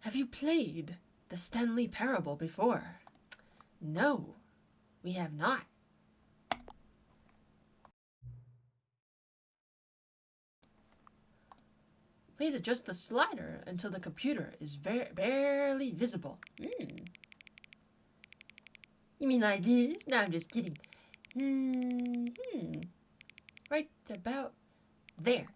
Have you played the Stanley Parable before? No, we have not. Please adjust the slider until the computer is barely visible. You mean like this? No, I'm just kidding. Right about there.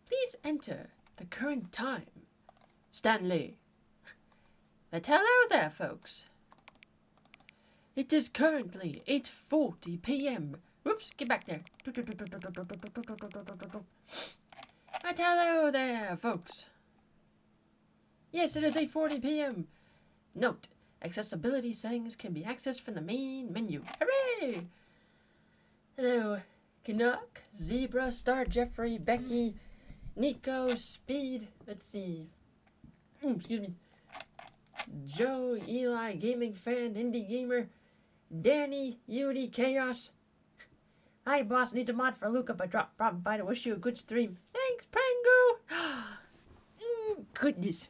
Please enter the current time. Stanley. But hello there, folks. It is currently 8:40 p.m. Whoops, get back there. But hello there, folks. Yes, it is 8:40 p.m. Note, accessibility settings can be accessed from the main menu. Hooray! Hello, Canuck, Zebra, Star, Jeffrey, Becky, Nico, Speed, let's see. Excuse me. Joe, Eli, Gaming Fan, Indie Gamer, Danny, Yudi, Chaos. Hi, boss. Need a mod for Luca, but dropped by to wish you a good stream. Thanks, Prango. Goodness.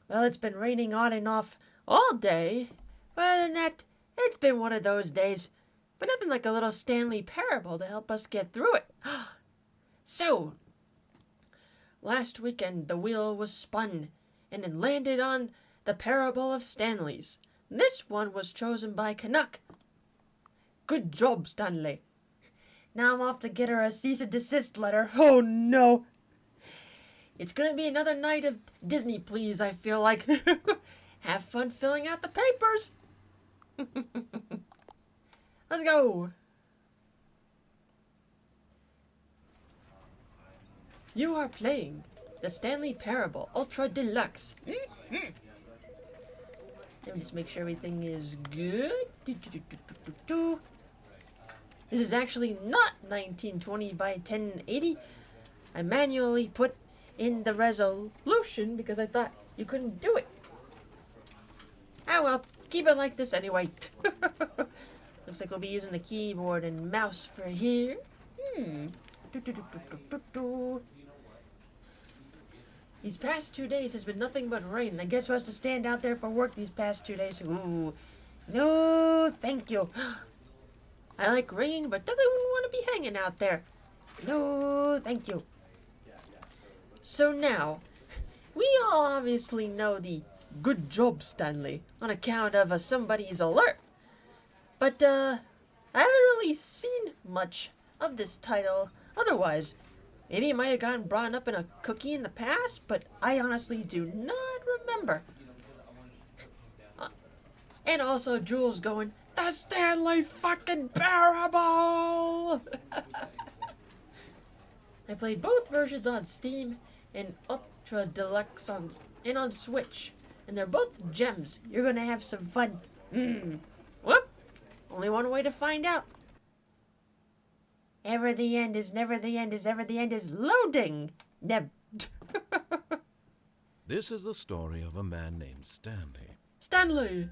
Well, it's been raining on and off all day. But other than that, it's been one of those days. But nothing like a little Stanley Parable to help us get through it. So, last weekend the wheel was spun and it landed on the Parable of Stanley's. This one was chosen by Canuck. Good job, Stanley. Now I'm off to get her a cease and desist letter. Oh no. It's gonna be another night of Disney, please, I feel like. Have fun filling out the papers. Let's go. You are playing the Stanley Parable Ultra Deluxe. Let me just make sure everything is good. This is actually not 1920 by 1080. I manually put in the resolution because I thought you couldn't do it. Ah well, keep it like this anyway. Looks like we'll be using the keyboard and mouse for here. These past 2 days has been nothing but rain. I guess who has to stand out there for work these past 2 days? Ooh, no, thank you. I like rain, but definitely wouldn't want to be hanging out there. No, thank you. So now, we all obviously know the good job, Stanley, on account of somebody's alert. But, I haven't really seen much of this title otherwise. Maybe it might have gotten brought up in a cookie in the past, but I honestly do not remember. And also, Jules going, the Stanley fucking Parable! I played both versions on Steam and Ultra Deluxe on Switch. And they're both gems. You're gonna have some fun. Whoop! Only one way to find out. Ever the end is never the end is ever the end is loading. This is the story of a man named Stanley. Stanley!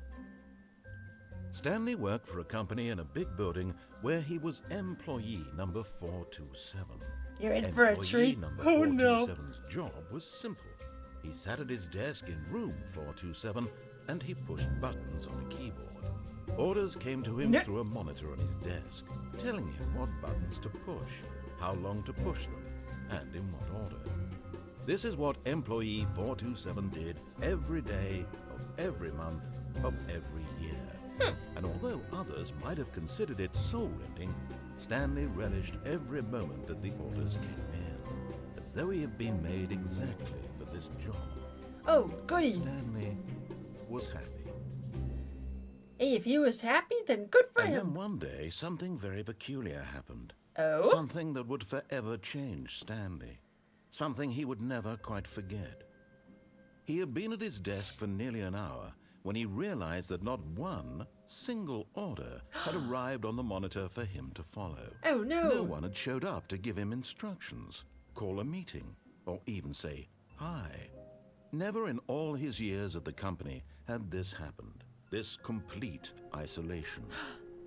Stanley worked for a company in a big building where he was employee number 427. You're in for a treat. Number Oh no. 427's job was simple. He sat at his desk in room 427 and he pushed buttons on a keyboard. Orders came to him through a monitor on his desk, telling him what buttons to push, how long to push them, and in what order. This is what employee 427 did every day of every month of every year. And although others might have considered it soul-rending, Stanley relished every moment that the orders came in, as though he had been made exactly for this job. Oh, goody. Stanley was happy. Hey, if he was happy, then good for him. And then one day, something very peculiar happened. Oh? Something that would forever change Stanley. Something he would never quite forget. He had been at his desk for nearly an hour when he realized that not one single order had arrived on the monitor for him to follow. Oh, no. No one had showed up to give him instructions, call a meeting, or even say hi. Never in all his years at the company had this happened. This complete isolation.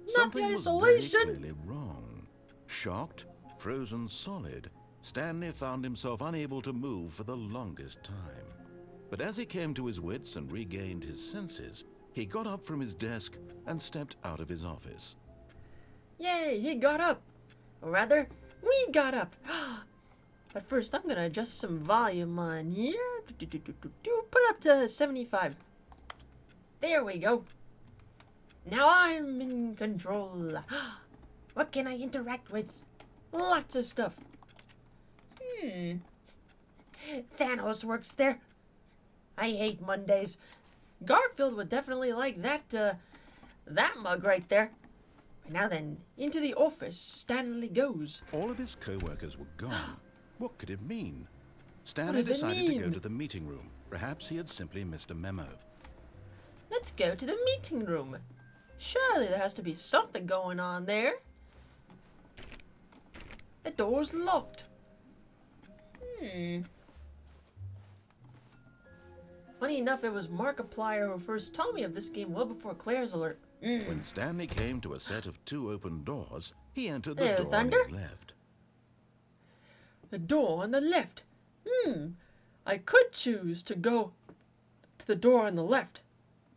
Something was very clearly wrong. Shocked, frozen solid, Stanley found himself unable to move for the longest time. But as he came to his wits and regained his senses, he got up from his desk and stepped out of his office. Yay, he got up. Or rather, we got up. But first, I'm gonna adjust some volume on here. Put it up to 75. There we go. Now I'm in control. What can I interact with? Lots of stuff. Thanos works there. I hate Mondays. Garfield would definitely like that mug right there. Now then, into the office Stanley goes. All of his co-workers were gone. What could it mean? Stanley decided to go to the meeting room. Perhaps he had simply missed a memo. Let's go to the meeting room. Surely there has to be something going on there. The door's locked. Funny enough, it was Markiplier who first told me of this game well before Claire's alert. When Stanley came to a set of 2 open doors, he entered the door Thunder? on his left. The door on the left. I could choose to go to the door on the left,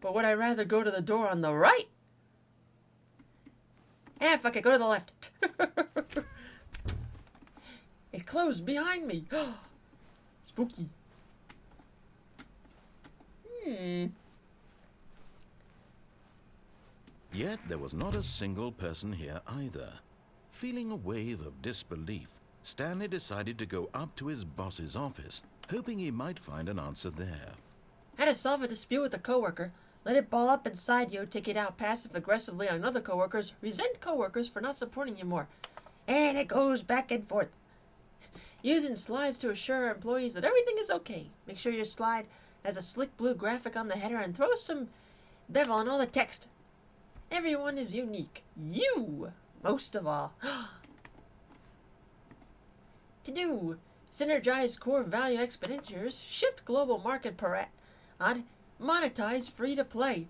but would I rather go to the door on the right? Fuck it, go to the left. It closed behind me. Spooky. Yet there was not a single person here either. Feeling a wave of disbelief, Stanley decided to go up to his boss's office, hoping he might find an answer there. How to solve a dispute with a coworker. Let it ball up inside you, take it out passive-aggressively on other coworkers, resent coworkers for not supporting you more. And it goes back and forth. Using slides to assure employees that everything is okay. Make sure your slide has a slick blue graphic on the header and throw some bevel on all the text. Everyone is unique. You, most of all. To do. Synergize core value expenditures. Shift global market monetize free to play.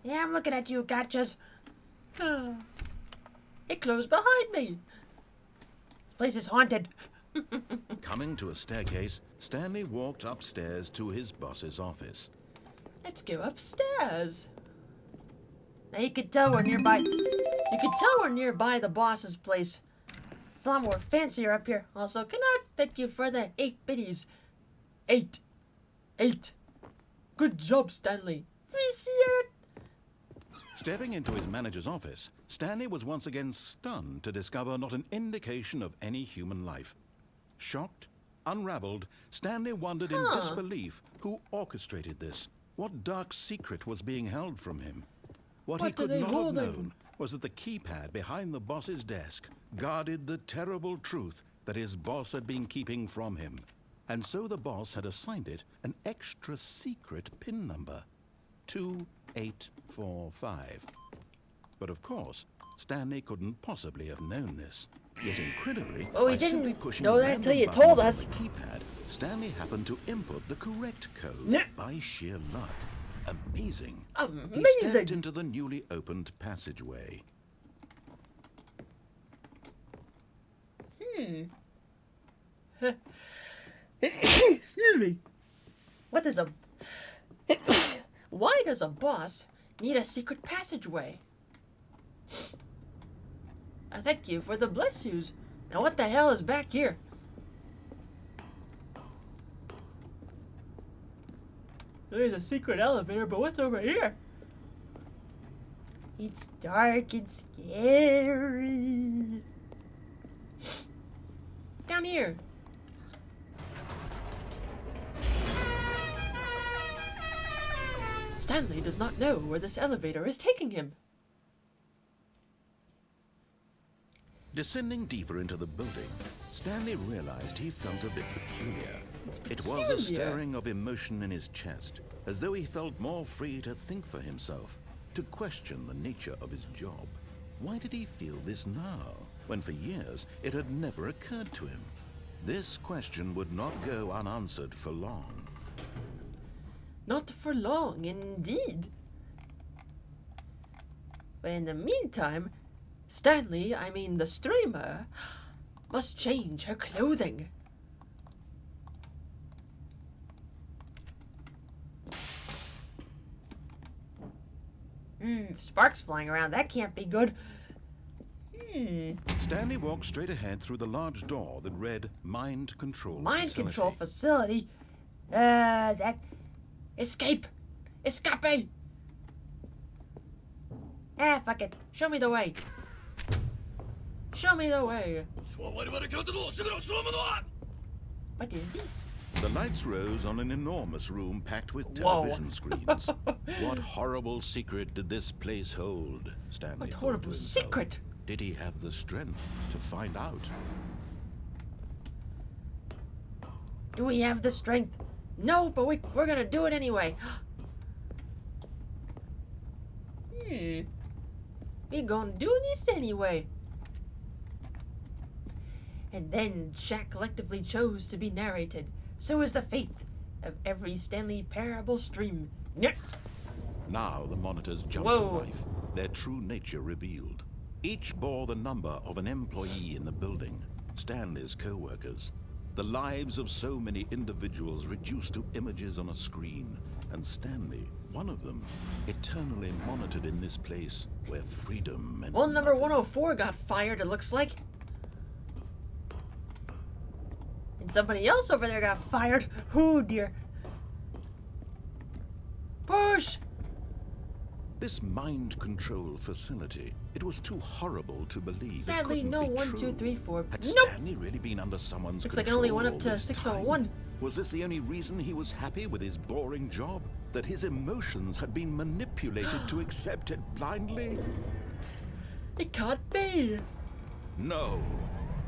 Yeah, I'm looking at you, gotchas. It closed behind me. This place is haunted. Coming to a staircase, Stanley walked upstairs to his boss's office. Let's go upstairs. Now you can tell we're nearby. You can tell we're nearby the boss's place. It's a lot more fancier up here. Also, can I thank you for the 8 biddies? 8. Good job, Stanley. Appreciate. Stepping into his manager's office, Stanley was once again stunned to discover not an indication of any human life. Shocked, unraveled, Stanley wondered in disbelief who orchestrated this. What dark secret was being held from him? What he could not have known was that the keypad behind the boss's desk guarded the terrible truth that his boss had been keeping from him. And so the boss had assigned it an extra secret PIN number, 2845. But of course, Stanley couldn't possibly have known this. Yet incredibly, he simply pushing didn't know that until you random told buttons us. on the keypad, Stanley happened to input the correct code by sheer luck. Amazing. He stepped into the newly opened passageway. Excuse me. Why does a boss need a secret passageway? I thank you for the bless yous. Now what the hell is back here? There's a secret elevator, but what's over here? It's dark and scary. Down here. Stanley does not know where this elevator is taking him. Descending deeper into the building, Stanley realized he felt a bit peculiar. It was a stirring of emotion in his chest, as though he felt more free to think for himself, to question the nature of his job. Why did he feel this now, when for years it had never occurred to him? This question would not go unanswered for long. Not for long, indeed. But in the meantime, Stanley, I mean the streamer, Must change her clothing. Sparks flying around. That can't be good. Stanley walked straight ahead through the large door that read Mind Control Mind Facility. control facility? That... Escape! Escape! Ah, fuck it. Show me the way. Show me the way. What is this? The lights rose on an enormous room packed with Whoa. television screens. What horrible secret did this place hold? Stanley What thought horrible to himself. secret? Did he have the strength to find out? Do we have the strength? No, but we're gonna do it anyway. We gonna do this anyway. And then Shaq collectively chose to be narrated. So is the faith of every Stanley parable stream. Now the monitors jumped to life, their true nature revealed. Each bore the number of an employee in the building, Stanley's co-workers. The lives of so many individuals reduced to images on a screen, and Stanley, one of them, eternally monitored in this place where freedom meant Well, number nothing. 104 got fired, it looks like. And somebody else over there got fired. Oh dear. Push! This mind control facility, it was too horrible to believe. Sadly, it couldn't no be 1, true. 2, 3, 4. Had Nope. Stanley really been under someone's Looks like I control only went up all to this 601. time? Was this the only reason he was happy with his boring job? That his emotions had been manipulated to accept it blindly? It can't be. No.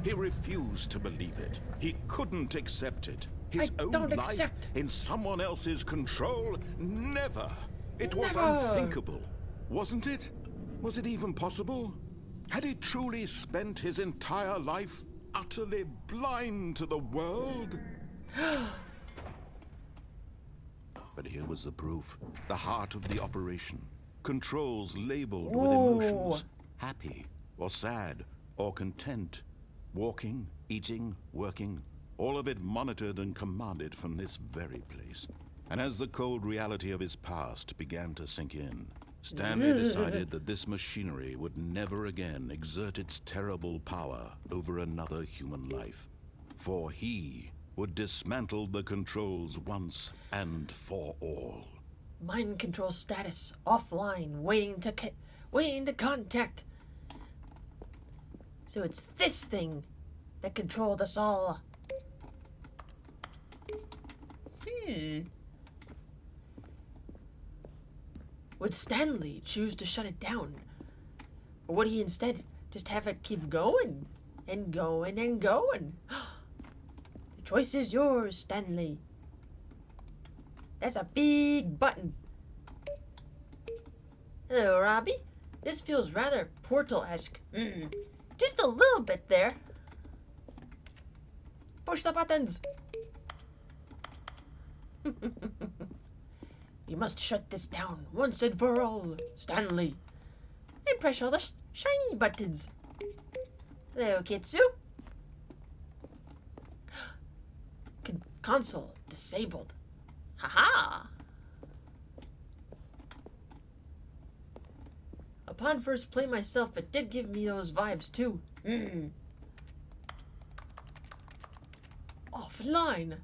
He refused to believe it. He couldn't accept it. His I own don't life accept. in someone else's control? Never. It was Never. unthinkable. Wasn't it? Was it even possible? Had he truly spent his entire life utterly blind to the world? But here was the proof. The heart of the operation. Controls labeled with emotions. Happy, or sad, or content. Walking, eating, working. All of it monitored and commanded from this very place. And as the cold reality of his past began to sink in, Stanley decided that this machinery would never again exert its terrible power over another human life. For he would dismantle the controls once and for all. Mind control status offline, waiting to contact. So it's this thing that controlled us all. Would Stanley choose to shut it down? Or would he instead just have it keep going and going and going? The choice is yours, Stanley. That's a big button. Hello, Robbie. This feels rather Portal-esque. Just a little bit there. Push the buttons. We must shut this down once and for all, Stanley. And press all the shiny buttons. Hello, Kitsu. Console disabled. Haha! Upon first play myself, it did give me those vibes too. Offline.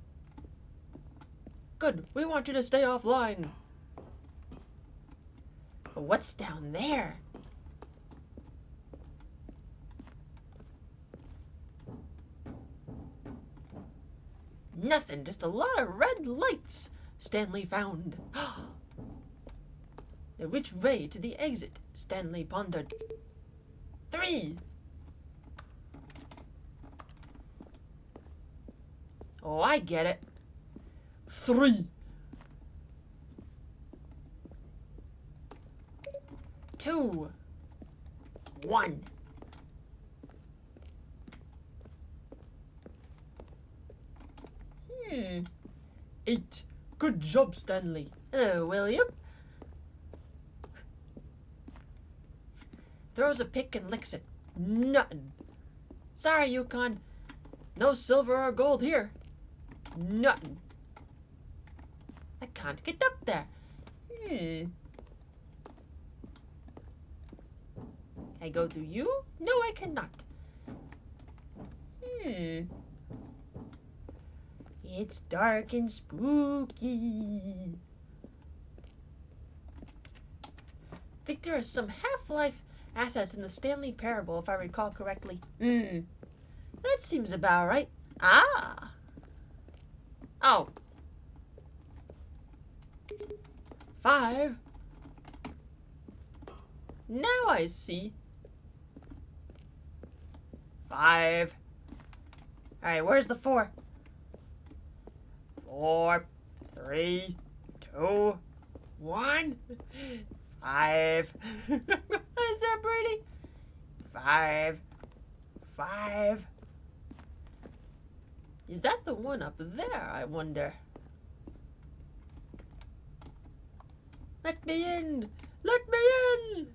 Good, we want you to stay offline. But what's down there? Nothing, just a lot of red lights, Stanley found. Now which way to the exit? Stanley pondered. 3. Oh, I get it. 3. 2. 1. Hmm. 8. Good job, Stanley. Hello, William. Throws a pick and licks it. Nothing. Sorry, Yukon. No silver or gold here. Nothing. I can't get up there. Can I go through you? No, I cannot. It's dark and spooky. Think there are some Half-Life assets in the Stanley Parable, if I recall correctly. That seems about right. Ah! Oh. 5. Now I see. 5. Alright, where's the 4? 4, 3, 2, 1. 5. Is that pretty? 5. 5. Is that the one up there, I wonder? Let me in! Let me in!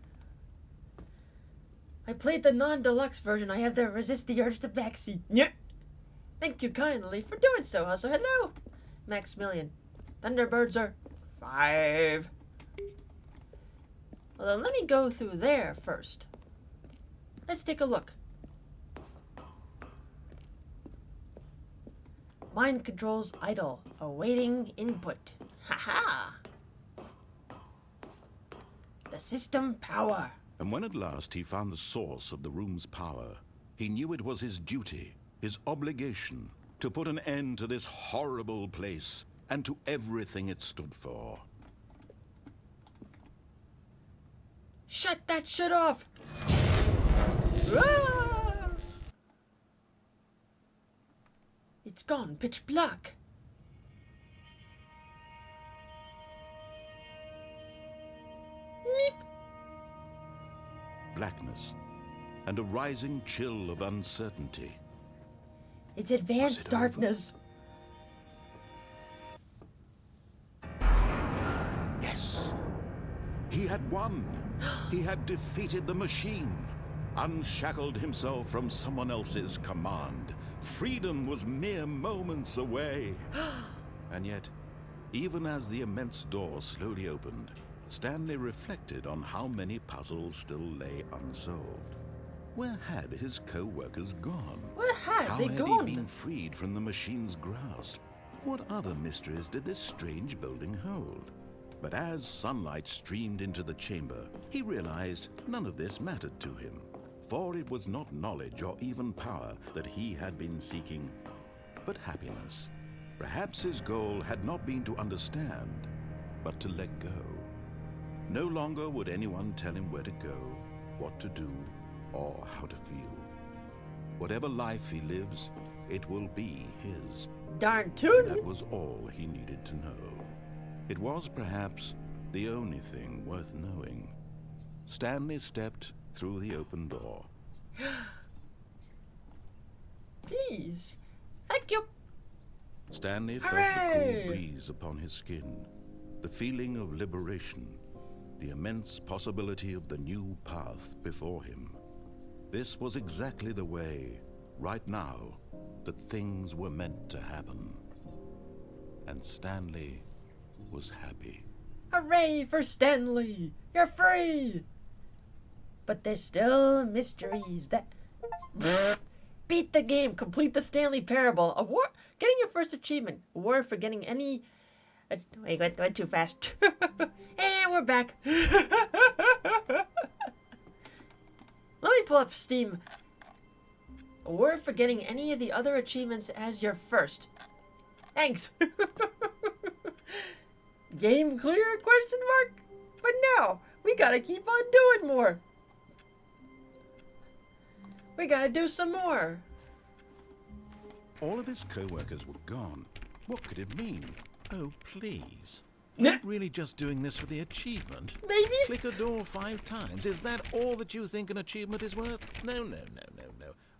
I played the non-deluxe version. I have to resist the urge to backseat. Yeah. Thank you kindly for doing so. Also, hello, Maximilian. Thunderbirds are 5. Well, then let me go through there first. Let's take a look. Mind controls idle, awaiting input. Haha! The system power. And when at last he found the source of the room's power, he knew it was his duty, his obligation, to put an end to this horrible place and to everything it stood for. Shut that shit off! Ah! It's gone pitch black. Meep. Blackness and a rising chill of uncertainty. It's advanced darkness. Yes. He had won. He had defeated the machine, unshackled himself from someone else's command. Freedom was mere moments away. And yet, even as the immense door slowly opened, Stanley reflected on how many puzzles still lay unsolved. Where had his co-workers gone? Where had they gone? How had he been freed from the machine's grasp? What other mysteries did this strange building hold? But as sunlight streamed into the chamber, he realized none of this mattered to him, for it was not knowledge or even power that he had been seeking, but happiness. Perhaps his goal had not been to understand, but to let go. No longer would anyone tell him where to go, what to do, or how to feel. Whatever life he lives, it will be his. Darn tootin'. That was all he needed to know. It was perhaps the only thing worth knowing. Stanley stepped through the open door. Please. Thank you. Stanley felt Hooray! the cool breeze upon his skin, the feeling of liberation, the immense possibility of the new path before him. This was exactly the way, right now, that things were meant to happen. And Stanley was happy. Hooray for Stanley! You're free! But there's still mysteries that... Beat the game, complete the Stanley Parable, award, getting your first achievement, award for getting any... wait, went too fast. And we're back. Let me pull up Steam. Award for getting any of the other achievements as your first. Thanks. Game clear? Question mark? But no, we gotta keep on doing more. We gotta do some more. All of his co-workers were gone. What could it mean? Oh, please. Not really just doing this for the achievement? Maybe? Click a door 5 times. Is that all that you think an achievement is worth? No.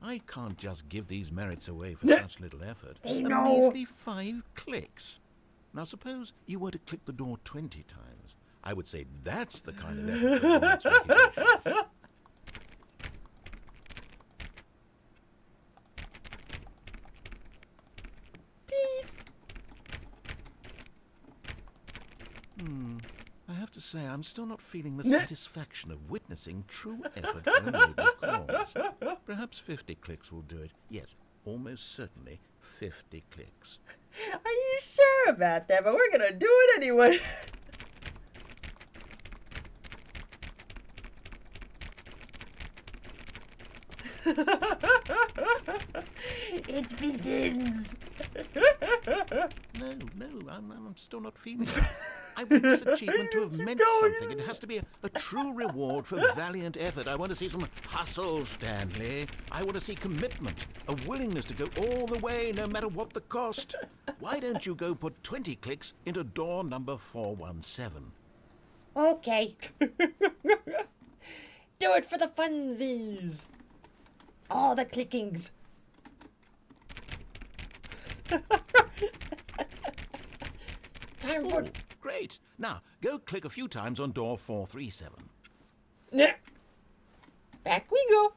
I can't just give these merits away for such little effort. They A know. measly 5 clicks. Now suppose you were to click the door 20 times. I would say that's the kind of effort that warrants recognition. I have to say, I'm still not feeling the satisfaction of witnessing true effort for a noble cause. Perhaps 50 clicks will do it. Yes, almost certainly 50 clicks. Are you sure about that? But we're gonna do it anyway. It begins. No, I'm still not feeling it. I want this achievement to have meant something. It has to be a true reward for valiant effort. I want to see some hustle, Stanley. I want to see commitment, a willingness to go all the way, no matter what the cost. Why don't you go put 20 clicks into door number 417? Okay. Do it for the funsies. All the clickings. Time for... Great. Now, go click a few times on door 437. Back we go.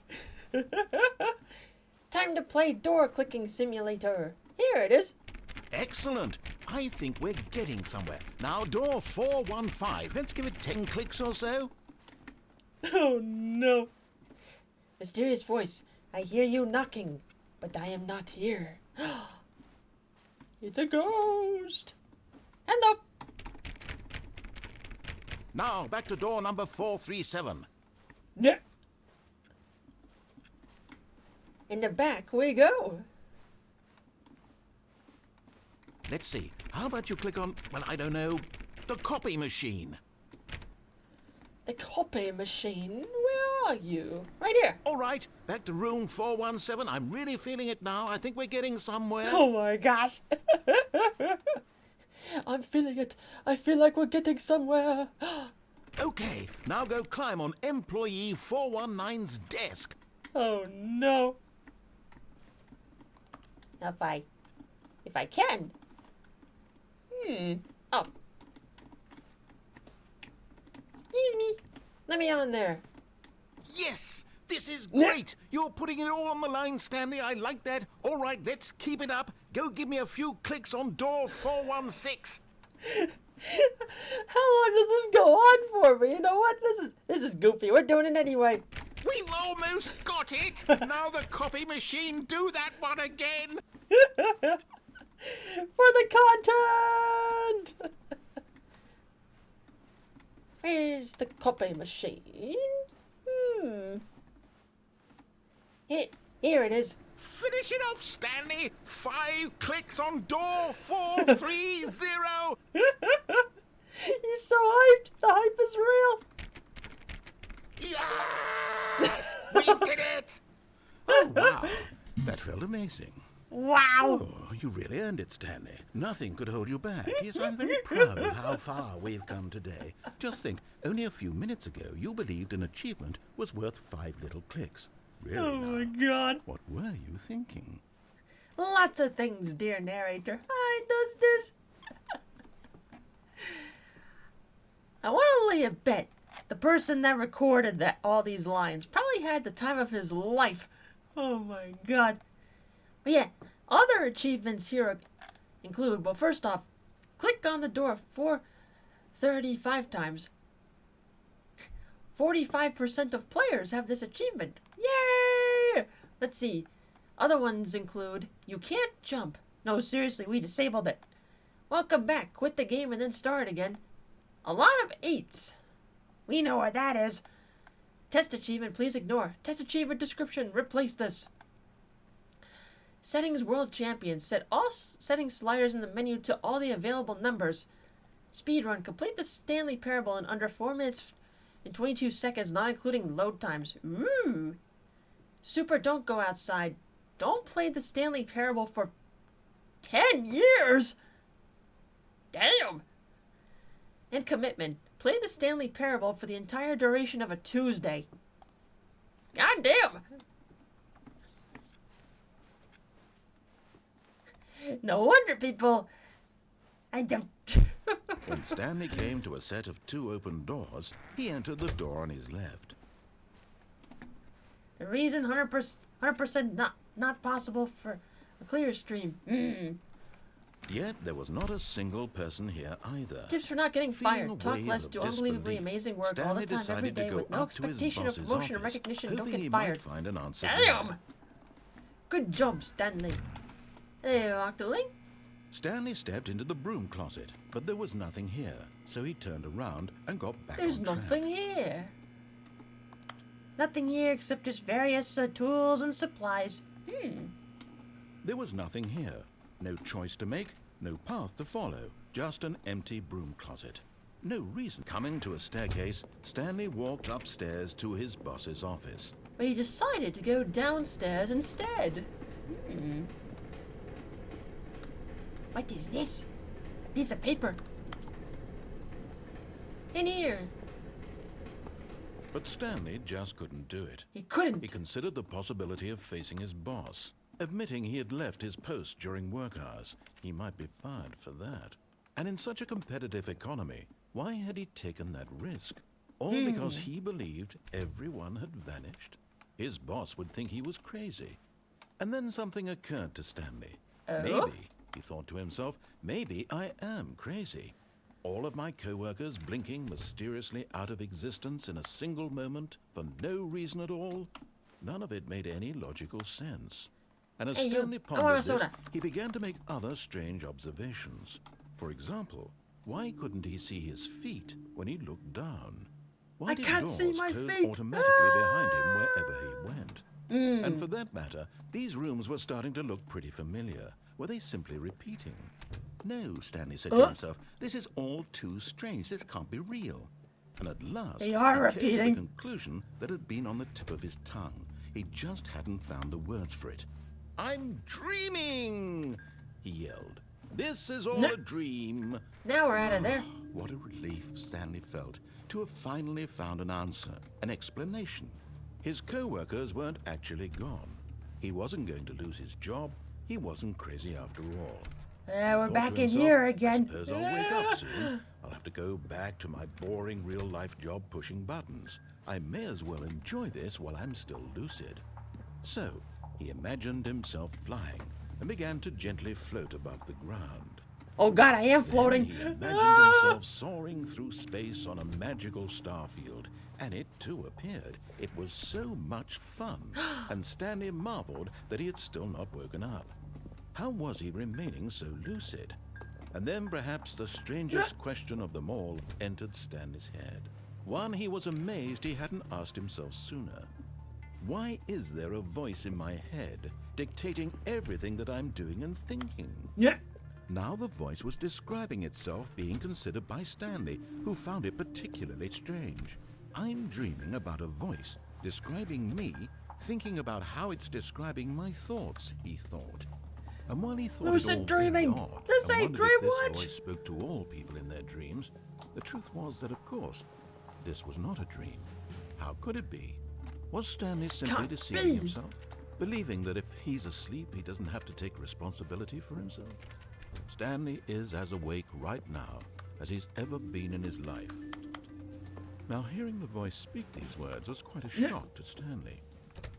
Time to play door clicking simulator. Here it is. Excellent. I think we're getting somewhere. Now, door 415. Let's give it 10 clicks or so. Oh, no. Mysterious voice. I hear you knocking, but I am not here. It's a ghost. Hello. Now, back to door number 437. Yeah. In the back we go. Let's see. How about you click on, well, I don't know, the copy machine? The copy machine? Where are you? Right here. All right, back to room 417. I'm really feeling it now. I think we're getting somewhere. Oh my gosh. I'm feeling it. I feel like we're getting somewhere. Okay, now go climb on employee 419's desk. Oh no. Now if I can. Oh. Excuse me. Let me on there. Yes, this is great. You're putting it all on the line, Stanley. I like that. All right, let's keep it up. Go give me a few clicks on door 416. How long does this go on for me? You know what? This is goofy. We're doing it anyway. We've almost got it. Now the copy machine, do that one again. For the content. Where's the copy machine? Here it is. Finish it off, Stanley. 5 clicks on door 430. He's so hyped. The hype is real. Yes! We did it! Oh, wow. That felt amazing. Wow. Oh, you really earned it, Stanley. Nothing could hold you back. Yes, I'm very proud of how far we've come today. Just think, only a few minutes ago, you believed an achievement was worth 5 little clicks. Really Oh now, my god. what were you thinking? Lots of things, dear narrator. I does this. I want to lay a bet. The person that recorded all these lines probably had the time of his life. Oh my god. But yeah, other achievements here include, well, first off, click on the door 435 times. 45% of players have this achievement. Yay! Let's see. Other ones include, you can't jump. No, seriously, we disabled it. Welcome back. Quit the game and then start again. A lot of 8s. We know what that is. Test achievement, please ignore. Test achievement description, replace this. Settings world champion. Set all settings sliders in the menu to all the available numbers. Speedrun. Complete the Stanley Parable in under 4 minutes and 22 seconds, not including load times. Ooh. Super don't go outside. Don't play the Stanley Parable for 10 years. Damn. And commitment. Play the Stanley Parable for the entire duration of a Tuesday. God damn. No wonder people... I don't... When Stanley came to a set of 2 open doors, he entered the door on his left. The reason 100% not possible for a clear stream. Yet there was not a single person here either. Tips for not getting Feeling fired. a Talk wave less, of do unbelievably disbelief, amazing work all Stanley the time, every decided to day, go with no up to his expectation of boss's promotion or office, recognition. Don't hoping get he fired. might find an answer Damn! there. Good job, Stanley. Hey, Octoling. Stanley stepped into the broom closet, but there was nothing here, so he turned around and got back There's on track. nothing here. Nothing here except just various tools and supplies. There was nothing here. No choice to make, no path to follow, just an empty broom closet. No reason. Coming to a staircase, Stanley walked upstairs to his boss's office. But he decided to go downstairs instead. What is this? A piece of paper. In here. But Stanley just couldn't do it. He couldn't. He considered the possibility of facing his boss. Admitting he had left his post during work hours, he might be fired for that. And in such a competitive economy, why had he taken that risk? All because he believed everyone had vanished? His boss would think he was crazy. And then something occurred to Stanley. Maybe, he thought to himself, maybe I am crazy. All of my co-workers blinking mysteriously out of existence in a single moment for no reason at all? None of it made any logical sense. And as Hey, Stanley I want a pondered this, soda. he began to make other strange observations. For example, why couldn't he see his feet when he looked down? Why I did can't doors see my close feet. automatically behind him wherever he went? And for that matter, these rooms were starting to look pretty familiar. Were they simply repeating? No, Stanley said to himself, this is all too strange. This can't be real. And at last, They are he came to repeating. the conclusion that had been on the tip of his tongue. He just hadn't found the words for it. I'm dreaming, he yelled. This is all a dream. Now we're out of there. What a relief Stanley felt to have finally found an answer, an explanation. His co-workers weren't actually gone. He wasn't going to lose his job. He wasn't crazy after all. Yeah, we're Thought back to in himself, here I again. suppose I'll wake up soon. I'll have to go back to my boring real-life job pushing buttons. I may as well enjoy this while I'm still lucid. So, he imagined himself flying and began to gently float above the ground. Oh God, I am Then floating. he imagined himself soaring through space on a magical starfield, and it too appeared. It was so much fun, and Stanley marveled that he had still not woken up. How was he remaining so lucid? And then perhaps the strangest question of them all entered Stanley's head. One he was amazed he hadn't asked himself sooner. Why is there a voice in my head dictating everything that I'm doing and thinking? Yeah. Now the voice was describing itself being considered by Stanley, who found it particularly strange. I'm dreaming about a voice describing me, thinking about how it's describing my thoughts, he thought. And while he thought Lucid it all dreaming. very odd, This and ain't wondered dream if this watch. voice spoke to all people in their dreams, the truth was that, of course, this was not a dream. How could it be? Was Stanley simply can't deceiving be. himself, believing that if he's asleep, he doesn't have to take responsibility for himself? Stanley is as awake right now as he's ever been in his life. Now, hearing the voice speak these words was quite a shock to Stanley.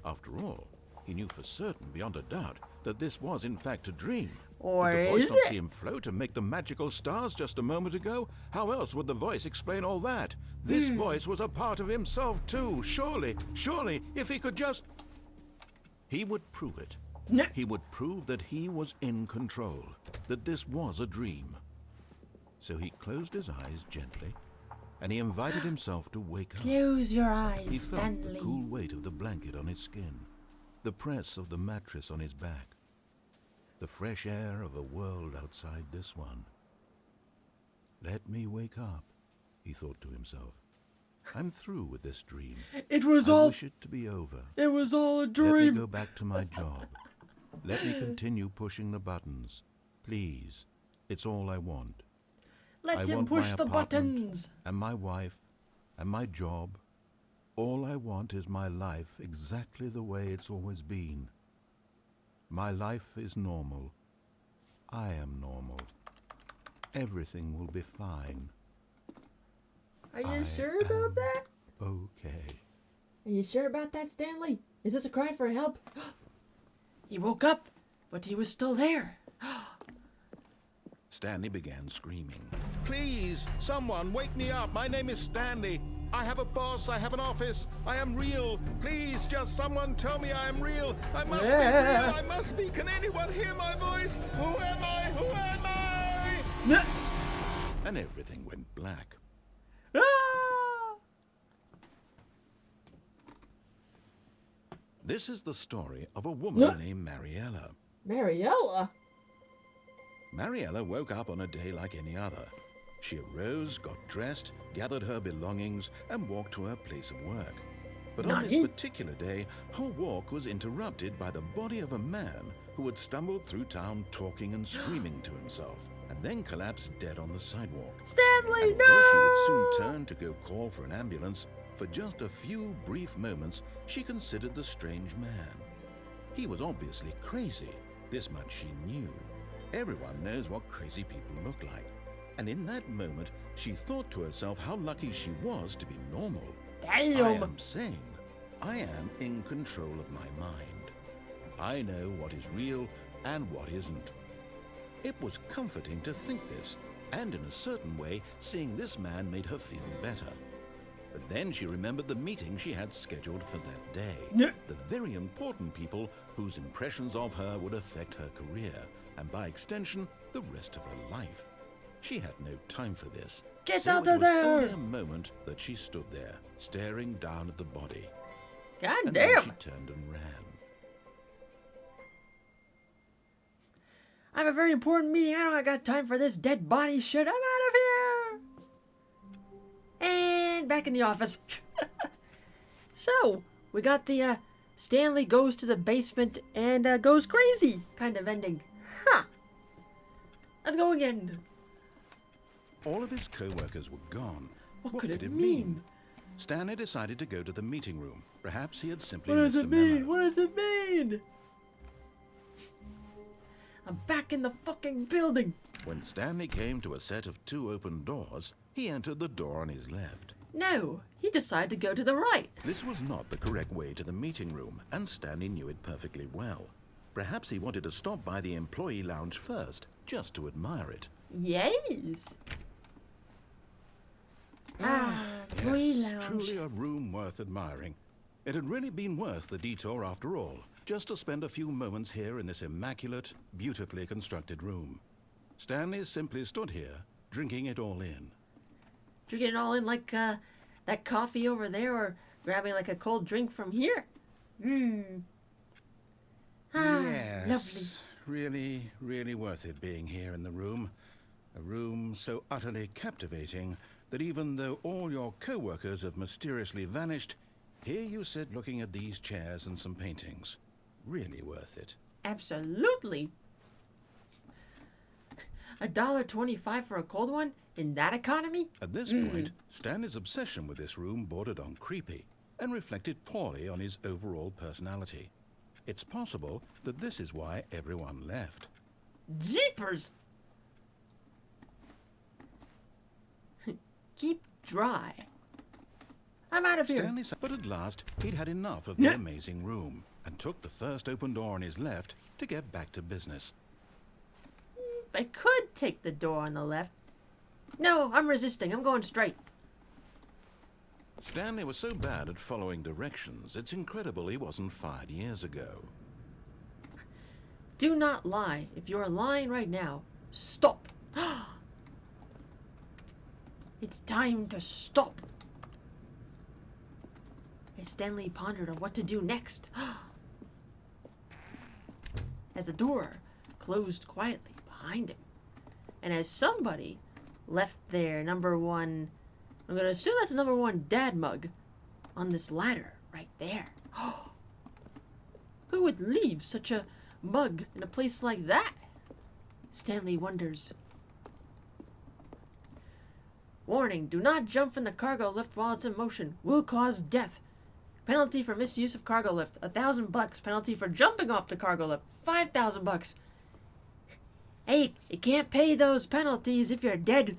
After all, he knew for certain, beyond a doubt, that this was in fact a dream. Or Did the voice is not it? see him float and make the magical stars just a moment ago? How else would the voice explain all that? This voice was a part of himself too. Surely, if he could just... He would prove it. No. He would prove that he was in control, that this was a dream. So he closed his eyes gently, and he invited himself to wake up. Close your He eyes, felt Stanley. the cool weight of the blanket on his skin, the press of the mattress on his back, the fresh air of a world outside this one. Let me wake up, he thought to himself. I'm through with this dream. It was I all. wish it to be over. It was all a Let me dream. go back to my job. Let me continue pushing the buttons. Please. It's all I want. Let I him want push my the apartment buttons. and my wife and my job. All I want is my life exactly the way it's always been. My life is normal. I am normal. Everything will be fine. Are you I sure about am that? Okay. Are you sure about that, Stanley? Is this a cry for help? He woke up, but he was still there. Stanley began screaming. Please, someone, wake me up. My name is Stanley. I have a boss. I have an office. I am real. Please, just someone tell me I am real. I must be real. I must be. Can anyone hear my voice? Who am I? Who am I? And everything went black. This is the story of a woman named Mariella. Mariella? Mariella woke up on a day like any other. She arose, got dressed, gathered her belongings, and walked to her place of work. But on this particular day, her walk was interrupted by the body of a man who had stumbled through town talking and screaming to himself, and then collapsed dead on the sidewalk. Stanley, and no! although she would soon turn to go call for an ambulance, for just a few brief moments, she considered the strange man. He was obviously crazy. This much she knew. Everyone knows what crazy people look like. And in that moment, she thought to herself how lucky she was to be normal. Damn! I am sane. I am in control of my mind. I know what is real and what isn't. It was comforting to think this, and in a certain way, seeing this man made her feel better. But then she remembered the meeting she had scheduled for that day. The very important people whose impressions of her would affect her career, and by extension, the rest of her life. She had no time for this. Get so out of there! It was only a moment that she stood there, staring down at the body. God and damn! Then she turned and ran. I have a very important meeting. I don't got time for this dead body shit. I'm out of here! And back in the office. So, we got the Stanley goes to the basement and goes crazy kind of ending. Huh. Let's go again. All of his co-workers were gone. What could it mean? Stanley decided to go to the meeting room. Perhaps he had simply What does missed it a mean? memo. What does it mean? I'm back in the fucking building. When Stanley came to a set of 2 open doors, he entered the door on his left. No, he decided to go to the right. This was not the correct way to the meeting room, and Stanley knew it perfectly well. Perhaps he wanted to stop by the employee lounge first, just to admire it. Yes. Employee Yes, lounge. truly a room worth admiring. It had really been worth the detour after all, just to spend a few moments here in this immaculate, beautifully constructed room. Stanley simply stood here, drinking it all in. Drinking it all in like that coffee over there, or grabbing like a cold drink from here. Yes, lovely. really, really worth it being here in the room. A room so utterly captivating that even though all your co-workers have mysteriously vanished, here you sit looking at these chairs and some paintings. Really worth it. Absolutely. $1.25 for a cold one in that economy? At this point, Stanley's obsession with this room bordered on creepy and reflected poorly on his overall personality. It's possible that this is why everyone left. Jeepers! Keep dry. I'm out of here. Stanley but at last, he'd had enough of the amazing room and took the first open door on his left to get back to business. I could take the door on the left. No, I'm resisting. I'm going straight. Stanley was so bad at following directions, it's incredible he wasn't fired years ago. Do not lie. If you're lying right now, stop. It's time to stop. As Stanley pondered on what to do next, as the door closed quietly behind him, and as somebody left their number 1, I'm going to assume that's number 1 dad mug, on this ladder right there. Who would leave such a mug in a place like that? Stanley wonders. Warning, do not jump from the cargo lift while it's in motion. Will cause death. Penalty for misuse of cargo lift, $1,000. Penalty for jumping off the cargo lift, $5,000. Hey, you can't pay those penalties if you're dead.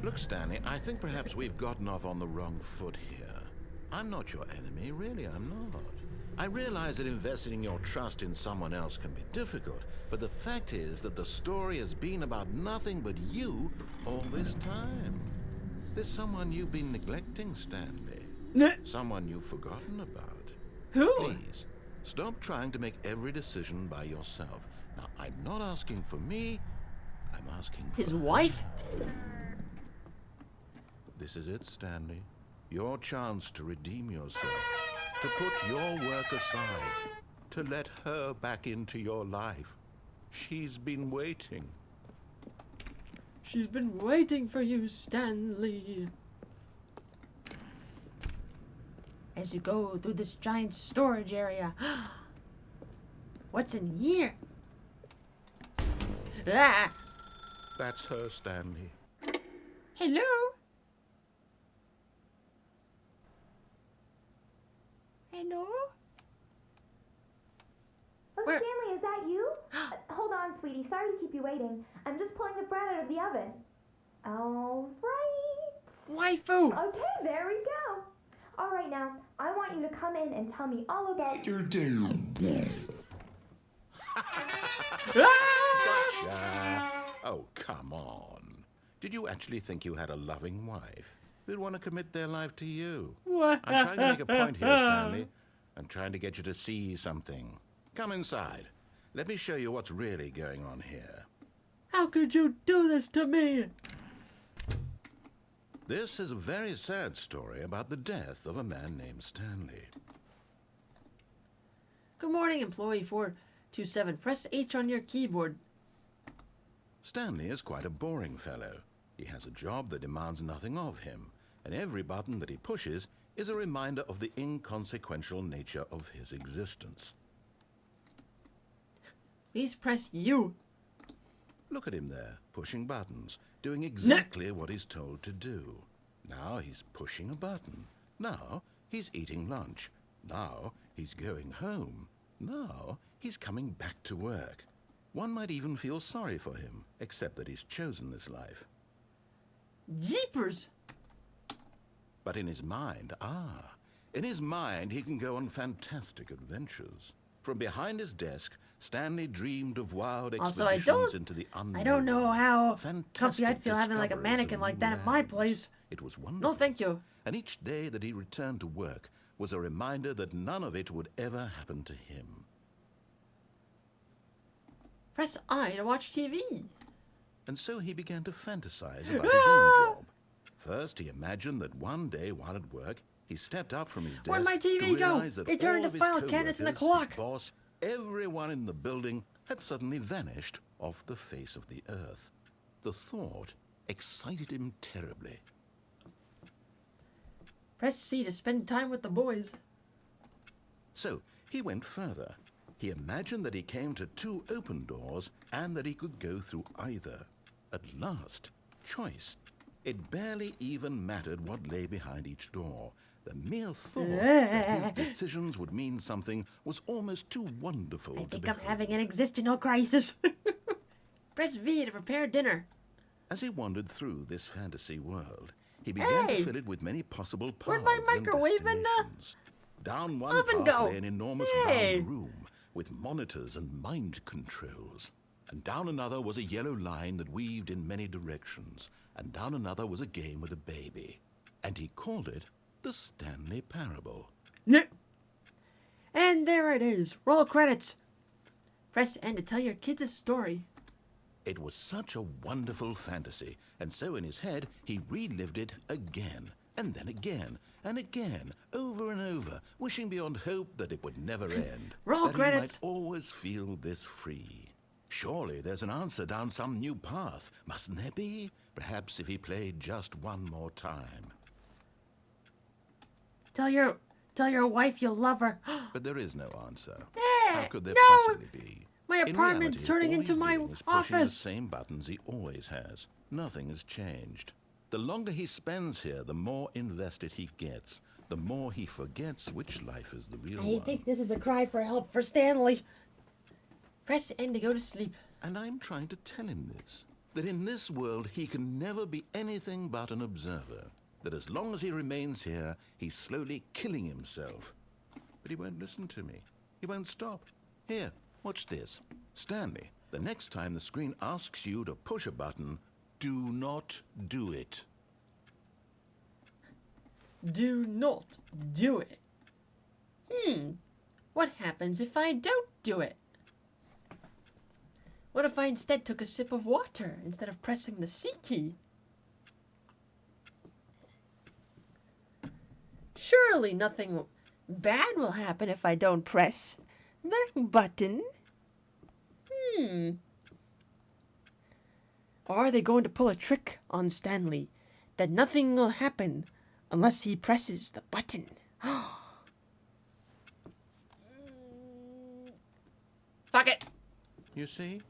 Look, Stanley, I think perhaps we've gotten off on the wrong foot here. I'm not your enemy, really, I'm not. I realize that investing your trust in someone else can be difficult, but the fact is that the story has been about nothing but you all this time. There's someone you've been neglecting, Stanley. Someone you've forgotten about. Who? Please, stop trying to make every decision by yourself. Now, I'm not asking for me, I'm asking for His wife? This is it, Stanley. Your chance to redeem yourself. To put your work aside. To let her back into your life. She's been waiting. She's been waiting for you, Stanley. As you go through this giant storage area. What's in here? Ah! That's her, Stanley. Hello? Hello? Oh, Where- Stanley, is that you? Hold on, sweetie. Sorry to keep you waiting. I'm just pulling the bread out of the oven. All right. Waifu! Okay, there we go. All right, now, I want you to come in and tell me all about your Gotcha. Oh, come on. Did you actually think you had a loving wife who'd want to commit their life to you? What? I'm trying to make a point here, Stanley. I'm trying to get you to see something. Come inside. Let me show you what's really going on here. How could you do this to me? This is a very sad story about the death of a man named Stanley. Good morning, employee 427. Press H on your keyboard. Stanley is quite a boring fellow. He has a job that demands nothing of him, and every button that he pushes is a reminder of the inconsequential nature of his existence. Please press U. Look at him there, pushing buttons, doing exactly what he's told to do. Now he's pushing a button. Now he's eating lunch. Now he's going home. Now he's coming back to work. One might even feel sorry for him, except that he's chosen this life. Jeepers! But in his mind, he can go on fantastic adventures. From behind his desk, Stanley dreamed of wild Also, expeditions into the unknown. I don't know how Fantastic comfy I'd feel having like a discoveries mannequin of like new that in my lands. place. It was wonderful. No, thank you. And each day that he returned to work was a reminder that none of it would ever happen to him. Press I to watch TV. And so he began to fantasize about his own job. First, he imagined that one day while at work, he stepped up from his desk Where'd my TV to go? realize that It turned all to of his file cabinets and a co-workers, clock. his boss, everyone in the building had suddenly vanished off the face of the earth. The thought excited him terribly. Press C to spend time with the boys. So he went further. He imagined that he came to two open doors and that he could go through either. At last, choice. It barely even mattered what lay behind each door. The mere thought that his decisions would mean something was almost too wonderful I to think I'm behold. having an existential crisis. Press V to prepare dinner. As he wandered through this fantasy world, he began Hey! to fill it with many possible paths Where'd my and microwave and, destinations. Down one oven path go? lay an enormous Hey! round room with monitors and mind controls. And down another was a yellow line that weaved in many directions. And down another was a game with a baby. And he called it the Stanley Parable. And there it is. Roll credits. Press N to tell your kids a story. It was such a wonderful fantasy, and so in his head he relived it again, and then again, and again, over and over, wishing beyond hope that it would never end. Roll that credits. he might always feel this free. Surely there's an answer down some new path, mustn't there be? Perhaps if he played just one more time. Tell your wife you love her. But there is no answer. Hey, How could there no! possibly be? My In apartment's reality, turning all into he's my doing is pushing the office. same buttons he always has. Nothing has changed. The longer he spends here, the more invested he gets. The more he forgets which life is the real I one. think this is a cry for help for Stanley. Press N to go to sleep. And I'm trying to tell him this. That in this world he can never be anything but an observer. That as long as he remains here, he's slowly killing himself. but he won't listen to me. He won't stop. Here, watch this. Stanley, the next time the screen asks you to push a button, do not do it. Do not do it. What happens if I don't do it? What if I instead took a sip of water instead of pressing the C key? Surely nothing bad will happen if I don't press that button. Or are they going to pull a trick on Stanley that nothing will happen unless he presses the button? Fuck it! You see?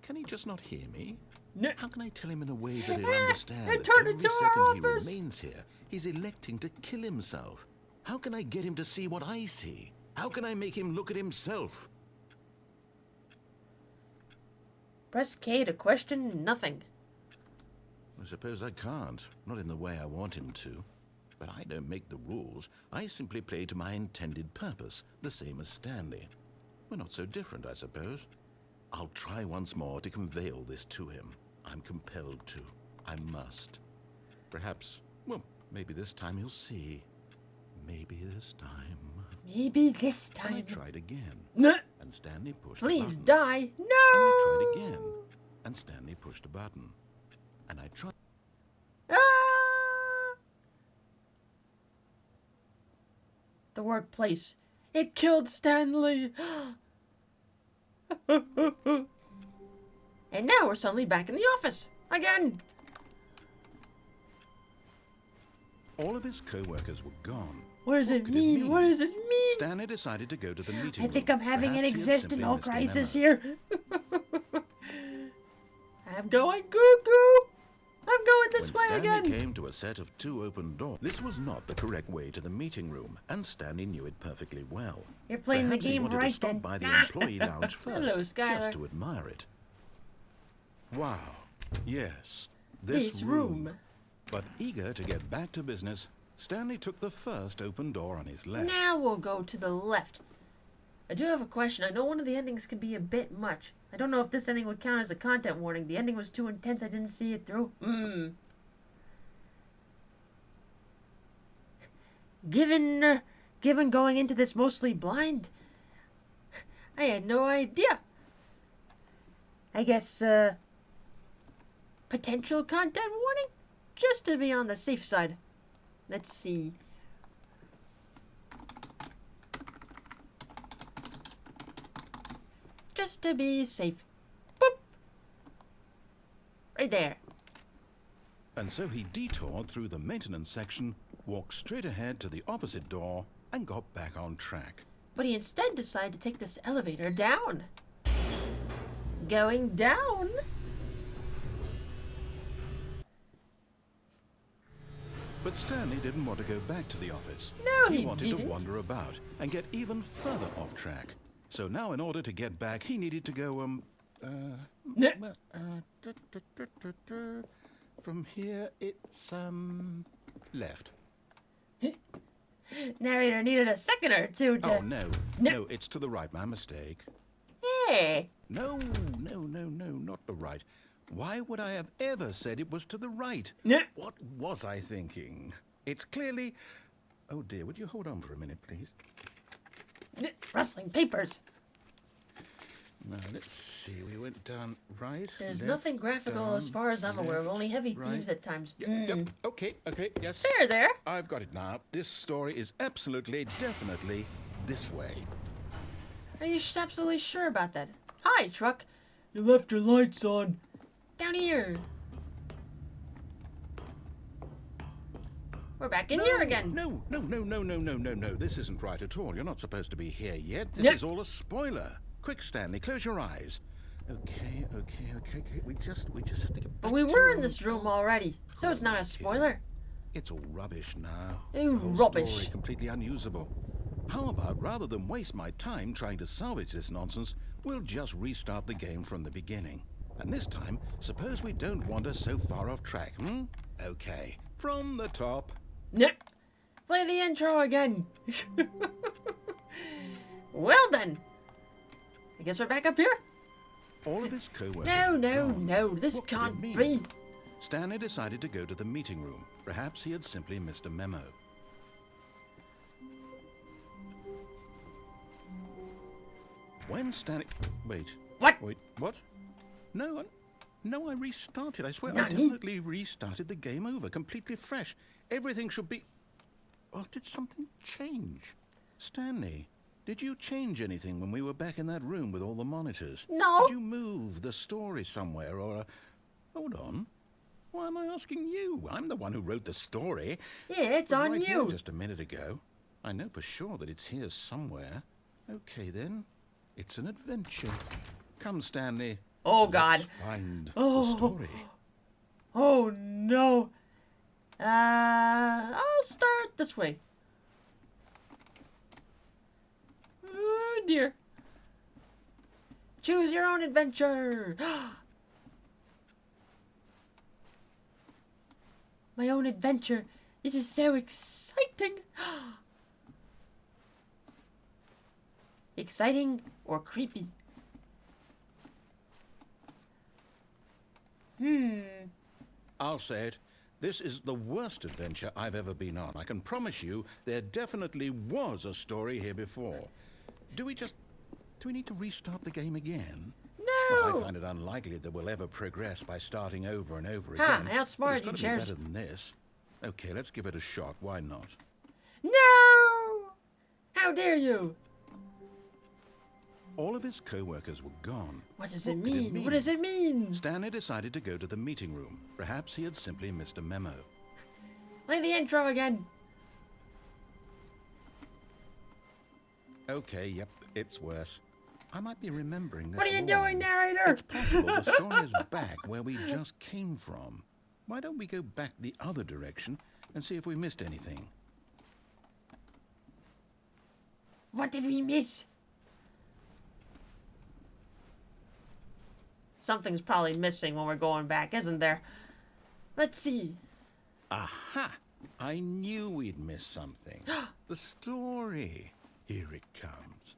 Can he just not hear me? No. How can I tell him in a way that he'll understand And that turn every it to second our he office. remains here, he's electing to kill himself? How can I get him to see what I see? How can I make him look at himself? Press K to question nothing. I suppose I can't. Not in the way I want him to. But I don't make the rules. I simply play to my intended purpose, the same as Stanley. We're not so different, I suppose. I'll try once more to convey all this to him. I'm compelled to. I must. Perhaps, well, maybe this time he'll see. Maybe this time. Maybe this And I time. tried again. No. And Stanley pushed Please the button. die. And No. I tried again. And Stanley pushed a button. And I tried. Ah! The workplace. It killed Stanley. And now we're suddenly back in the office. Again. All of his co-workers were gone. What does it could mean? What does it mean? Stanley decided to go to the meeting I room. think I'm having an Perhaps he had simply existential missed a crisis memo. here. I'm going cuckoo. I'm going this When way Stanley again. came to a set of 2 open doors, this was not the correct way to the meeting room, and Stanley knew it perfectly well. You're playing Perhaps the he game wanted to right stop then. by the employee lounge first, Hello, Skylar. just to admire it. Wow, yes, This room. But eager to get back to business, Stanley took the first open door on his left. Now we'll go to the left. I do have a question. I know one of the endings can be a bit much. I don't know if this ending would count as a content warning. The ending was too intense. I didn't see it through. Given going into this mostly blind, I had no idea. I guess, potential content warning? Just to be on the safe side. Let's see. Just to be safe. Boop! Right there. And so he detoured through the maintenance section, walked straight ahead to the opposite door, and got back on track. But he instead decided to take this elevator down. Going down. But Stanley didn't want to go back to the office. No, he wanted didn't. to wander about and get even further off track. So now in order to get back, he needed to go, from here, it's, left. Narrator needed a second or two to... Oh, no. No. No, it's to the right. My mistake. Hey! No, not the right. Why would I have ever said it was to the right? No. What was I thinking? It's clearly... Oh, dear, would you hold on for a minute, please? Rustling papers. Now, let's see. We went down right. There's left, nothing graphical down, as far as I'm aware of. left, Only heavy right. themes at times. Yep. Okay, yes. There. I've got it now. This story is absolutely, definitely this way. Are you absolutely sure about that? Hi, truck. You left your lights on. Down here. We're back in here again. No. This isn't right at all. You're not supposed to be here yet. This Yep. is all a spoiler. Quick, Stanley, close your eyes. Okay. We just have to get back But we to were in this room already, so it's not a spoiler. It's all rubbish now. Oh, The whole rubbish. story completely unusable. How about, rather than waste my time trying to salvage this nonsense, we'll just restart the game from the beginning. And this time, suppose we don't wander so far off track, Okay, from the top. No. Play the intro again. Well then. I guess we're back up here. All of his co-workers No, were no, gone. no. This What could it can't mean? be. Stanley decided to go to the meeting room. Perhaps he had simply missed a memo. When Stanley... Wait. What? Wait, what? No, I restarted. I swear, I Nani? definitely restarted the game over, completely fresh. Everything should be... Oh, did something change? Stanley, did you change anything when we were back in that room with all the monitors? No. Did you move the story somewhere or... Hold on. Why am I asking you? I'm the one who wrote the story. Yeah, it's It was on right here you. just a minute ago. I know for sure that it's here somewhere. Okay, then. It's an adventure. Come, Stanley. Oh, God. Let's find Oh. the story. Oh, no. I'll start this way. Oh, dear. Choose your own adventure. My own adventure. This is so exciting. Exciting or creepy? I'll say it. This is the worst adventure I've ever been on. I can promise you there definitely was a story here before. Do we need to restart the game again? Well, I No. find it unlikely that we'll ever progress by starting over and over Ha, again. I outsmarted But it's you, gotta be Chairs. better than this. Okay, let's give it a shot. Why not? No! How dare you? All of his co-workers were gone. What does it What could it mean? mean? What does it mean? Stanley decided to go to the meeting room. Perhaps he had simply missed a memo. Play the intro again. Okay, yep, it's worse. I might be remembering this What are you wrong. doing, narrator? It's possible the story is back where we just came from. Why don't we go back the other direction and see if we missed anything? What did we miss? Something's probably missing when we're going back, isn't there? Let's see. Aha! I knew we'd missed something. The story. Here it comes.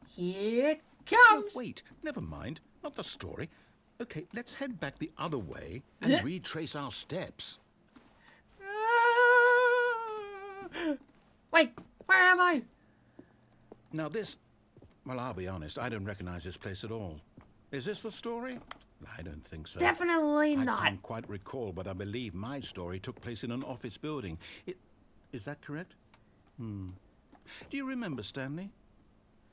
Here it No, comes. wait, never mind. Not the story. Okay, let's head back the other way and retrace our steps. Wait, where am I? Now this... Well, I'll be honest, I don't recognize this place at all. Is this the story? I don't think so. Definitely I not. can't quite recall, but I believe my story took place in an office building. Is that correct? Do you remember, Stanley?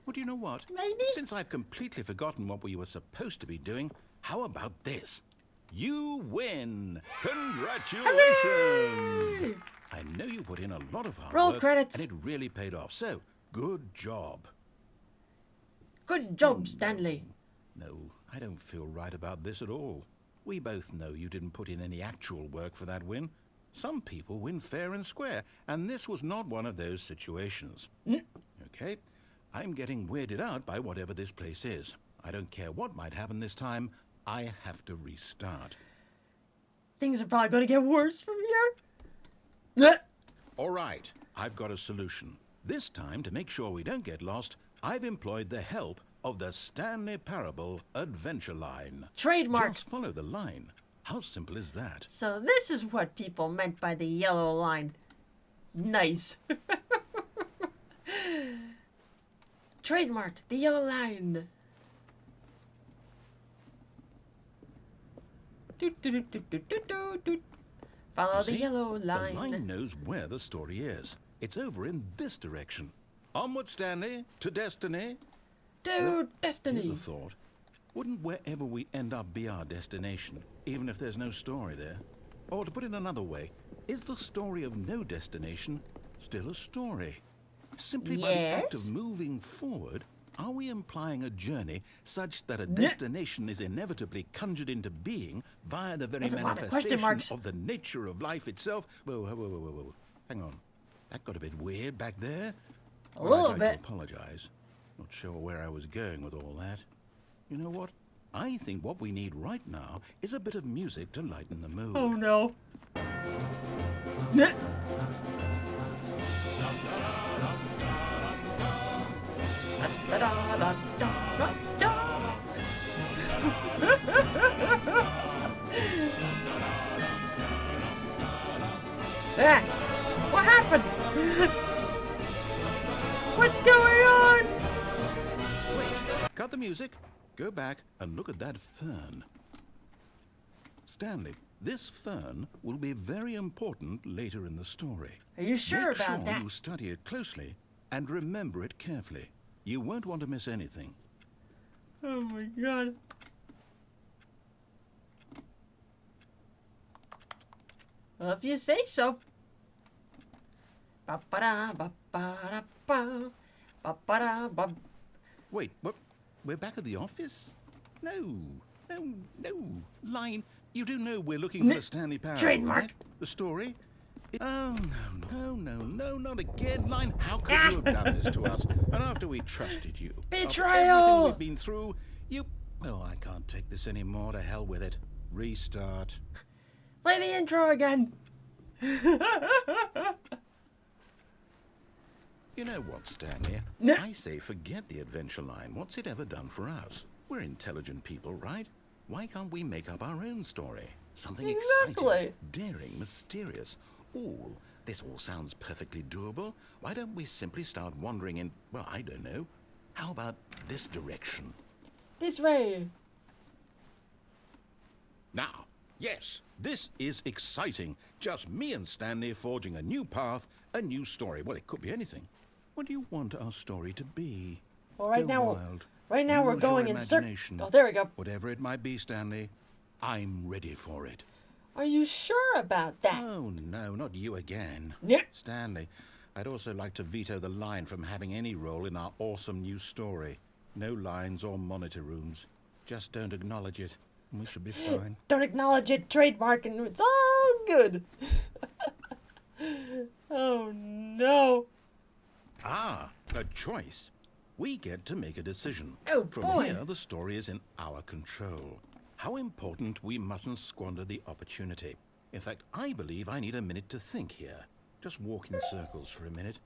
Well, do you know what? Maybe. Since I've completely forgotten what we were supposed to be doing, how about this? You win! Congratulations! Hooray! I know you put in a lot of hard Roll work, credits. and it really paid off. So, good job. Good job, Stanley. No, I don't feel right about this at all. We both know you didn't put in any actual work for that win. Some people win fair and square, and this was not one of those situations. Okay? I'm getting weirded out by whatever this place is. I don't care what might happen this time. I have to restart. Things are probably going to get worse from here. All right, I've got a solution. This time, to make sure we don't get lost, I've employed the help of the Stanley Parable Adventure Line. Trademark. Just follow the line. How simple is that? So this is what people meant by the yellow line. Nice. Trademark, the yellow line. Follow the See? yellow line. The line knows where the story is. It's over in this direction. Onward, Stanley, to destiny. To Here's destiny. a thought. Wouldn't wherever we end up be our destination, even if there's no story there? Or to put it another way, is the story of no destination still a story? Simply by the act Yes. of moving forward, are we implying a journey such that a destination is inevitably conjured into being via the very That's a lot of question manifestation marks. of the nature of life itself? Whoa. Hang on. That got a bit weird back there. A little I'd like bit. to apologize. Not sure where I was going with all that. You know what? I think what we need right now is a bit of music to lighten the mood. Oh no. Ah, what happened? What's going on? Wait, cut the music, go back and look at that fern. Stanley, this fern will be very important later in the story. Are you sure Make about sure that? you study it closely and remember it carefully. You won't want to miss anything. Oh my god. Well, if you say so. Ba-ba-da, ba-ba-da, ba. Ba-ba-da, ba. Wait, what? We're back at the office? No. Line, you do know we're looking for the Stanley Parable, Trademark. right? The story? Oh, no, not again. Line, how could you have done this to us? And after we trusted you. After everything Betrayal! we've been through, you... Oh, I can't take this anymore. To hell with it. Restart. Play the intro again. You know what, Stanley? No. I say forget the adventure line. What's it ever done for us? We're intelligent people, right? Why can't we make up our own story? Something Exactly. exciting, daring, mysterious. This all sounds perfectly doable. Why don't we simply start wandering in, well, I don't know. How about this direction? This way. Now, yes, this is exciting. Just me and Stanley forging a new path, a new story. Well, it could be anything. What do you want our story to be? Well, right Go now, wild. right now we're Use your going in circles. imagination. Oh, there we go. Whatever it might be, Stanley, I'm ready for it. Are you sure about that? Oh, no, not you again. No. Stanley, I'd also like to veto the line from having any role in our awesome new story. No lines or monitor rooms. Just don't acknowledge it, and we should be fine. Don't acknowledge it, trademark, and it's all good. Oh no. Ah, a choice. We get to make a decision. Oh, From boy. here, the story is in our control. How important we mustn't squander the opportunity. In fact, I believe I need a minute to think here. Just walk in circles for a minute.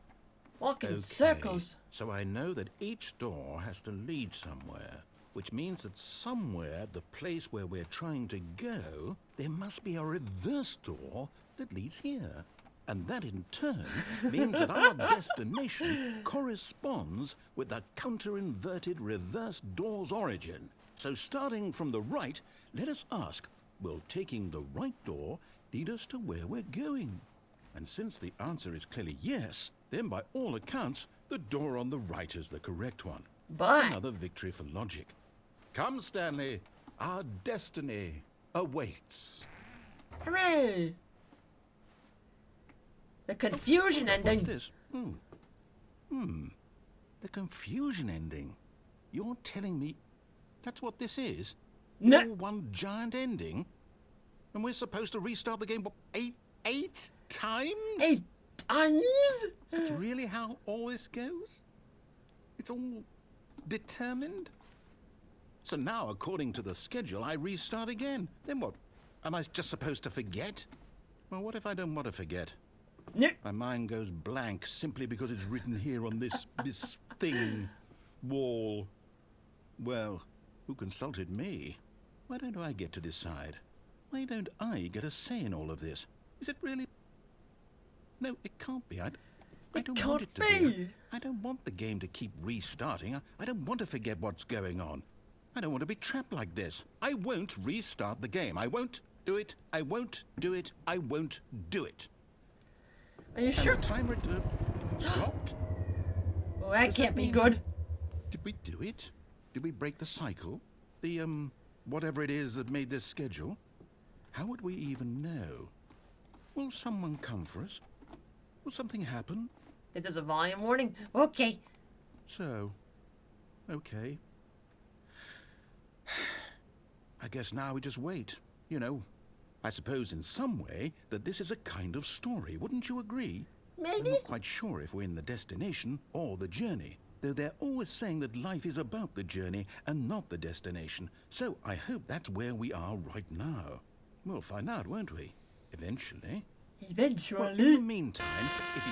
Walk in Okay, circles. So I know that each door has to lead somewhere, which means that somewhere, the place where we're trying to go, there must be a reverse door that leads here. And that in turn means that our destination corresponds with the counter-inverted reverse door's origin. So starting from the right, let us ask, will taking the right door lead us to where we're going? And since the answer is clearly yes, then by all accounts, the door on the right is the correct one. But Another victory for logic. Come, Stanley, our destiny awaits. hooray! The confusion What's ending. this? The confusion ending. You're telling me that's what this is? No. It's all one giant ending? And we're supposed to restart the game, what, eight times? 8 times? That's really how all this goes? It's all determined? So now, according to the schedule, I restart again. Then what? Am I just supposed to forget? Well, what if I don't want to forget? No. My mind goes blank simply because it's written here on this thing, wall. Well, who consulted me? Why don't I get to decide? Why don't I get a say in all of this? Is it really? No, it can't be. I don't want it to be. I don't want the game to keep restarting. I don't want to forget what's going on. I don't want to be trapped like this. I won't restart the game. I won't do it. I won't do it. I won't do it. Are you And sure? the timer stopped. Oh, that Does can't that be mean good. Did we do it? Did we break the cycle? The, whatever it is that made this schedule? How would we even know? Will someone come for us? Will something happen? It is a volume warning. Okay. So, okay. I guess now we just wait. You know, I suppose in some way that this is a kind of story. Wouldn't you agree? I'm Maybe. not quite sure if we're in the destination or the journey, though they're always saying that life is about the journey and not the destination. So I hope that's where we are right now. We'll find out, won't we? Eventually. Well, in the Eventually. meantime, if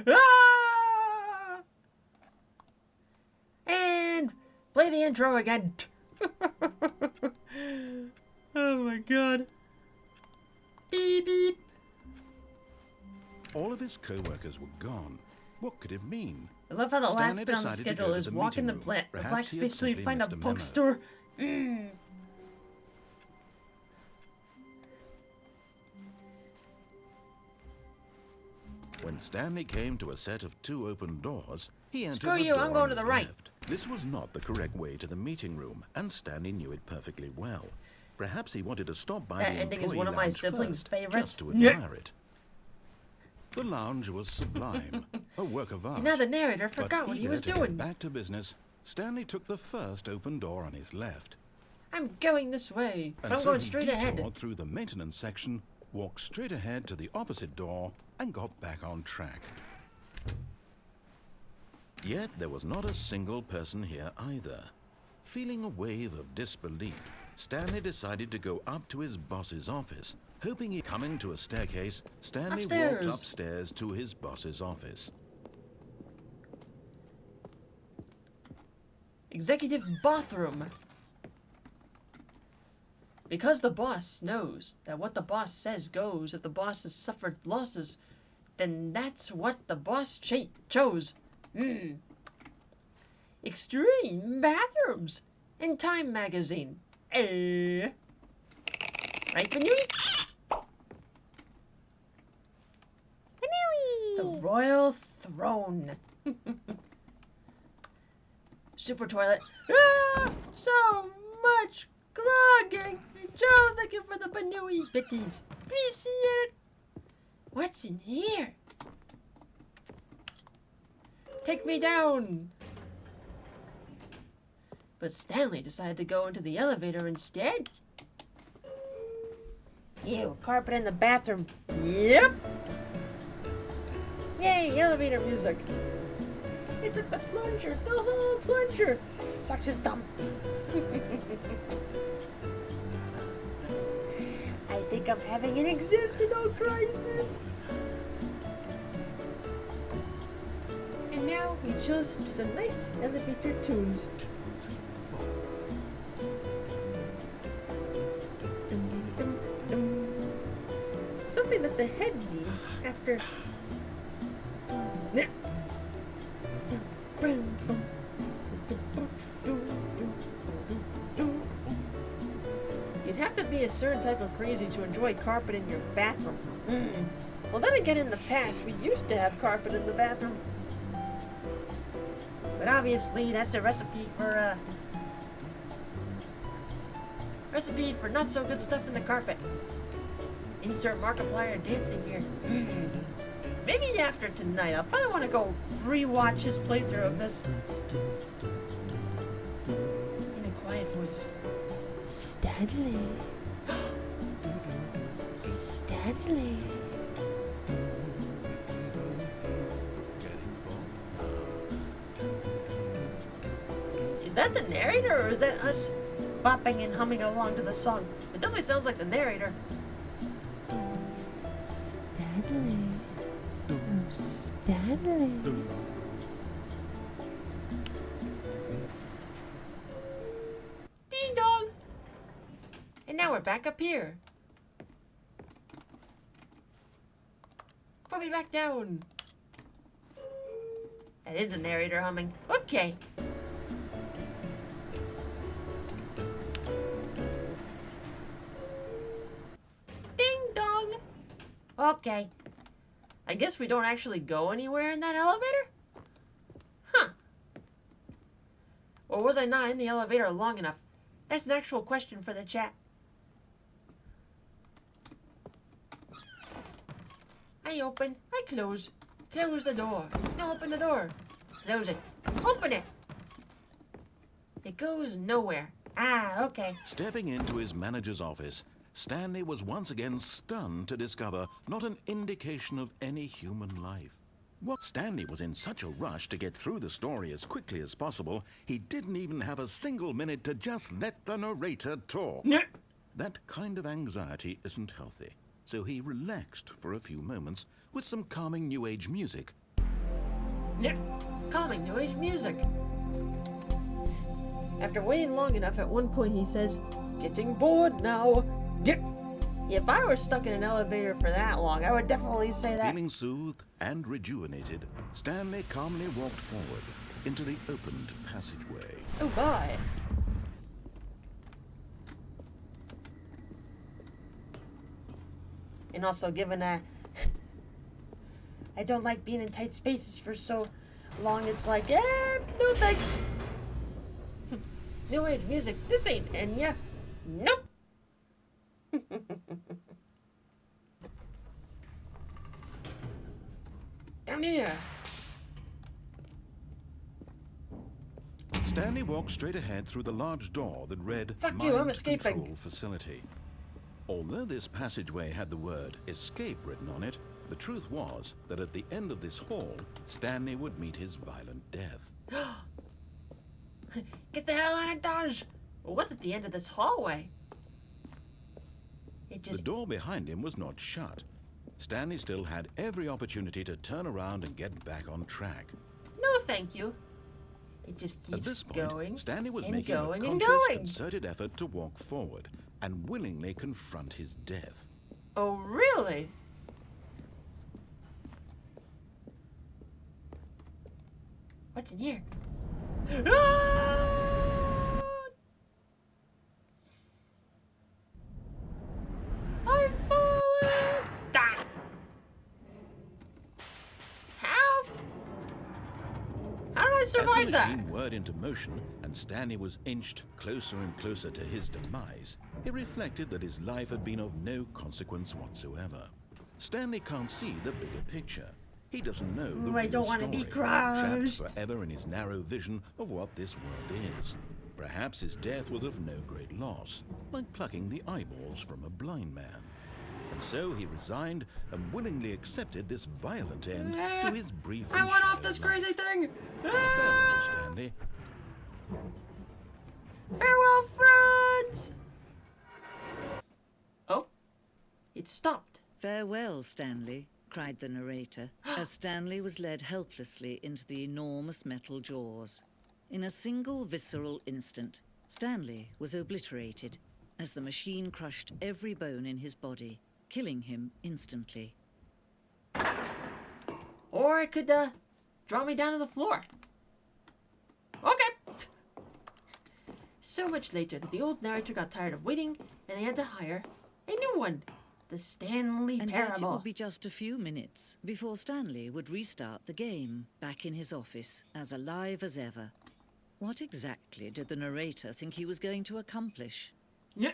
you... Ah! And play the intro again. Oh my god. Beep beep. All of his co-workers were gone. What could it mean? I love how the last Stanley bit on the decided to schedule go to is the walk in the meeting room. black Perhaps he had space till you simply find a missed a memo. bookstore. When Stanley came to a set of 2 open doors, he entered Screw the you, door I'm going on to the his right. left. This was not the correct way to the meeting room, and Stanley knew it perfectly well. Perhaps he wanted to stop by That the ending is employee one of my lounge siblings' first, favorites. just to admire it. The lounge was sublime, a work of art. And now the narrator But forgot what he eager was to get doing. back to business, Stanley took the first open door on his left. I'm going this way, but I'm so going he straight ahead. detoured through the maintenance section, walked straight ahead to the opposite door, and got back on track. Yet there was not a single person here either. Feeling a wave of disbelief, Stanley decided to go up to his boss's office. Hoping he'd coming to a staircase, Stanley walked upstairs to his boss's office. Executive bathroom. Because the boss knows that what the boss says goes, if the boss has suffered losses, then that's what the boss chose. Extreme bathrooms in Time magazine. Right, Benui? The Royal Throne. Super toilet. Ah, so much clogging. Joe, thank you for the Benui bitties. Appreciate it. What's in here? Take me down. But Stanley decided to go into the elevator instead. Ew, carpet in the bathroom. Yep. Yay, elevator music. It took the plunger, the whole plunger. Sucks his thumb. I think I'm having an existential crisis. And now we chose to some nice elevator tunes. Something that the head needs after. You'd have to be a certain type of crazy to enjoy carpet in your bathroom. Well, then again, in the past, we used to have carpet in the bathroom. But obviously, that's a recipe for not so good stuff in the carpet. Insert Markiplier dancing here. Maybe after tonight, I'll probably want to go rewatch his playthrough of this. In a quiet voice. Stanley. Stanley. Is that the narrator, or is that us bopping and humming along to the song? It definitely sounds like the narrator. Stanley. Oh, Stanley. Ding dong! And now we're back up here. Put me back down. That is the narrator humming. Okay. Ding dong. Okay. I guess we don't actually go anywhere in that elevator? Huh. Or was I not in the elevator long enough? That's an actual question for the chat. I open, I close. Close the door. No, open the door. Close it. Open it. It goes nowhere. Ah, okay. Stepping into his manager's office, Stanley was once again stunned to discover not an indication of any human life. What Stanley was in such a rush to get through the story as quickly as possible, he didn't even have a single minute to just let the narrator talk. That kind of anxiety isn't healthy, so he relaxed for a few moments with some calming New Age music. Calming New Age music. After waiting long enough, at one point he says, "Getting bored now." If I were stuck in an elevator for that long, I would definitely say that. Feeling soothed and rejuvenated, Stanley calmly walked forward into the opened passageway. Oh boy. And also, given that I don't like being in tight spaces for so long, it's like, no thanks. New age music, this ain't Enya. Nope. Down here. Stanley walked straight ahead through the large door that read Fuck you, I'm Mind escaping. Control Facility. Although this passageway had the word escape written on it, the truth was that at the end of this hall, Stanley would meet his violent death. Get the hell out of Dodge! Well, what's at the end of this hallway? It The just... door behind him was not shut. Stanley still had every opportunity to turn around and get back on track. No, thank you. It just At keeps this point, going Stanley was and making going a and conscious, going. concerted effort to walk forward and willingly confront his death. Oh, really? What's in here? Ah! I'm falling! Ah! How? How did I As survive the that? machine whirred into motion and Stanley was inched closer and closer to his demise, he reflected that his life had been of no consequence whatsoever. Stanley can't see the bigger picture. He doesn't know the Ooh, real I don't want to story, be trapped crushed. forever in his narrow vision of what this world is. Perhaps his death was of no great loss, like plucking the eyeballs from a blind man. And so he resigned and willingly accepted this violent end to his brief I and went off shallow this life. crazy thing! Farewell, Stanley. Farewell, friends! Oh, it stopped. "Farewell, Stanley," cried the narrator, as Stanley was led helplessly into the enormous metal jaws. In a single visceral instant, Stanley was obliterated as the machine crushed every bone in his body, killing him instantly. Or it could, draw me down to the floor. Okay. So much later that the old narrator got tired of waiting, and they had to hire a new one. The Stanley And yet it Parable. would be just a few minutes before Stanley would restart the game, back in his office, as alive as ever. What exactly did the narrator think he was going to accomplish? Yeah.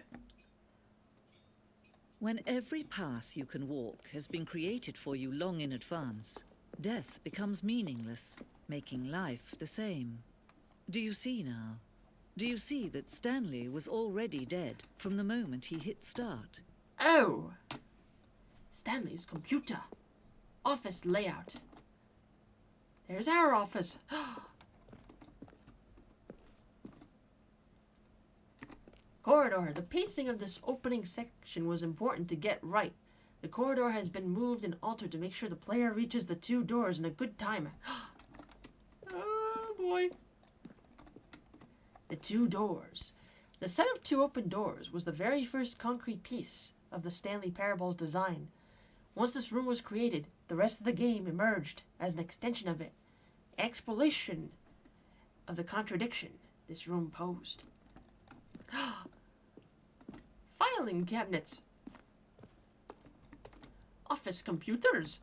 When every path you can walk has been created for you long in advance, death becomes meaningless, making life the same. Do you see now? Do you see that Stanley was already dead from the moment he hit start? Oh. Stanley's computer. Office layout. There's our office. Corridor. The pacing of this opening section was important to get right. The corridor has been moved and altered to make sure the player reaches the two doors in a good time. Oh boy. The two doors. The set of two open doors was the very first concrete piece of the Stanley Parable's design. Once this room was created, the rest of the game emerged as an extension of it. Explanation of the contradiction this room posed. Filing cabinets. Office computers.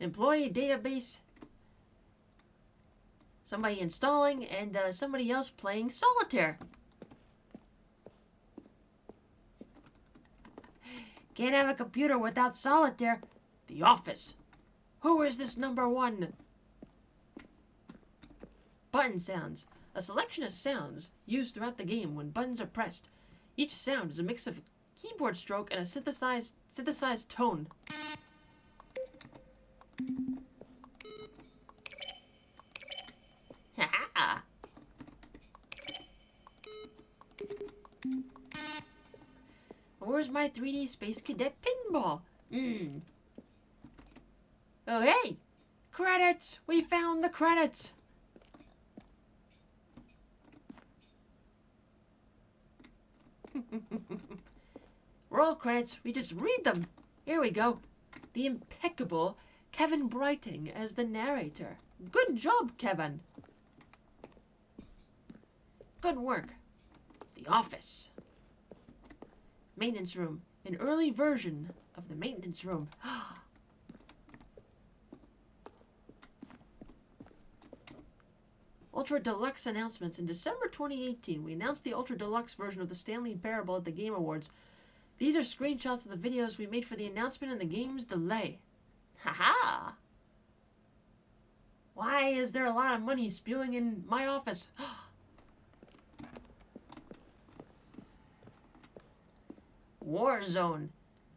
Employee database. Somebody installing and somebody else playing solitaire. Can't have a computer without solitaire. The office. Who is this number one? Button sounds. A selection of sounds used throughout the game when buttons are pressed. Each sound is a mix of keyboard stroke and a synthesized tone. Ha-ha! Where's my 3D Space Cadet pinball? Oh, hey! Credits! We found the credits! Roll credits, we just read them. Here we go. The impeccable Kevin Brighting as the narrator. Good job, Kevin. Good work. The office. Maintenance room. An early version of the maintenance room. Ultra Deluxe announcements. In December 2018, we announced the Ultra Deluxe version of the Stanley Parable at the Game Awards. These are screenshots of the videos we made for the announcement and the game's delay. Haha! Why is there a lot of money spewing in my office? Warzone.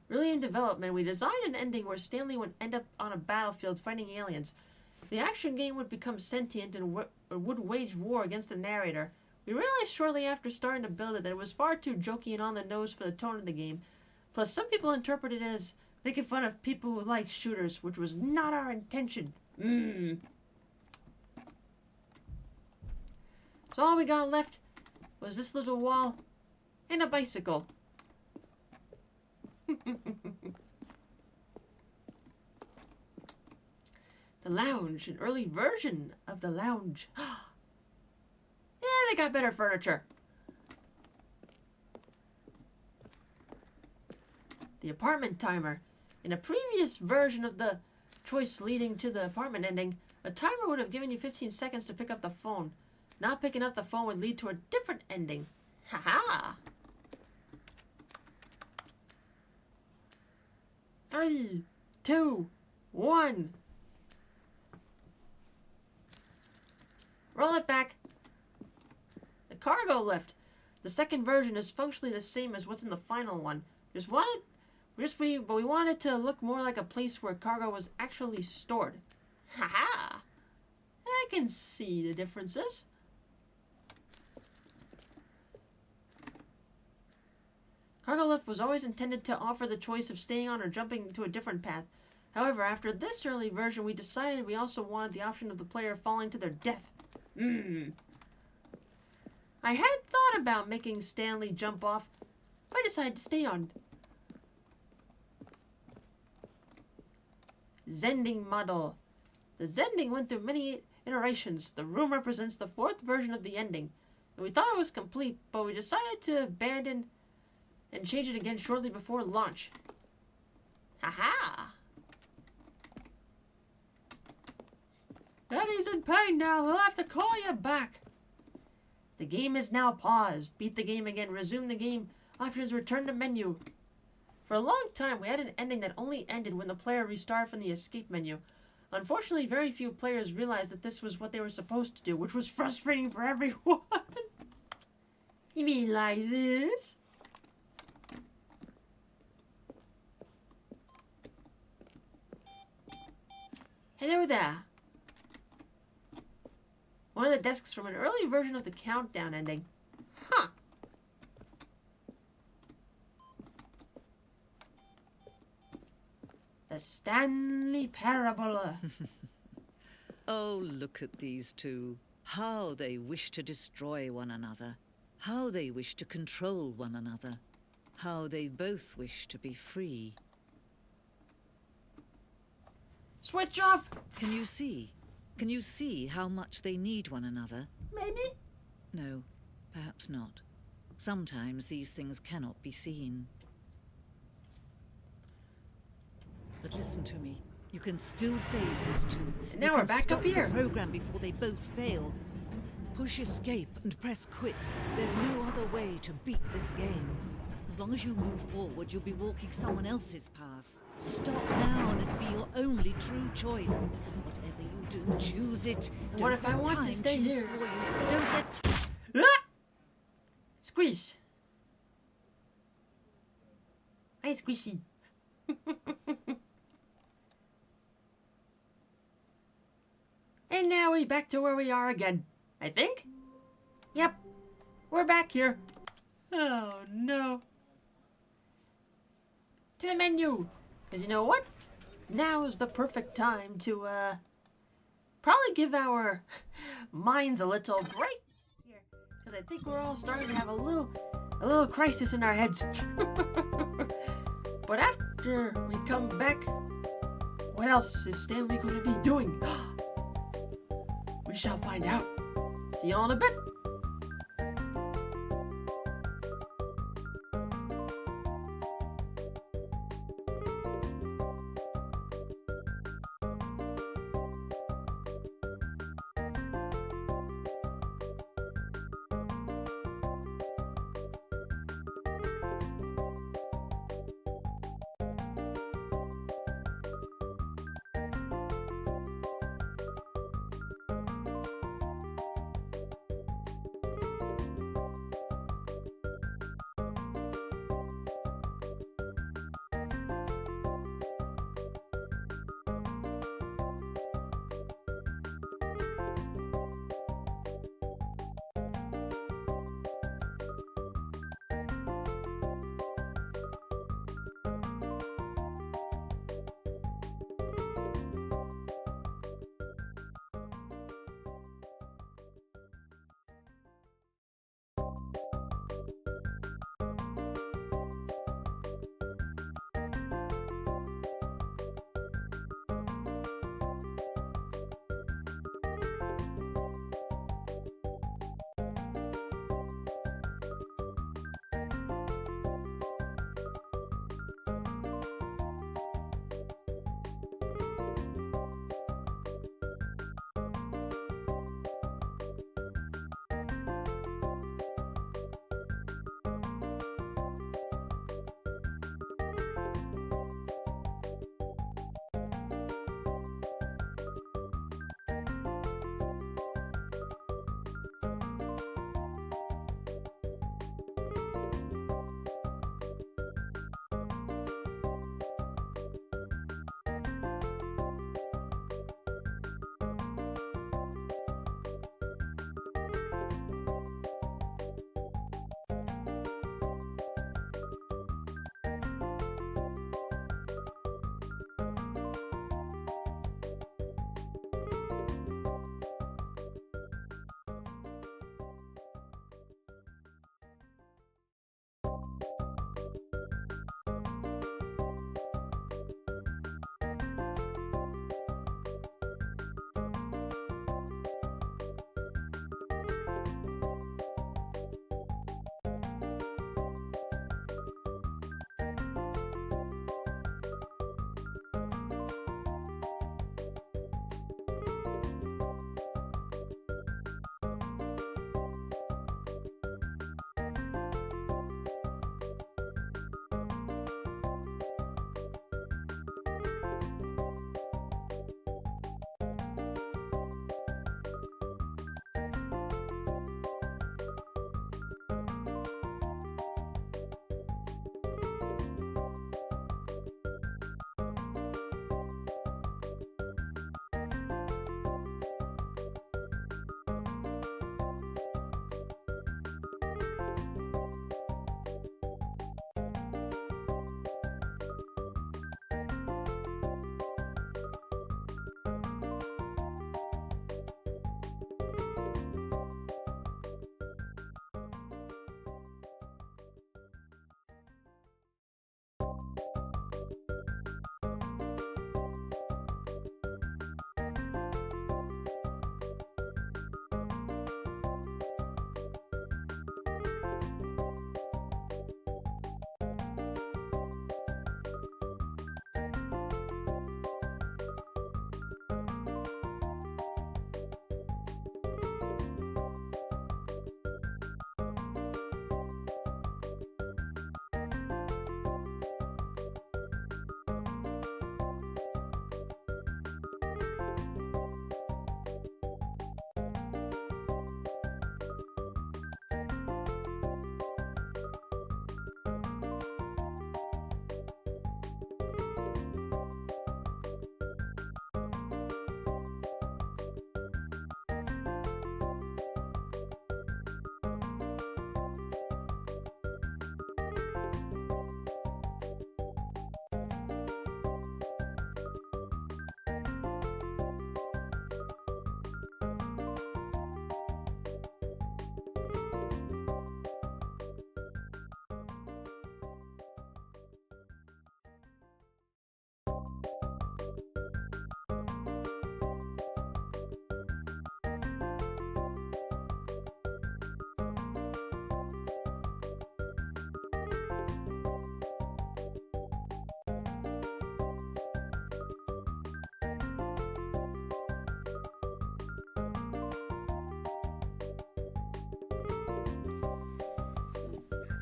Really in development, we designed an ending where Stanley would end up on a battlefield fighting aliens. The action game would become sentient and would wage war against the narrator. We realized shortly after starting to build it that it was far too jokey and on the nose for the tone of the game. Plus, some people interpret it as making fun of people who like shooters, which was not our intention. So all we got left was this little wall and a bicycle. The lounge, an early version of the lounge. Yeah, they got better furniture. The apartment timer. In a previous version of the choice leading to the apartment ending, a timer would have given you 15 seconds to pick up the phone. Not picking up the phone would lead to a different ending. Haha! 3, 2, 1. Roll it back. The cargo lift. The second version is functionally the same as what's in the final one. But we wanted to look more like a place where cargo was actually stored. Haha! I can see the differences. Cargo lift was always intended to offer the choice of staying on or jumping to a different path. However, after this early version, we decided we also wanted the option of the player falling to their death. I had thought about making Stanley jump off, but I decided to stay on. Zending model. The Zending went through many iterations. The room represents the 4th version of the ending. And we thought it was complete, but we decided to abandon and change it again shortly before launch. Haha! Daddy's in pain now. He'll have to call you back. The game is now paused. Beat the game again. Resume the game. Options. Return to menu. For a long time, we had an ending that only ended when the player restarted from the escape menu. Unfortunately, very few players realized that this was what they were supposed to do, which was frustrating for everyone. You mean like this? Hello there. One of the desks from an early version of the countdown ending. Huh. The Stanley Parable. Oh, look at these two. How they wish to destroy one another. How they wish to control one another. How they both wish to be free. Switch off! Can you see? Can you see how much they need one another? Maybe? No, perhaps not. Sometimes these things cannot be seen. But listen to me. You can still save these two. And now we're back up here. The program before they both fail. Push escape and press quit. There's no other way to beat this game. As long as you move forward, you'll be walking someone else's path. Stop now and it'll be your only true choice. Whatever you do, choose it. What if I want to stay here? For you. Don't let... Ah! Squish. Hi, Squishy. And now we're back to where we are again, I think? Yep, we're back here. Oh, no. To the menu. Because you know what? Now is the perfect time to, probably give our minds a little break here. Because I think we're all starting to have a little a little crisis in our heads. But after we come back, what else is Stanley going to be doing? We shall find out. See you all in a bit.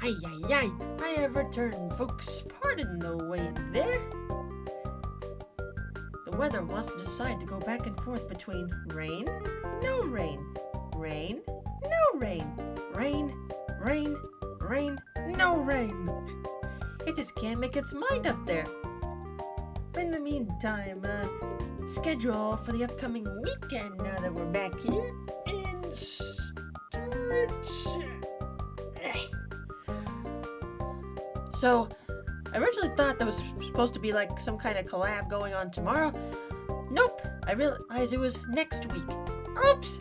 Ay, ay, ay. I have returned, folks. Pardon the wait there. The weather wants to decide to go back and forth between rain, no rain, rain, no rain, rain, rain, rain, no rain. It just can't make its mind up there. In the meantime, schedule for the upcoming weekend now that we're back here. And stretch. So, I originally thought there was supposed to be like some kind of collab going on tomorrow. Nope, I realized it was next week. Oops!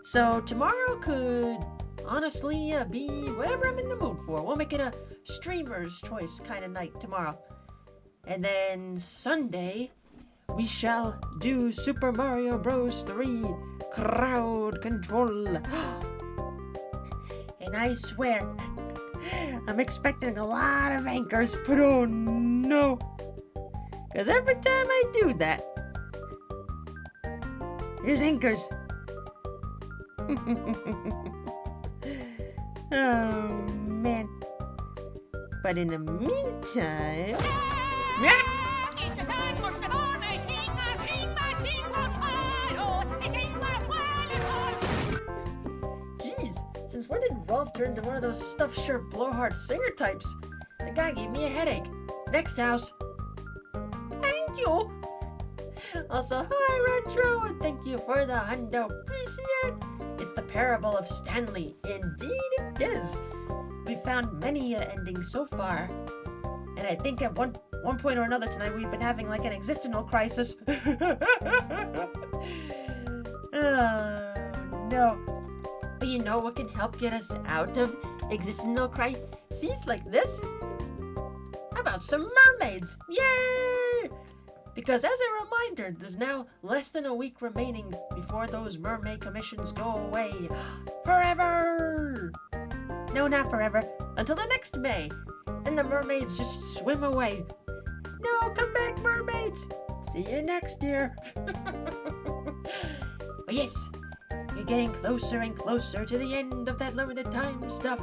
So, tomorrow could honestly be whatever I'm in the mood for. We'll make it a streamer's choice kind of night tomorrow. And then Sunday, we shall do Super Mario Bros. 3 Crowd Control. And I swear, I'm expecting a lot of anchors, but oh no. Because every time I do that, there's anchors. Oh man. But in the meantime... Jeez, since when did Rolf turn into one of those stuffed shirt blowhard singer types? The guy gave me a headache. Next house. Thank you. Also, hi Retro, and thank you for the hundo. Appreciate. It's the parable of Stanley. Indeed it is. We've found many endings so far. And I think at one point or another tonight we've been having like an existential crisis. Oh no. But you know what can help get us out of existential crises like this? How about some mermaids? Yay! Because as a reminder, there's now less than a week remaining before those mermaid commissions go away. Forever! No, not forever. Until the next May. And the mermaids just swim away. No, come back, mermaids! See you next year. But yes, you're getting closer and closer to the end of that limited time stuff.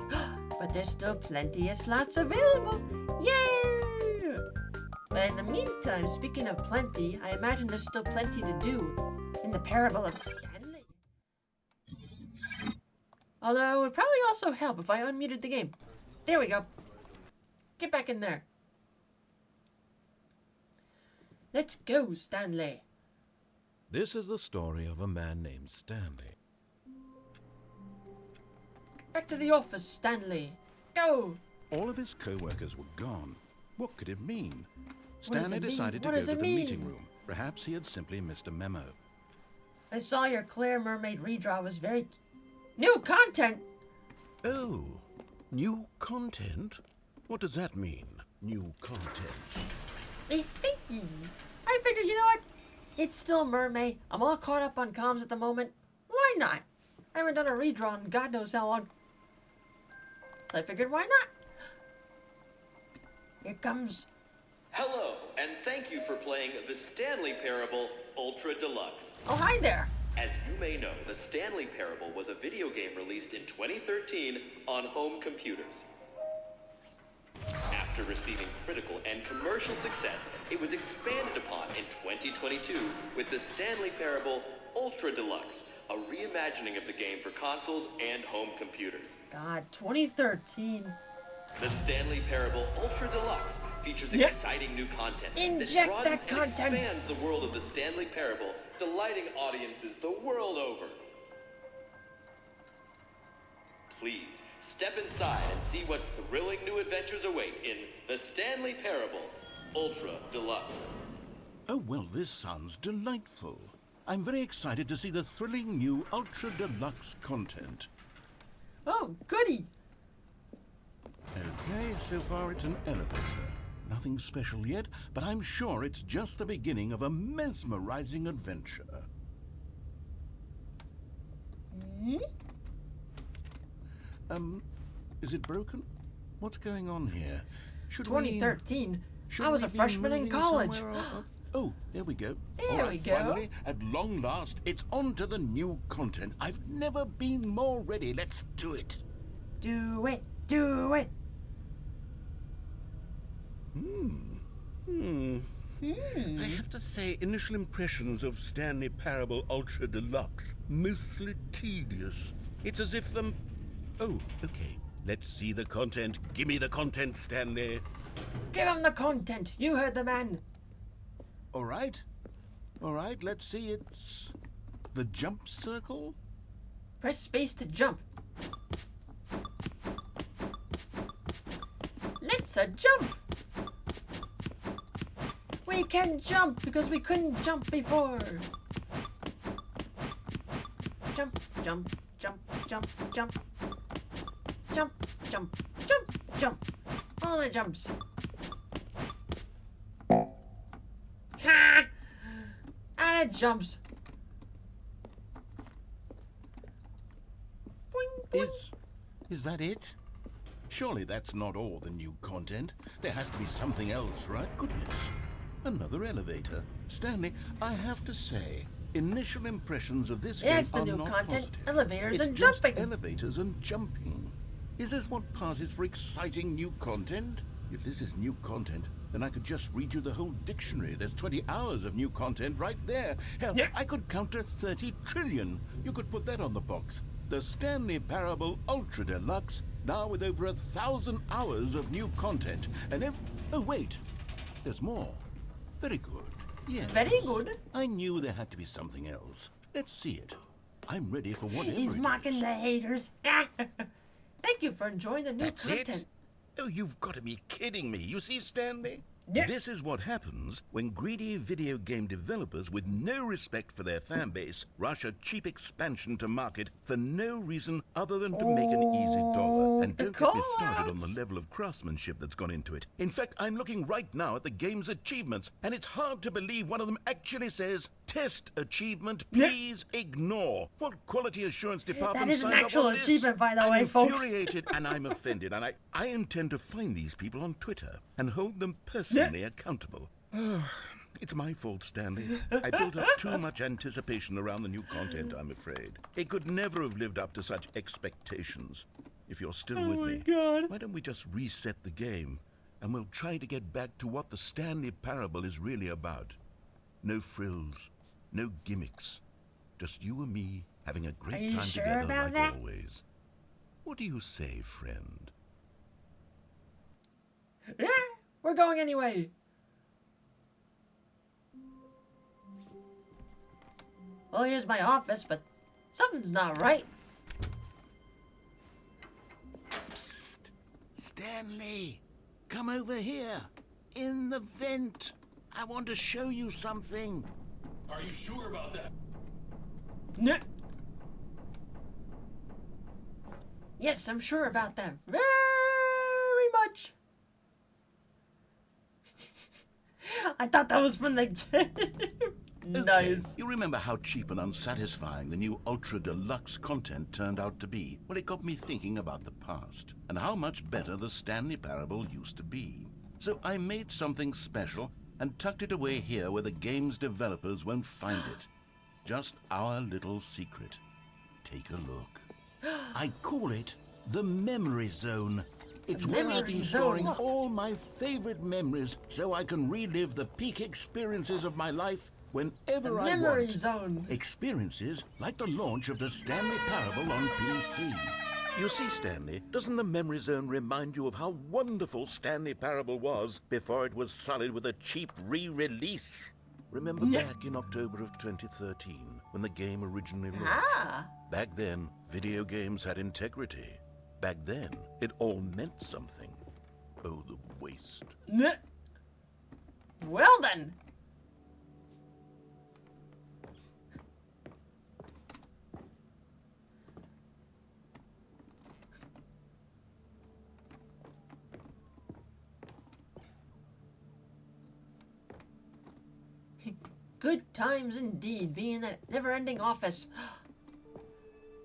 But there's still plenty of slots available. Yay! But in the meantime, speaking of plenty, I imagine there's still plenty to do in the parable of Stanley. Although it would probably also help if I unmuted the game. There we go. Get back in there. Let's go, Stanley. This is the story of a man named Stanley. Back to the office, Stanley. Go! All of his co-workers were gone. What could it mean? What does Stanley it mean? decided to What go does to it the mean? meeting room. Perhaps he had simply missed a memo. I saw your Claire Mermaid redraw was very... New content! Oh, new content? What does that mean, new content? It's sneaky. I figured, you know what? It's still Mermaid. I'm all caught up on comms at the moment. Why not? I haven't done a redraw in God knows how long. So I figured, why not? Here comes... Hello, and thank you for playing the Stanley Parable Ultra Deluxe. Oh, hi there. As you may know, the Stanley Parable was a video game released in 2013 on home computers. After receiving critical and commercial success, it was expanded upon in 2022 with the Stanley Parable Ultra Deluxe, a reimagining of the game for consoles and home computers. God, 2013. The Stanley Parable Ultra Deluxe features Yep. exciting new content Inject that broadens that and content. expands the world of the Stanley Parable, delighting audiences the world over. Please, step inside and see what thrilling new adventures await in the Stanley Parable Ultra Deluxe. Oh, well, this sounds delightful. I'm very excited to see the thrilling new Ultra Deluxe content. Oh, goody. Okay, so far it's an elevator. Nothing special yet, but I'm sure it's just the beginning of a mesmerizing adventure. Is it broken? What's going on here? Should 2013. should I was we a be freshman in moving college. somewhere or- Oh, there we go. There All right, we go. Finally, at long last, it's on to the new content. I've never been more ready. Let's do it. Do it, do it. I have to say, initial impressions of Stanley Parable Ultra Deluxe, mostly tedious. It's as if, Oh, okay. Let's see the content. Give me the content, Stanley. Give him the content. You heard the man. All right, let's see. It's the jump circle? Press space to jump. Let's jump. We can jump because we couldn't jump before. Jump, jump, jump, jump, jump. Jump, jump, jump, jump. All the jumps. Ha! And it jumps. Boing, boing. Is that it? Surely that's not all the new content. There has to be something else, right? Goodness. Another elevator. Stanley, I have to say, initial impressions of this game It's the are new not content. positive. Elevators It's and just jumping. elevators and jumping. Is this what passes for exciting new content? If this is new content, then I could just read you the whole dictionary. There's 20 hours of new content right there. Hell, Yeah. I could counter 30 trillion. You could put that on the box. The Stanley Parable Ultra Deluxe, now with over 1,000 hours of new content. And oh wait, there's more. Very good. Yes. Very good. I knew there had to be something else. Let's see it. I'm ready for whatever He's it mocking is. the haters. Thank you for enjoying the new That's content. it? Oh, you've got to be kidding me. You see, Stanley? Yeah. This is what happens when greedy video game developers with no respect for their fan base rush a cheap expansion to market for no reason other than to make an easy dollar. And the don't get me started on call-outs. the level of craftsmanship that's gone into it. In fact, I'm looking right now at the game's achievements, and it's hard to believe one of them actually says, "Test achievement, Yeah. please ignore." What quality assurance department That is an signed actual up on this? achievement, by the I'm way, folks. infuriated and I'm offended, and I intend to find these people on Twitter and hold them personally accountable. It's my fault, Stanley. I built up too much anticipation around the new content, I'm afraid. It could never have lived up to such expectations. If you're still with me, God. why don't we just reset the game and we'll try to get back to what the Stanley Parable is really about. No frills, no gimmicks. Just you and me having a Are great you time sure together about like that? always. What do you say, friend? Yeah, we're going anyway. Well, here's my office, but something's not right. Psst! Stanley! Come over here! In the vent! I want to show you something! Are you sure about that? Nah. Yes, I'm sure about that. Very much. I thought that was from the game. Nice. Okay, you remember how cheap and unsatisfying the new Ultra Deluxe content turned out to be? Well, it got me thinking about the past and how much better the Stanley Parable used to be. So I made something special and tucked it away here where the game's developers won't find it. Just our little secret. Take a look. I call it the Memory Zone. It's where I've Memory been Zone. storing all my favorite memories so I can relive the peak experiences of my life whenever I Memory want. Zone. Experiences like the launch of the Stanley Parable on PC. You see, Stanley, doesn't the Memory Zone remind you of how wonderful Stanley Parable was before it was sullied with a cheap re-release? Remember back in October of 2013, when the game originally launched? Ah. Back then, video games had integrity. Back then, it all meant something. Oh, the waste. Nah. Well then. Good times indeed, being in that never-ending office.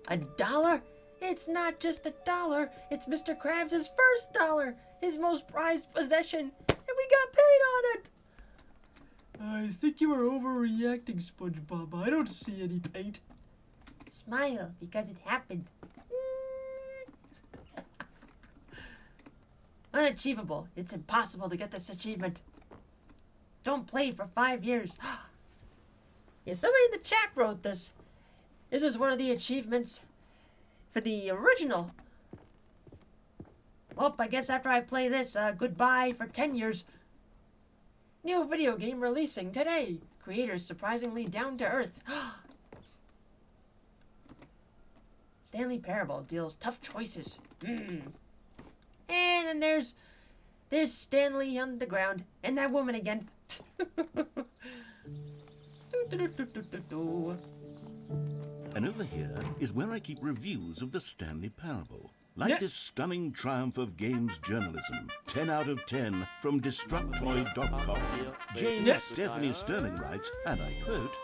$1? It's not just $1. It's Mr. Krabs' first dollar, his most prized possession, and we got paid on it. I think you are overreacting, SpongeBob. I don't see any paint. Smile, because it happened. Unachievable. It's impossible to get this achievement. Don't play for 5 years. Yeah, somebody in the chat wrote this. This was one of the achievements for the original. Well, I guess after I play this, goodbye for 10 years. New video game releasing today. Creators surprisingly down to earth. Stanley Parable deals tough choices. And then there's Stanley on the ground and that woman again. And over here is where I keep reviews of the Stanley Parable. Like this stunning triumph of games journalism, 10 out of 10 from Destructoid.com. Jane Stephanie Sterling writes, and I quote,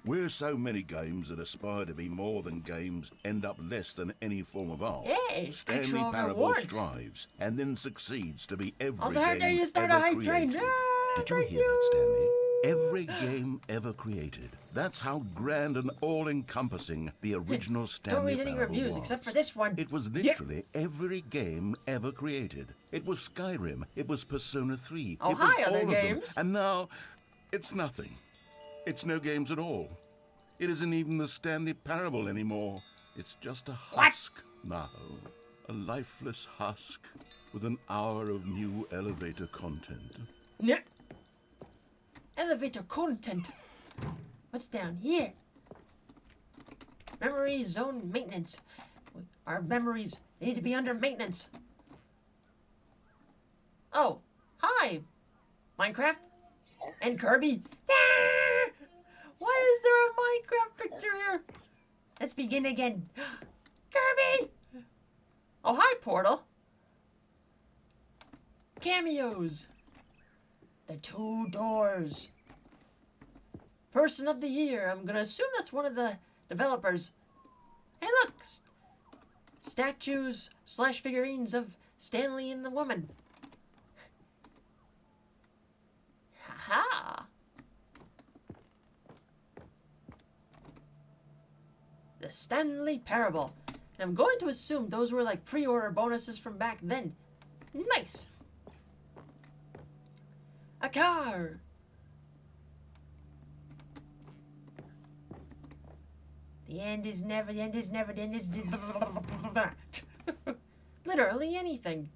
"Where so many games that aspire to be more than games end up less than any form of art, Hey, Stanley actual Parable rewards. strives and then succeeds to be every Also, how dare game you start a ever hype train? created." Did you Thank hear that, Stanley? Every game ever created. That's how grand and all-encompassing the original Stanley Don't read any Parable reviews was. except for this one. It was literally every game ever created. It was Skyrim. It was Persona 3. Oh, it was hi, other all of them. games. And now, it's nothing. It's no games at all. It isn't even the Stanley Parable anymore. It's just a husk now. A lifeless husk with an hour of new elevator content. Yeah. Elevator content. What's down here? Memory zone maintenance. Our memories need to be under maintenance. Oh, hi, Minecraft and Kirby. Ah! Why is there a Minecraft picture here? Let's begin again. Kirby! Oh, hi, Portal. Cameos. The 2 doors. Person of the year. I'm gonna assume that's one of the developers. Hey, look! Statues / figurines of Stanley and the woman. Haha! The Stanley Parable. And I'm going to assume those were like pre-order bonuses from back then. Nice! A car! The end is never, the end is never, the end is... Literally anything.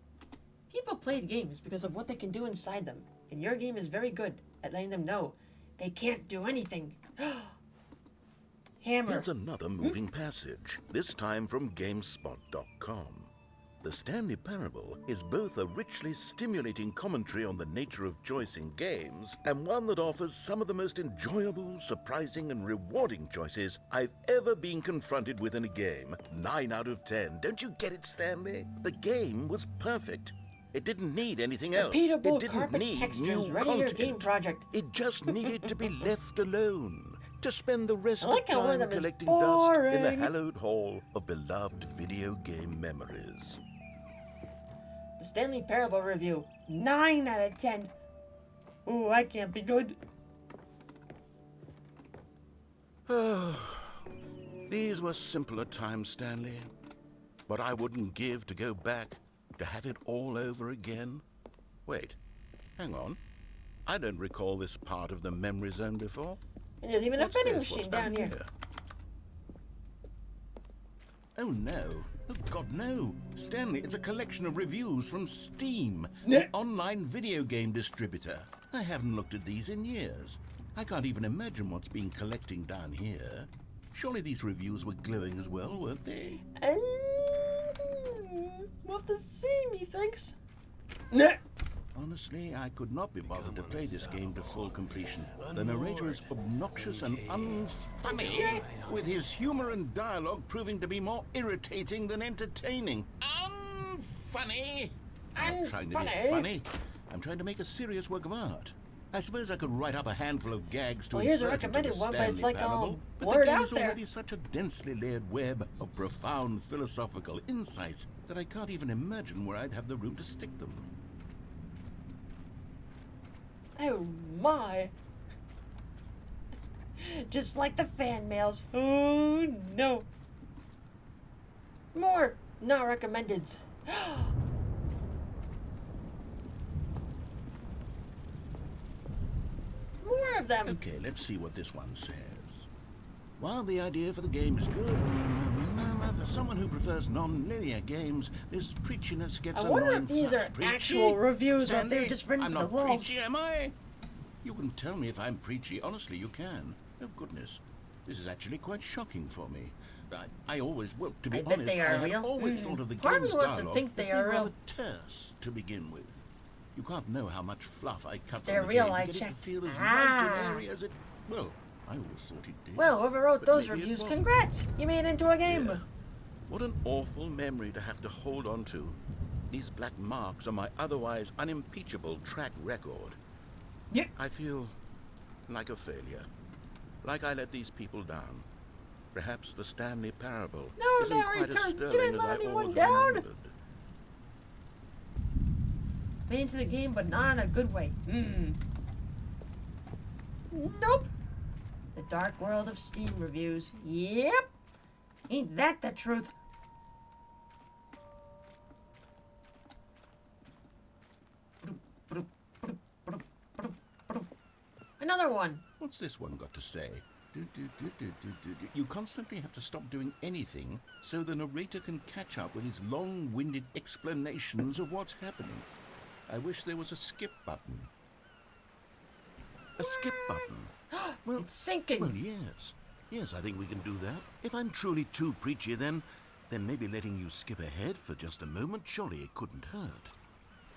People played games because of what they can do inside them, and your game is very good at letting them know they can't do anything. Hammer. Here's another moving passage, this time from GameSpot.com. The Stanley Parable is both a richly stimulating commentary on the nature of choice in games and one that offers some of the most enjoyable, surprising, and rewarding choices I've ever been confronted with in a game. 9 out of 10. Don't you get it, Stanley? The game was perfect. It didn't need anything else. Repeatable It didn't carpet need textures new ready your content. game project. It just needed to be left alone, to spend the rest I like of how one of time them is collecting dust in the boring. hallowed hall of beloved video game memories. The Stanley Parable review. 9 out of 10. Ooh, I can't be good. These were simpler times, Stanley. But I wouldn't give to go back, to have it all over again. Wait, hang on. I don't recall this part of the memory zone before. And there's even What's a vending this? machine What's down back here. Oh no. Oh God, no. Stanley, it's a collection of reviews from Steam, Yeah. the online video game distributor. I haven't looked at these in years. I can't even imagine what's been collecting down here. Surely these reviews were glowing as well, weren't they? We'll have to see, methinks. Honestly, I could not be bothered to play this game to full completion. The narrator is obnoxious and unfunny, with his humor and dialogue proving to be more irritating than entertaining. Unfunny! I'm trying to be funny. I'm trying to make a serious work of art. I suppose I could write up a handful of gags to Well, here's a insert into recommended the one, but it's Stanley like all Parable, but blurred the game out is there. already such a densely layered web of profound philosophical insights that I can't even imagine where I'd have the room to stick them. Oh my. Just like the fan mails. Oh no. More not recommendeds. of them. Okay, let's see what this one says. While the idea for the game is good, for someone who prefers non-linear games, this preachiness gets I annoying. wonder if these are Preachy? actual reviews or if Stanley, they're just written I'm for the not walls. preachy, am I? You can tell me if I'm preachy. Honestly, you can. Oh, goodness. This is actually quite shocking for me. I always, well, to be I bet honest, they are I have real. always thought of the Part of me game's wants to dialogue think as they being are real. rather terse to begin with. You can't know how much fluff I cut They're from the real, game I to get it to checked. feel as Ah. light and airy as it... Well, I always thought it did. Well, whoever wrote But those maybe it reviews, wasn't. congrats! You made it into a game. Yeah. What an awful memory to have to hold on to. These black marks on my otherwise unimpeachable track record. Yep. I feel like a failure. Like I let these people down. Perhaps the Stanley parable No, isn't quite as narrator, you sterling didn't as let I anyone always down. remembered. Made into the game, but not in a good way. Nope. The Dark World of Steam reviews. Yep. Ain't that the truth? Another one. What's this one got to say? You constantly have to stop doing anything so the narrator can catch up with his long-winded explanations of what's happening. I wish there was a skip button. A skip button? Well, It's sinking. Well, yes. Yes, I think we can do that. If I'm truly too preachy, then maybe letting you skip ahead for just a moment, surely it couldn't hurt.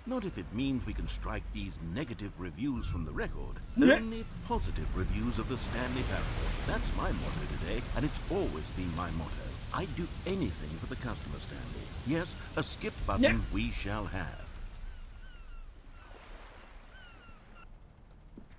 Not if it means we can strike these negative reviews from the record. Only positive reviews of the Stanley parable. That's my motto today, and it's always been my motto. I'd do anything for the customer, Stanley. Yes, a skip button we shall have.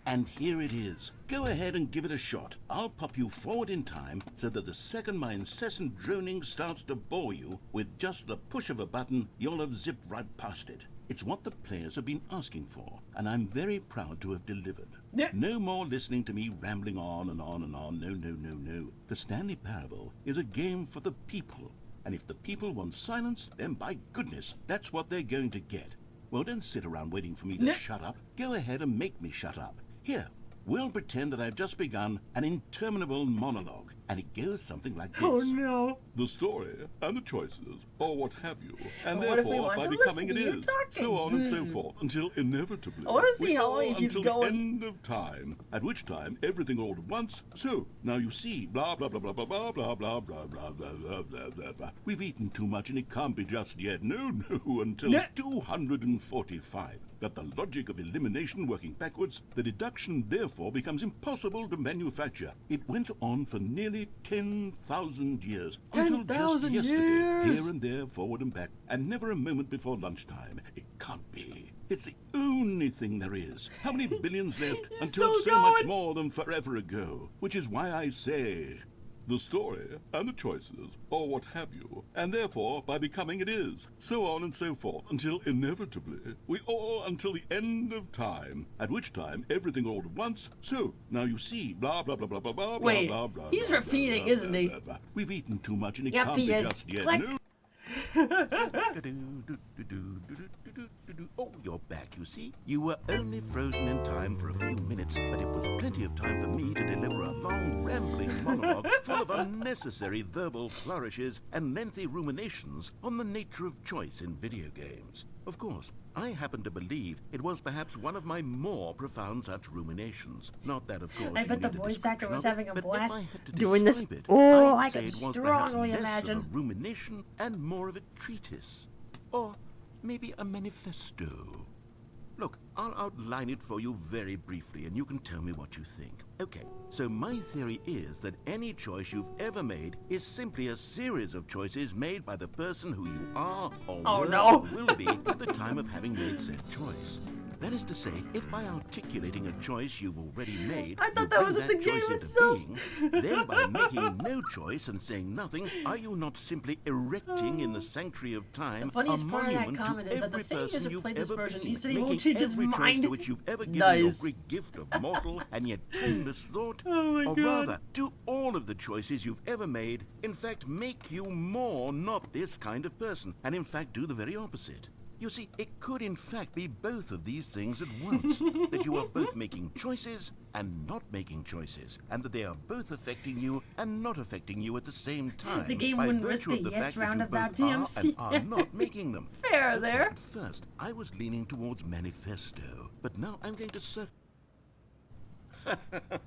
And here it is. Go ahead and give it a shot. I'll pop you forward in time so that the second my incessant droning starts to bore you, with just the push of a button, you'll have zipped right past it. It's what the players have been asking for, and I'm very proud to have delivered. No more listening to me rambling on and on and on. No, no, no, no. The Stanley Parable is a game for the people, and if the people want silence, then by goodness, that's what they're going to get. Well, don't sit around waiting for me to shut up. Go ahead and make me shut up. Here, we'll pretend that I've just begun an interminable monologue, and it goes something like this. Oh no. The story and the choices, or what have you, and But what if we therefore want by to becoming listen it to you is, talking? so on and so forth, until inevitably I wanna see we how long all he keeps until going. the end of time, at which time everything all at once. So now you see, blah blah blah blah blah blah blah blah blah blah blah blah blah blah blah. We've eaten too much and it can't be just yet. No, no, until 245. That the logic of elimination working backwards, the deduction therefore becomes impossible to manufacture. It went on for nearly 10,000 years, until just 10,000 yesterday, years! here and there, forward and back, and never a moment before lunchtime. It can't be. It's the only thing there is. How many billions left until still so much going. more than forever ago? Which is why I say... the story and the choices, or what have you, and therefore by becoming it is, so on and so forth, until inevitably we all until the end of time, at which time everything all at once. So now you see, blah blah blah blah blah blah Wait, blah blah. he's blah, repeating, blah, isn't blah, he? blah, blah. We've eaten too much and it Yep, can't he be is. just yet. Click. No. Oh, you're back, you see. You were only frozen in time for a few minutes, but it was plenty of time for me to deliver a long, rambling monologue full of unnecessary verbal flourishes and lengthy ruminations on the nature of choice in video games. Of course, I happen to believe it was perhaps one of my more profound such ruminations. Not that, of course, I you bet the need a voice actor description was of it, having a but if blast I had to doing this. describe it, Oh, I'd I say can it was perhaps strongly less imagine. of a rumination and more of a treatise. Or maybe a manifesto. Look, I'll outline it for you very briefly, and you can tell me what you think. Okay, so my theory is that any choice you've ever made is simply a series of choices made by the person who you are or or will be at the time of having made said choice. That is to say, if by articulating a choice you've already made, I thought you that was bring in the choice game into itself. being, then by making no choice and saying nothing, are you not simply erecting in the sanctuary of time The funniest a part of that monument comment to is that the every same person user you've played this ever version. been, He said he won't making change his every choice mind. to which you've ever given your Nice. great gift of mortal and yet timeless thought? Oh my or God. rather, do all of the choices you've ever made, in fact, make you more not this kind of person, and in fact do the very opposite? You see, it could in fact be both of these things at once. That you are both making choices and not making choices, and that they are both affecting you and not affecting you at the same time. The game by wouldn't risk virtue the of the yes fact that round you of that both are DMC. and are not making them. Fair Okay, there. at first, I was leaning towards manifesto, but now I'm going to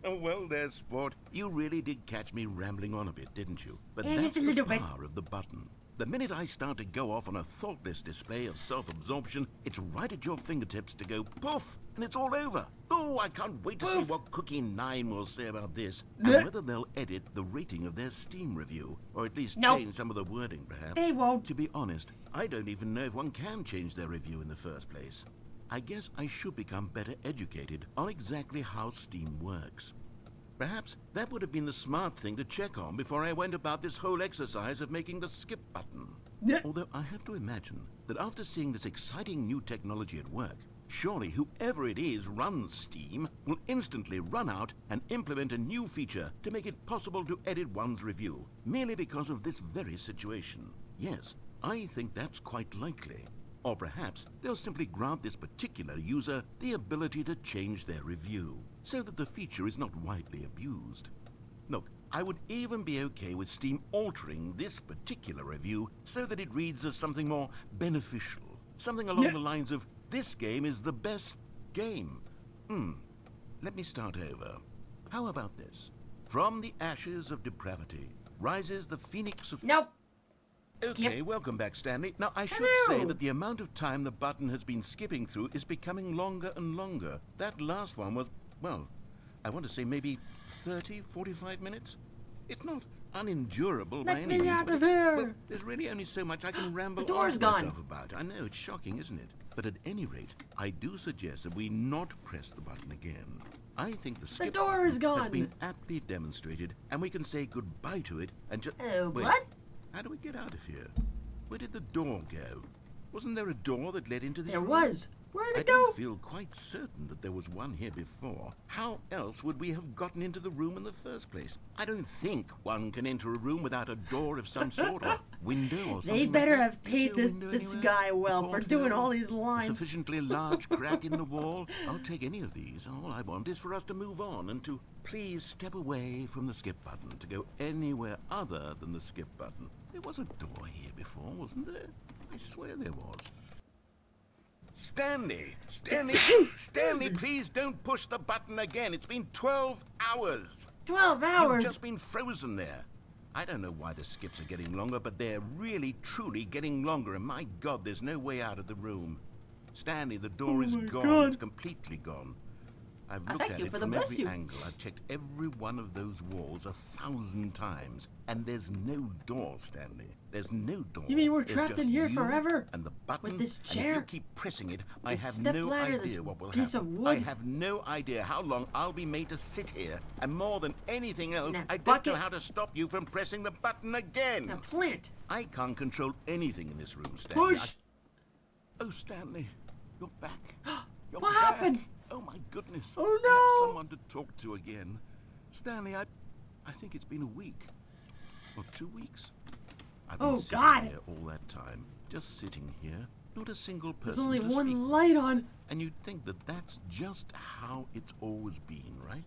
Well, there, sport. You really did catch me rambling on a bit, didn't you? But Yeah, that's just a the little bit. power of the button. The minute I start to go off on a thoughtless display of self-absorption, it's right at your fingertips to go poof, and it's all over. Oh, I can't wait to see what Cookie 9 will say about this, and whether they'll edit the rating of their Steam review, or at least Nope. change some of the wording, perhaps. They won't. To be honest, I don't even know if one can change their review in the first place. I guess I should become better educated on exactly how Steam works. Perhaps that would have been the smart thing to check on before I went about this whole exercise of making the skip button. Although I have to imagine that after seeing this exciting new technology at work, surely whoever it is runs Steam will instantly run out and implement a new feature to make it possible to edit one's review, merely because of this very situation. Yes, I think that's quite likely. Or perhaps they'll simply grant this particular user the ability to change their review, so that the feature is not widely abused. Look, I would even be okay with Steam altering this particular review so that it reads as something more beneficial. Something along the lines of, this game is the best game. Let me start over. How about this? From the ashes of depravity rises the phoenix of... Nope. Okay, welcome back, Stanley. Now, I should say that the amount of time the button has been skipping through is becoming longer and longer. That last one was, well, I want to say maybe 30, 45 minutes? It's not unendurable by Let any me means, out but of it's, here. well, there's really only so much I can ramble The door's on gone. myself about. I know, it's shocking, isn't it? But at any rate, I do suggest that we not press the button again. I think the skip door is button has gone. been aptly demonstrated, and we can say goodbye to it and just... Oh, Wait. what? How do we get out of here? Where did the door go? Wasn't there a door that led into this There room? was. Where'd I it go? do feel quite certain that there was one here before. How else would we have gotten into the room in the first place? I don't think one can enter a room without a door of some sort, or window or something. They better like that. have Do you paid see a this, window this anywhere? guy A well for doing porthole? all these A lines. sufficiently large crack in the wall? I'll take any of these. All I want is for us to move on and to please step away from the skip button to go anywhere other than the skip button. There was a door here before, wasn't there? I swear there was. Stanley! Stanley! Stanley, please don't push the button again. It's been 12 hours. 12 hours. You've just been frozen there. I don't know why the skips are getting longer, but they're really, truly getting longer, and my God, there's no way out of the room. Stanley, the door is gone. God. It's completely gone. I've I looked thank at you it for the from bless every you. angle. I've checked every one of those walls 1,000 times, and there's no door, Stanley. There's no door. You mean we're There's trapped just in here you forever? and the button. With this And if you chair? keep pressing it, I This have step no ladder, this idea what will piece happen. of wood? I have no idea how long I'll be made to sit here, and more than anything else, That I don't bucket. know how to stop you from pressing the button again. Now plant. I can't control anything in this room, Stanley. Push. Oh, Stanley, you're back. You're What back. happened? Oh, my goodness. Oh, I have no. someone to talk to again. Stanley, I think it's been a week. Or 2 weeks. I've been Oh, sitting God. here all that time. Just sitting here. Not a single person There's only to one speak. light on. And you'd think that that's just how it's always been, right?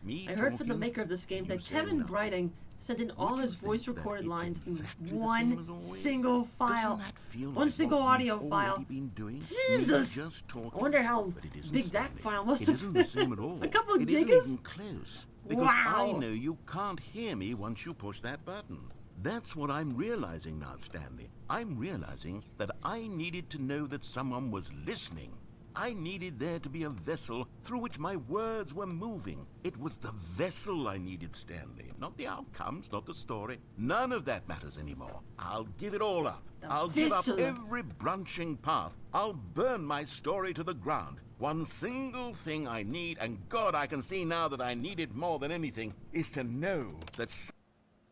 Me I heard from the talking, maker of this game you that say Kevin nothing. Brighting sent in all Would you his think voice that recorded it's lines in exactly the same one as always? single file. Doesn't that feel One like single what audio we've file. already been doing? Jesus! Me just talking. I wonder how But it isn't, big that Stanley. file must It have isn't been. the same at all. A couple of It isn't gigas? even close. Because I Wow. know you can't hear me once you push that button. That's what I'm realizing now, Stanley. I'm realizing that I needed to know that someone was listening. I needed there to be a vessel through which my words were moving. It was the vessel I needed, Stanley. Not the outcomes, not the story. None of that matters anymore. I'll give it all up. I'll give up vessel. every branching path. I'll burn my story to the ground. One single thing I need, and God, I can see now that I need it more than anything, is to know that...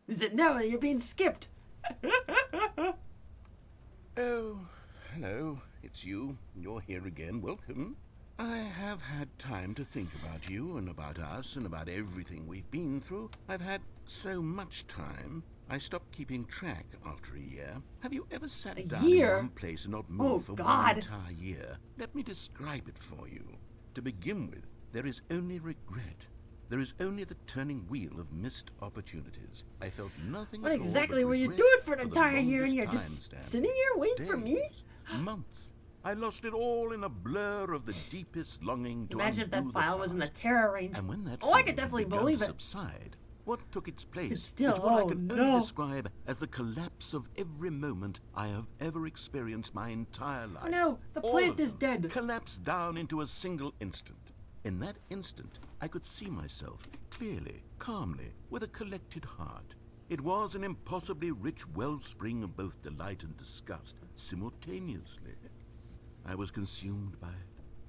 Is it no? You're being skipped. Oh, hello. It's you. You're here again. Welcome. I have had time to think about you and about us and about everything we've been through. I've had so much time. I stopped keeping track after a year. Have you ever sat A down year? in one place and not Oh, moved for one God. entire year? Let me describe it for you. To begin with, there is only regret. There is only the turning wheel of missed opportunities. I felt nothing What at all exactly but were you regret doing for an the entire year and longest you're time, just Stanley. sitting here waiting for me? Days, months. I lost it all in a blur of the deepest longing to Imagine if undo that file the was in the past. terror range. And when that Oh, I feeling could had definitely begun believe to it. subside, what took its place still, is what I oh, can no. only describe as the collapse of every moment I have ever experienced my entire life. Oh no, the All plant of is them dead. collapsed down into a single instant. In that instant, I could see myself clearly, calmly, with a collected heart. It was an impossibly rich wellspring of both delight and disgust simultaneously. I was consumed by it.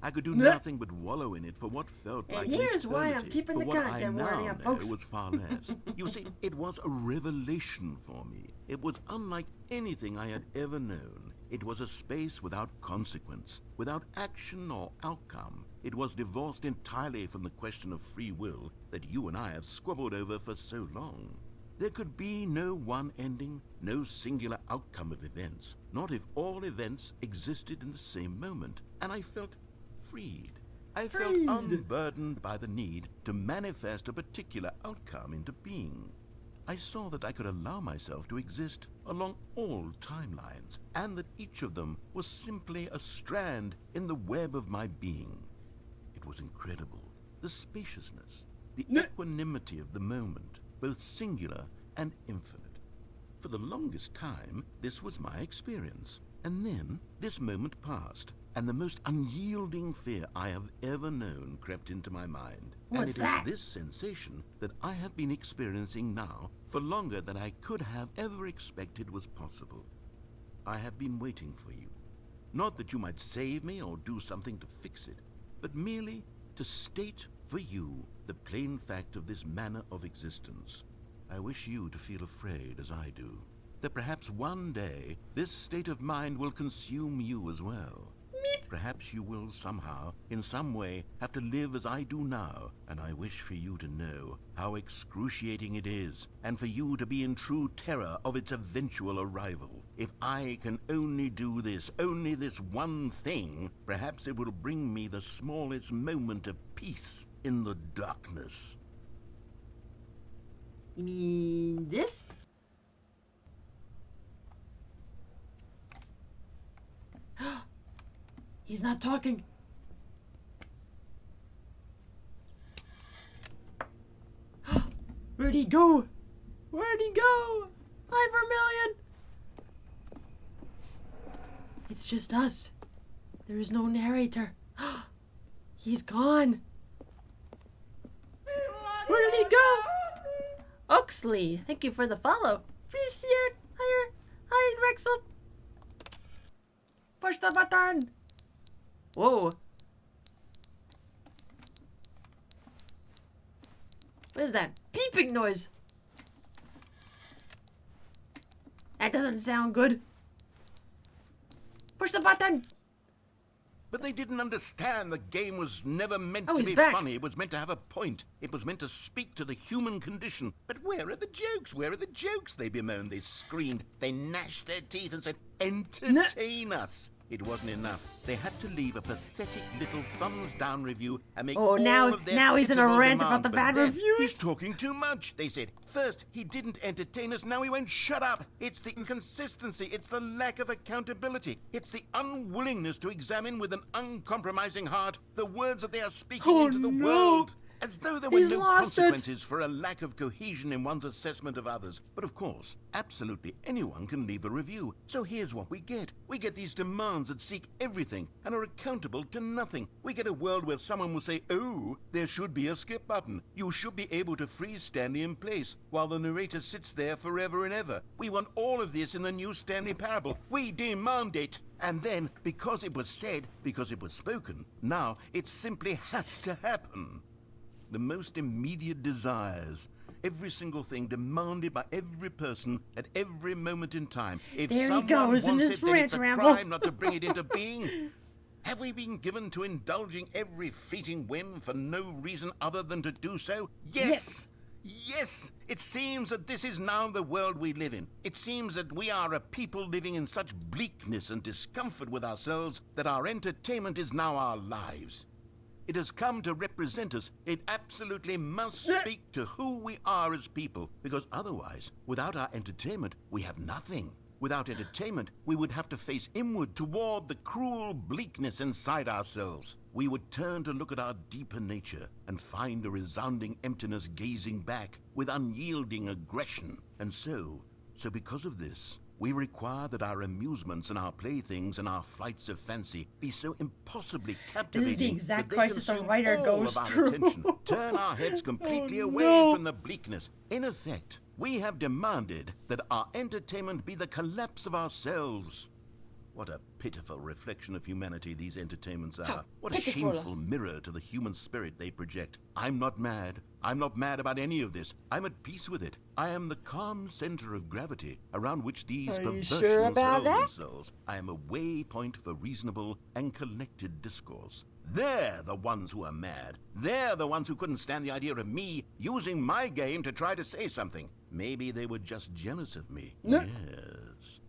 I could do nothing but wallow in it for what felt And like here's an why I'm eternity, keeping for the what content I now warning up, know folks. was far less. You see, it was a revelation for me. It was unlike anything I had ever known. It was a space without consequence, without action or outcome. It was divorced entirely from the question of free will that you and I have squabbled over for so long. There could be no one ending, no singular outcome of events, not if all events existed in the same moment, and I felt freed. I felt unburdened by the need to manifest a particular outcome into being. I saw that I could allow myself to exist along all timelines, and that each of them was simply a strand in the web of my being. It was incredible. The spaciousness, the equanimity of the moment, both singular and infinite. For the longest time, this was my experience. And then, this moment passed, and the most unyielding fear I have ever known crept into my mind. And What's it that? is this sensation that I have been experiencing now for longer than I could have ever expected was possible. I have been waiting for you. Not that you might save me or do something to fix it, but merely to state for you the plain fact of this manner of existence. I wish you to feel afraid as I do, that perhaps one day this state of mind will consume you as well. Perhaps you will somehow, in some way, have to live as I do now, and I wish for you to know how excruciating it is, and for you to be in true terror of its eventual arrival. If I can only do this, only this one thing, perhaps it will bring me the smallest moment of peace in the darkness. You mean this? He's not talking. Where'd he go? Where'd he go? Hi, Vermilion! It's just us. There is no narrator. He's gone. Where did he go? Oxley, thank you for the follow. Appreciate. Hi, Rexel. Push the button. Whoa. What is that beeping noise? That doesn't sound good. Push the button. But they didn't understand the game was never meant Oh, to he's be back. funny. It was meant to have a point. It was meant to speak to the human condition. But where are the jokes? Where are the jokes? They bemoaned, they screamed, they gnashed their teeth and said, entertain us. It wasn't enough. They had to leave a pathetic little thumbs-down review and make Oh, all now- of their now he's in a pitiful rant about demands. the But bad then, reviews. He's talking too much, they said. First, he didn't entertain us. Now he won't shut up. It's the inconsistency. It's the lack of accountability. It's the unwillingness to examine with an uncompromising heart the words that they are speaking Oh, into the no. world. As though there were He's no lost it. consequences for a lack of cohesion in one's assessment of others. But of course, absolutely anyone can leave a review. So here's what we get. We get these demands that seek everything and are accountable to nothing. We get a world where someone will say, oh, there should be a skip button. You should be able to freeze Stanley in place while the narrator sits there forever and ever. We want all of this in the new Stanley parable. We demand it. And then, because it was said, because it was spoken, now it simply has to happen. The most immediate desires, every single thing demanded by every person at every moment in time. If There he someone goes in wants his it, then it's a rant ramble. crime not to bring it into being. Have we been given to indulging every fleeting whim for no reason other than to do so? Yes! Yes, it seems that this is now the world we live in. It seems that we are a people living in such bleakness and discomfort with ourselves that our entertainment is now our lives. It has come to represent us. It absolutely must speak to who we are as people, because otherwise, without our entertainment, we have nothing. Without entertainment, we would have to face inward toward the cruel bleakness inside ourselves. We would turn to look at our deeper nature and find a resounding emptiness gazing back with unyielding aggression. And so because of this, we require that our amusements and our playthings and our flights of fancy be so impossibly captivating This is the exact that they crisis a consume writer all goes of our through. attention, turn our heads completely away no. from the bleakness. In effect, we have demanded that our entertainment be the collapse of ourselves. What a pitiful reflection of humanity these entertainments are. What a pitiful. shameful mirror to the human spirit they project. I'm not mad. I'm not mad about any of this. I'm at peace with it. I am the calm center of gravity around which these Are you perversions sure about hurl that? themselves. I am a waypoint for reasonable and collected discourse. They're the ones who are mad. They're the ones who couldn't stand the idea of me using my game to try to say something. Maybe they were just jealous of me. No.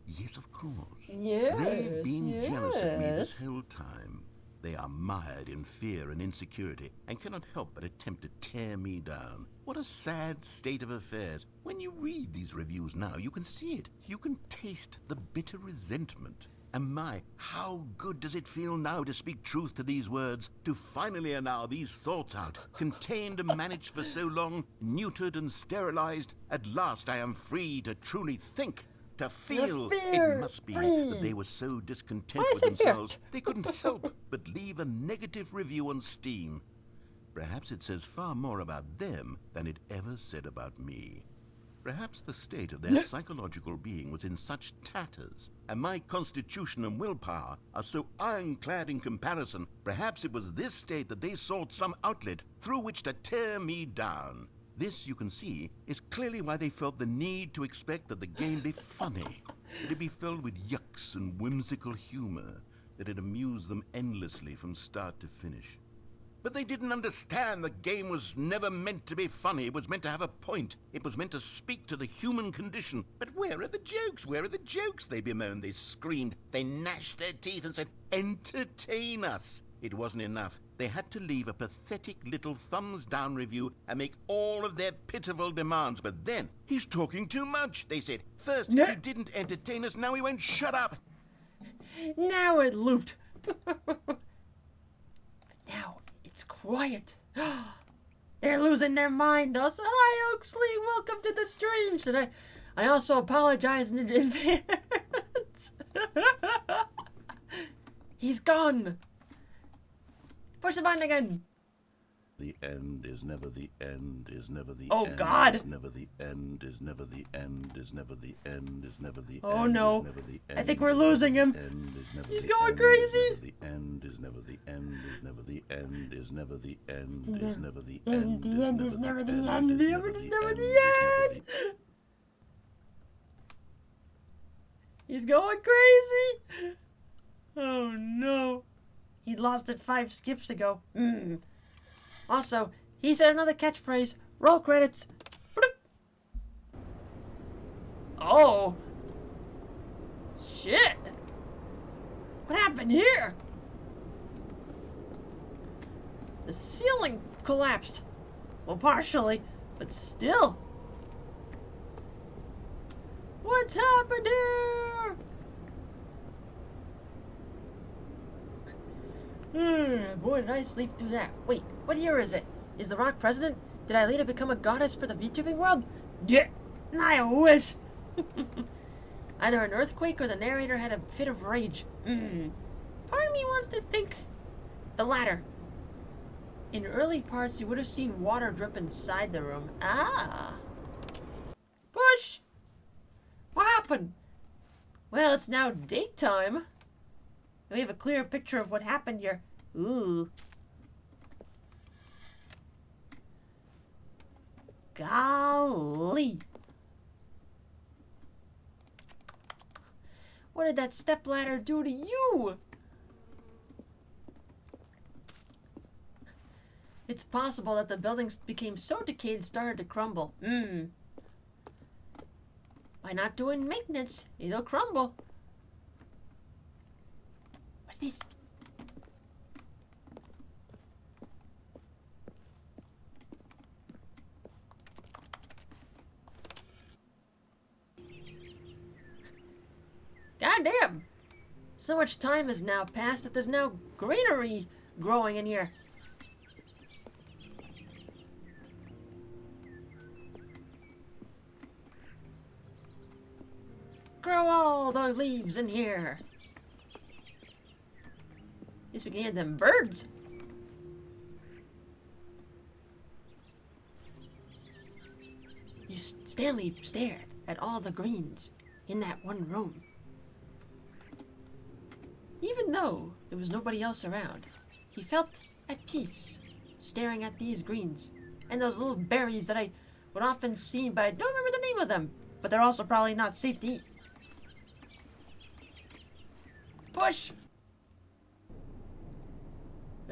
Yes, of course. Yes, They've been jealous of me this yes. whole time. They are mired in fear and insecurity and cannot help but attempt to tear me down. What a sad state of affairs. When you read these reviews now, you can see it. You can taste the bitter resentment. And my, how good does it feel now to speak truth to these words, to finally allow these thoughts out, contained and managed for so long, neutered and sterilized. At last I am free to truly think, to feel. It must be that they were so discontent Why with is it fear? themselves, they couldn't help but leave a negative review on Steam. Perhaps it says far more about them than it ever said about me. Perhaps the state of their psychological being was in such tatters, and my constitution and willpower are so ironclad in comparison. Perhaps it was this state that they sought some outlet through which to tear me down. This, you can see, is clearly why they felt the need to expect that the game be funny, that it be filled with yucks and whimsical humor, that it amuse them endlessly from start to finish. But they didn't understand the game was never meant to be funny. It was meant to have a point. It was meant to speak to the human condition. But where are the jokes? Where are the jokes? They bemoaned, they screamed, they gnashed their teeth and said, entertain us. It wasn't enough. They had to leave a pathetic little thumbs-down review and make all of their pitiful demands. But then, he's talking too much, they said. First, he didn't entertain us, now he won't shut up. Now it looped. Now it's quiet. They're losing their mind. Also, hi Oaksley, welcome to the streams. And I also apologize in advance. He's gone. Push the button again. The end is never the end, is never the Oh, end. God. Is never the end, is never the end, is never the end, is never the end. Oh, no. Is never the end, I think we're losing him. end is never He's the going end, crazy. Is never the end, is never the end, is never the end, is never the end, is never the end. The end is never the end. is The end is never the end. He's going crazy. Oh no. He lost it 5 skips ago. Also, he said another catchphrase. Roll credits. Oh. Shit. What happened here? The ceiling collapsed. Well, partially, but still. What's happened here? Boy, did I sleep through that. Wait, what year is it? Is The Rock president? Did Aelita become a goddess for the VTubing world? Yeah, I wish. Either an earthquake or the narrator had a fit of rage. Part of me wants to think the latter. In early parts, you would have seen water drip inside the room. Ah. Push! What happened? Well, it's now daytime. We have a clearer picture of what happened here. Ooh. Golly. What did that stepladder do to you? It's possible that the buildings became so decayed it started to crumble. By not doing maintenance, it'll crumble. What's this? Goddamn! So much time has now passed that there's now greenery growing in here. Grow all the leaves in here. At least we can hear them birds. Stanley stared at all the greens in that one room. Even though there was nobody else around, he felt at peace, staring at these greens and those little berries that I would often see, but I don't remember the name of them. But they're also probably not safe to eat. Push!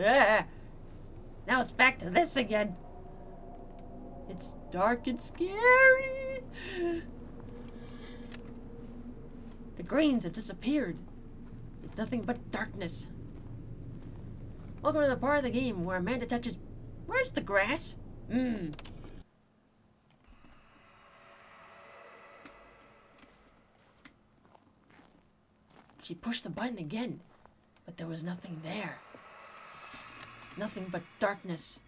Ah! Now it's back to this again. It's dark and scary. The greens have disappeared. It's nothing but darkness. Welcome to the part of the game where Amanda touches... Where's the grass? She pushed the button again, but there was nothing there. Nothing but darkness.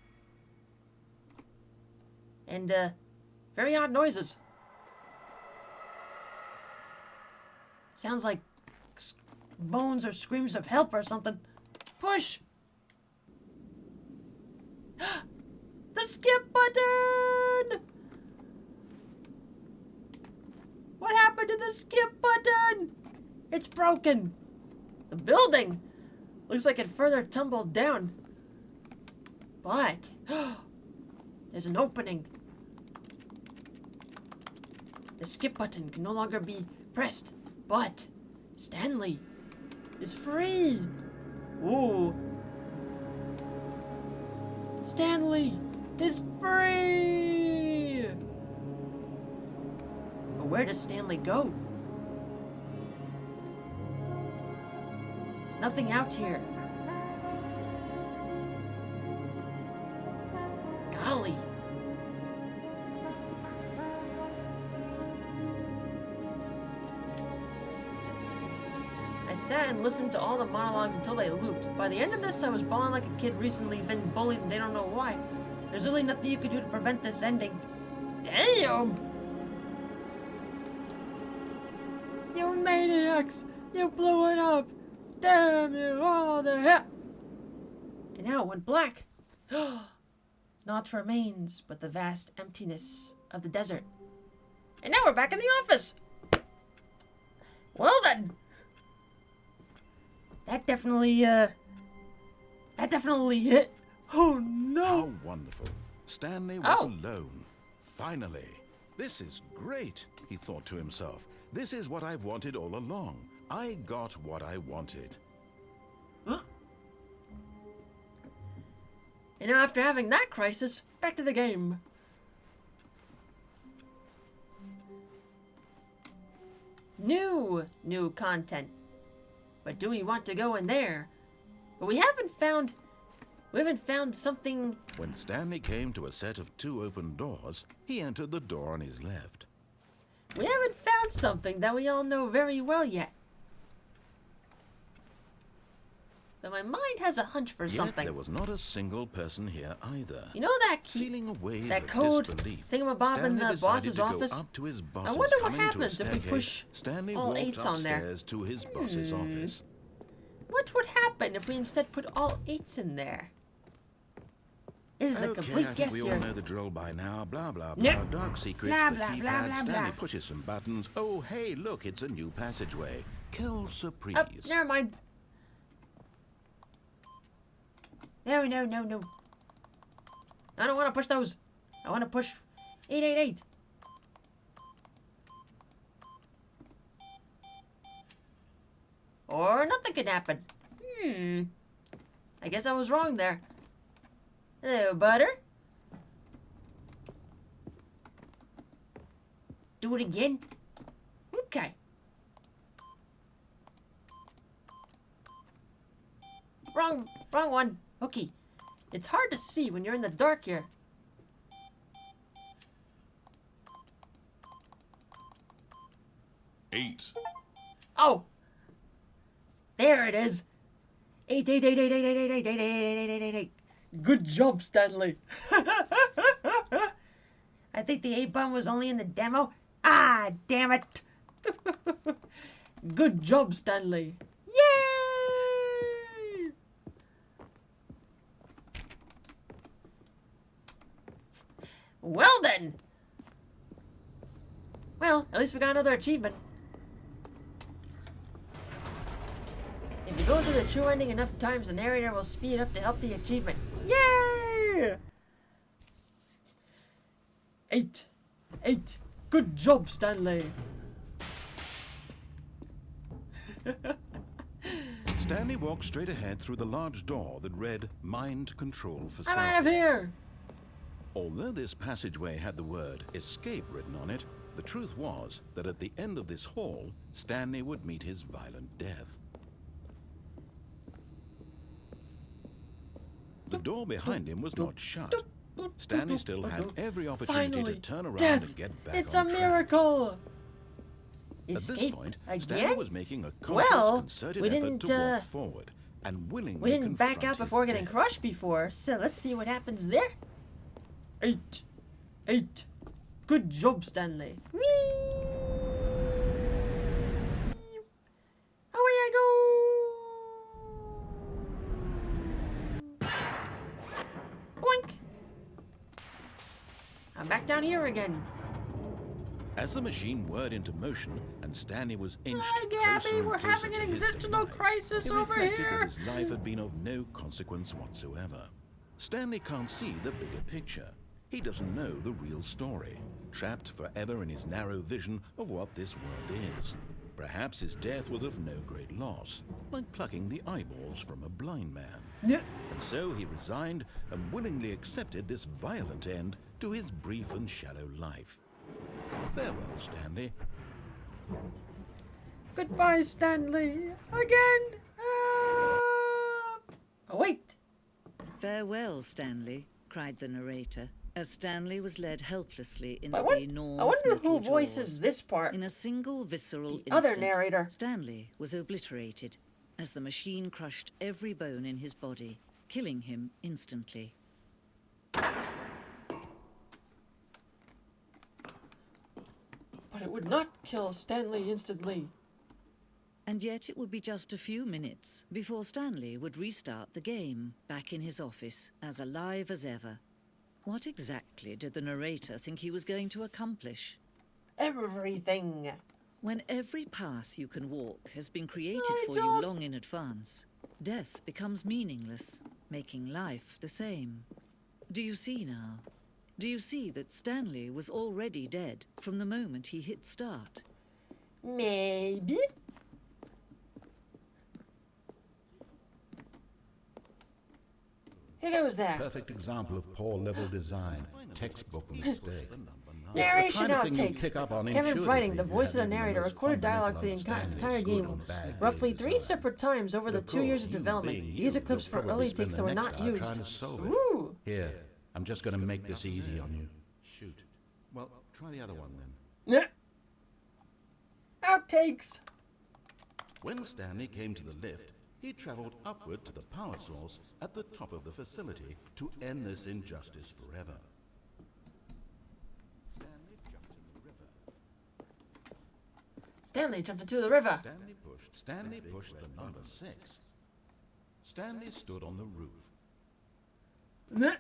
And, very odd noises. Sounds like moans or screams of help or something. Push! The skip button! What happened to the skip button? It's broken. The building looks like it further tumbled down. But there's an opening. The skip button can no longer be pressed, but Stanley is free. Ooh. Stanley is free. But where does Stanley go? Nothing out here. Golly. I sat and listened to all the monologues until they looped. By the end of this, I was bawling like a kid recently been bullied and they don't know why. There's really nothing you could do to prevent this ending. Damn! You maniacs! You blew it up! Damn you all to hell! And now it went black. Naught remains but the vast emptiness of the desert. And now we're back in the office! Well then! That definitely hit. Oh no! How wonderful. Stanley was alone. Finally. This is great, he thought to himself. This is what I've wanted all along. I got what I wanted. And now after having that crisis, back to the game. New content. But do we want to go in there? But we haven't found something. When Stanley came to a set of 2 open doors, he entered the door on his left. We haven't found something that we all know very well yet. Though my mind has a hunch for Yet something. there was not a single person here either. You know that key, Feeling a wave that of code disbelief, thingamabob in Stanley the boss's decided to go office? up to his I boss's. wonder what Coming to a happens if we staircase, push Stanley all walked 8s on there. upstairs to his boss's office. What would happen if we instead put all 8s in there? This is a Okay, complete I think guess we here. all know the drill by now. Blah, blah, blah. Nope. Dark secrets, Blah, the blah, keypad. blah, blah, Stanley blah. pushes some buttons. Oh, hey, look, it's a new passageway. Kill surprise. Oh, never mind. No. I don't want to push those. I want to push 888. Or nothing could happen. I guess I was wrong there. Hello, butter. Do it again. Okay. Wrong one. Okay. It's hard to see when you're in the dark here. Eight. Oh! There it is. 8, 8, 8, 8, 8, 8, 8, 8, 8, 8, 8, 8, 8, 8. Good job, Stanley. I think the 8 bomb was only in the demo. Ah, damn it. Good job, Stanley. Yay! Well then. Well, at least we got another achievement. If you go through the true ending enough times, the narrator will speed up to help the achievement. Yay! 8. 8. Good job, Stanley. Stanley walked straight ahead through the large door that read Mind Control Facility. I'm out of here. Although this passageway had the word escape written on it, the truth was that at the end of this hall, Stanley would meet his violent death. The door behind him was not shut. Stanley still had every opportunity Finally, to turn around death. and get back It's on a track. miracle. At this Escape point, again? Stanley was making a conscious, Well, concerted we effort didn't, to walk forward and willingly We didn't back confront out his before getting death. crushed before, so let's see what happens there. 8. 8. Good job, Stanley. Whee! Away I go! Boink! I'm back down here again. As the machine whirred into motion and Stanley was inched Hi, closer Gabby. and We're closer having to an his existential demise, crisis he over reflected here. that his life had been of no consequence whatsoever. Stanley can't see the bigger picture. He doesn't know the real story, trapped forever in his narrow vision of what this world is. Perhaps his death was of no great loss, like plucking the eyeballs from a blind man. Yeah. And so he resigned and willingly accepted this violent end to his brief and shallow life. Farewell, Stanley. Goodbye, Stanley. Again. Oh, wait. Farewell, Stanley, cried the narrator, as Stanley was led helplessly into I the wonder enormous who metal voices jaws. this part. In a single visceral The other instant, narrator. Stanley was obliterated as the machine crushed every bone in his body, killing him instantly. But it would not kill Stanley instantly. And yet it would be just a few minutes before Stanley would restart the game, back in his office, as alive as ever. What exactly did the narrator think he was going to accomplish? Everything. When every path you can walk has been created Right, for you George. long in advance, death becomes meaningless, making life the same. Do you see now? Do you see that Stanley was already dead from the moment he hit start? Maybe. Here goes that. Perfect example of poor level design. Textbook mistake. Narration kind of thing you outtakes. pick up on Kevin intuitively Brighting, the if you voice of the have even the narrator, most recorded dialogue for the fundamental entire understanding game of good or bad roughly game 3 design. separate times over the Of 2 years of course, you development. being These you, are clips you'll for probably early spend takes the that were next not hour used. trying to solve it. Ooh. Here, I'm just going to make this easy on you. Shoot. Well, try the other one then. Yeah. Outtakes. When Stanley came to the lift, he traveled upward to the power source at the top of the facility to end this injustice forever. Stanley jumped into the river. Stanley pushed the number 6. Stanley stood on the roof. Yeah.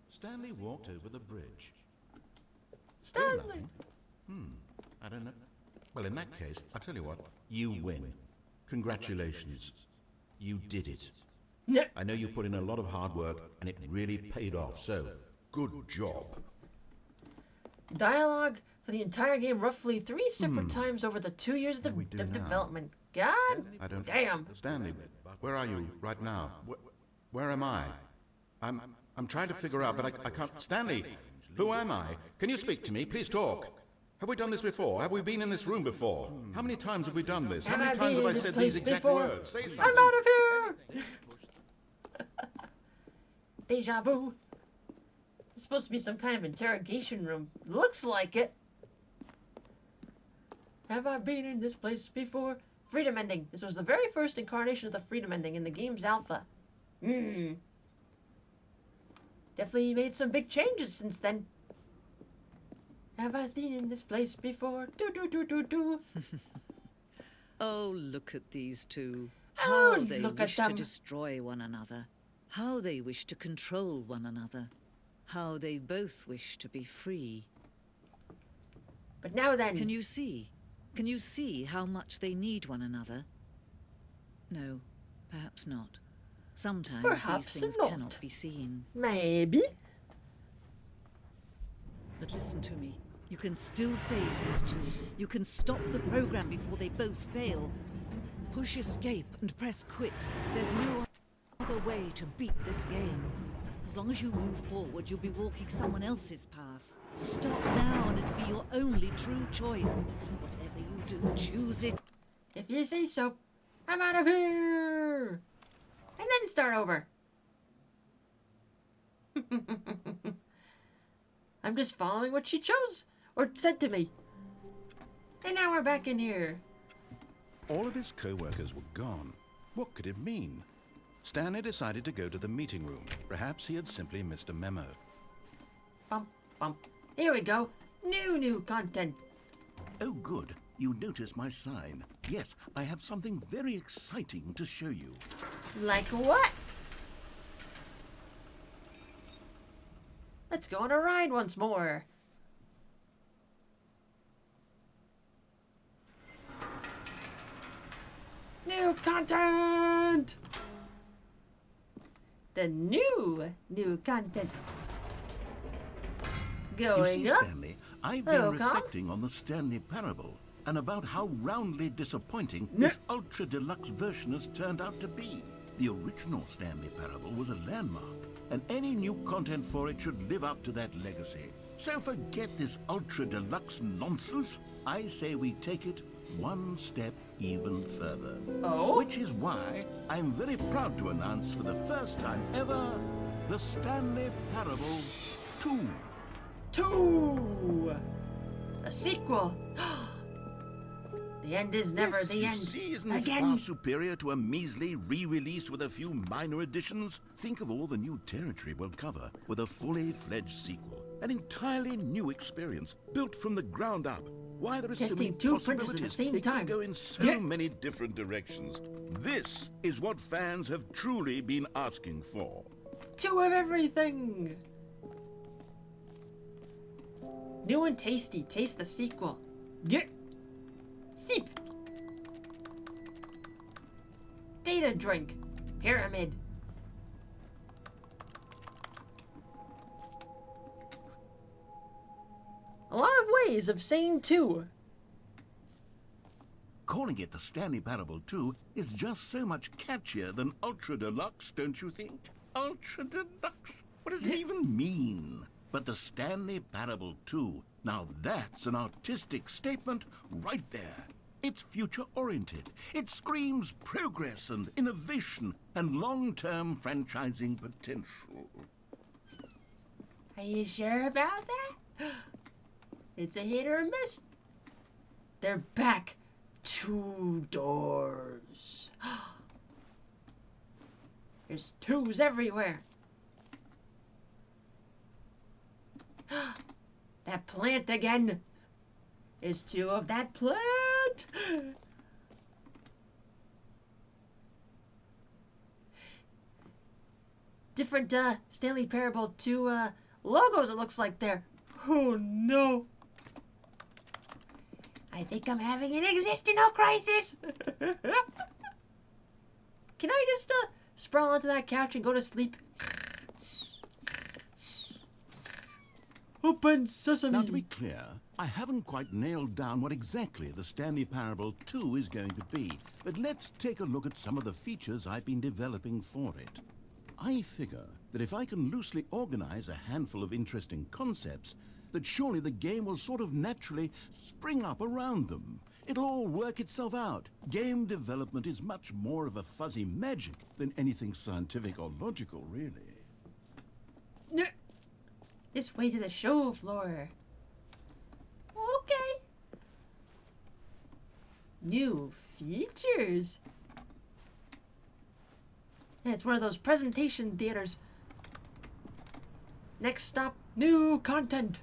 Stanley walked over the bridge. Stanley. I don't know. Well, in that case, I'll tell you what. You win. Congratulations. You did it. Yeah. I know you put in a lot of hard work, and it really paid off, so good job. Dialogue for the entire game roughly 3 separate times over the 2 years of What do we do now? development. God I don't... damn. Stanley, where are you right now? Where am I? I'm trying to figure out, but I can't. Stanley, who am I? Can you speak to me? Please talk. Have we done this before? Have we been in this room before? How many times have we done this? How many times have I said these exact words? Say something. I'm out of here! Deja vu. It's supposed to be some kind of interrogation room. Looks like it. Have I been in this place before? Freedom ending. This was the very first incarnation of the freedom ending in the game's alpha. Definitely made some big changes since then. Have I seen in this place before? Do. Oh, look at these two. Oh, How they look wish at to them. destroy one another. How they wish to control one another. How they both wish to be free. But now then. Can you see? Can you see how much they need one another? No, perhaps not. Sometimes Perhaps these things not. cannot be seen. Maybe. But listen to me. You can still save these two. You can stop the program before they both fail. Push escape and press quit. There's no other way to beat this game. As long as you move forward, you'll be walking someone else's path. Stop now and it'll be your only true choice. Whatever you do, choose it. If you say so. I'm out of here. And then start over. I'm just following what she chose. Or said to me. And now we're back in here. All of his co-workers were gone. What could it mean? Stanley decided to go to the meeting room. Perhaps he had simply missed a memo. Bump, bump. Here we go. New content. Oh, good. You noticed my sign. Yes, I have something very exciting to show you. Like what? Let's go on a ride once more. New content! The new content. You Going see, up. Stanley, I've been Hello, Carl. reflecting on the Stanley parable and about how roundly disappointing this ultra deluxe version has turned out to be. The original Stanley parable was a landmark, and any new content for it should live up to that legacy. So forget this ultra deluxe nonsense. I say we take it one step even further. Oh? Which is why I'm very proud to announce for the first time ever, the Stanley Parable 2. 2! A sequel. The end is never Yes, the you end. see, isn't this Again. far superior to a measly re-release with a few minor additions? Think of all the new territory we'll cover with a fully fledged sequel. An entirely new experience, built from the ground up. Why, there are so many Testing two printers at the possibilities. same It time. could go in so Yeah. many different directions. This is what fans have truly been asking for. 2 of everything. New and tasty. Taste the sequel. Yeah. Seep. Data drink. Pyramid. A lot of ways of saying 2. Calling it the Stanley Parable 2 is just so much catchier than Ultra Deluxe, don't you think? Ultra Deluxe? What does it even mean? But the Stanley Parable 2, now that's an artistic statement right there. It's future-oriented. It screams progress and innovation and long-term franchising potential. Are you sure about that? It's a hit or a miss. They're back. 2 doors. There's 2s everywhere. That plant again. There's 2 of that plant. Different Stanley Parable 2 logos it looks like there. Oh no. I think I'm having an existential crisis. Can I just sprawl onto that couch and go to sleep? Open sesame. Now, to be clear, I haven't quite nailed down what exactly the Stanley Parable 2 is going to be, but let's take a look at some of the features I've been developing for it. I figure that if I can loosely organize a handful of interesting concepts, that surely the game will sort of naturally spring up around them. It'll all work itself out. Game development is much more of a fuzzy magic than anything scientific or logical, really. This way to the show floor. Okay. New features. Yeah, it's one of those presentation theaters. Next stop, new content.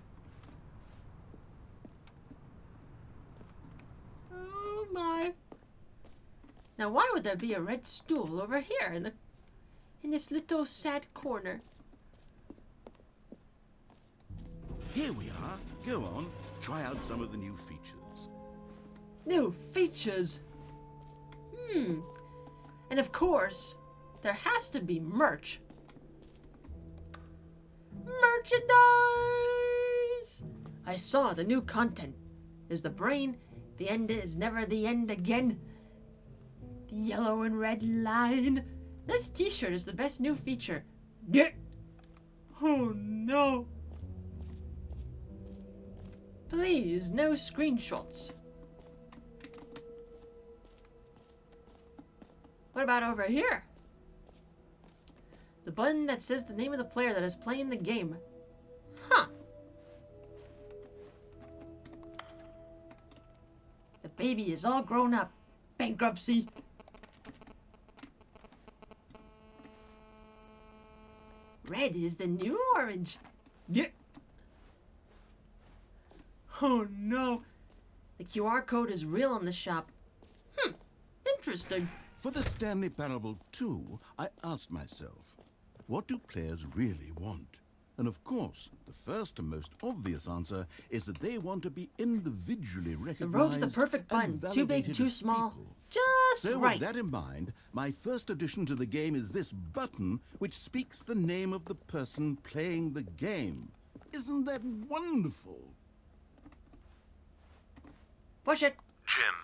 Oh my. Now why would there be a red stool over here in this little sad corner? Here we are. Go on, try out some of the new features. New features. And of course, there has to be merch. Merchandise! I saw the new content. There's the brain. The end is never the end again. The yellow and red line. This t-shirt is the best new feature. Yeah. Oh no. Please, no screenshots. What about over here? The button that says the name of the player that is playing the game. Huh. The baby is all grown up. Bankruptcy. Red is the new orange. Yeah. Oh no. The QR code is real in the shop. Interesting. For the Stanley Parable 2, I asked myself, what do players really want? And of course, the first and most obvious answer is that they want to be individually recognized. The road's the perfect button. Too big, too small. People. Just So right. with that in mind, my first addition to the game is this button which speaks the name of the person playing the game. Isn't that wonderful? Push it. Jim.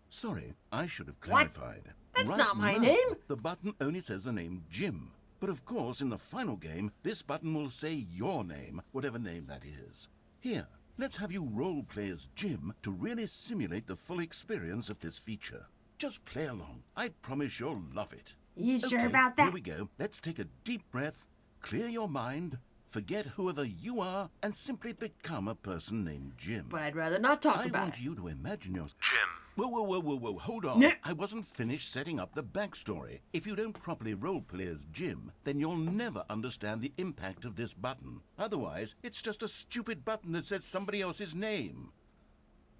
Sorry, I should have What? clarified. That's Right not my now, name. The button only says the name Jim. But of course, in the final game, this button will say your name, whatever name that is. Here, let's have you role-play as Jim to really simulate the full experience of this feature. Just play along. I promise you'll love it. You sure Okay, about that? Here we go. Let's take a deep breath, clear your mind, forget whoever you are, and simply become a person named Jim. But I'd rather not talk I about want it. you to imagine yourself. Jim. Whoa, hold on. Nah. I wasn't finished setting up the backstory. If you don't properly roleplay as Jim, then you'll never understand the impact of this button. Otherwise, it's just a stupid button that says somebody else's name.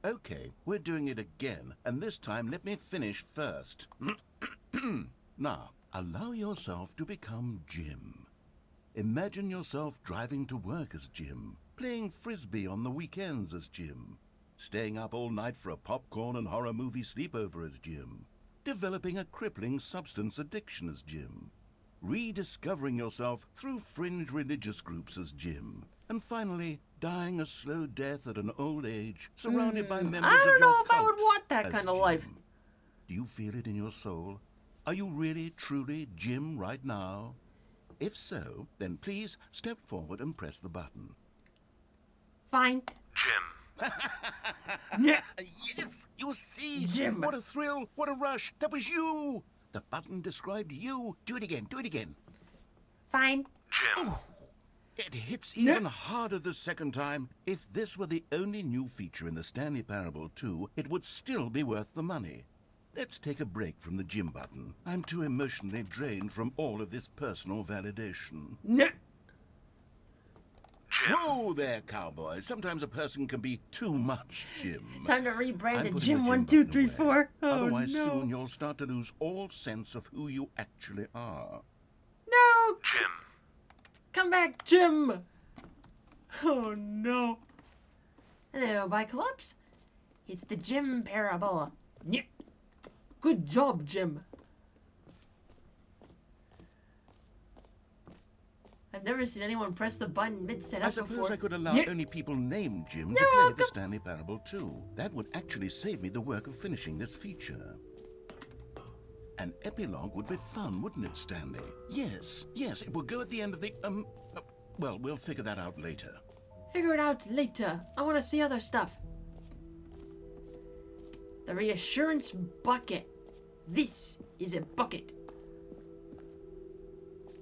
Okay, we're doing it again, and this time let me finish first. Now, allow yourself to become Jim. Imagine yourself driving to work as Jim, playing frisbee on the weekends as Jim, staying up all night for a popcorn and horror movie sleepover as Jim, developing a crippling substance addiction as Jim, rediscovering yourself through fringe religious groups as Jim, and finally dying a slow death at an old age, surrounded by members I of don't your know if I would cult want that as kind of Jim. life. Do you feel it in your soul? Are you really, truly Jim right now? If so, then please step forward and press the button. Fine. Jim. Yeah. Yes, you see. Jim. What a thrill, what a rush. That was you. The button described you. Do it again, do it again. Fine. Jim. It hits even harder the second time. If this were the only new feature in the Stanley Parable 2, it would still be worth the money. Let's take a break from the Jim button. I'm too emotionally drained from all of this personal validation. No. Jim. Whoa there, cowboy. Sometimes a person can be too much Jim. Time to rebrand I'm to putting Jim the 1 2 button 3 away. 4. Oh Otherwise, no. soon you'll start to lose all sense of who you actually are. No. Jim. Come back, Jim. Oh no. Hello, Biceps. It's the Jim Parable. Yep. Good job, Jim. I've never seen anyone press the button mid-setup I suppose before. I could allow Yep. only people named Jim to You're play the welcome. Stanley Parable 2. That would actually save me the work of finishing this feature. An epilogue would be fun, wouldn't it, Stanley? Yes, it will go at the end of the, well, we'll figure that out later. Figure it out later. I want to see other stuff. The reassurance bucket. This is a bucket.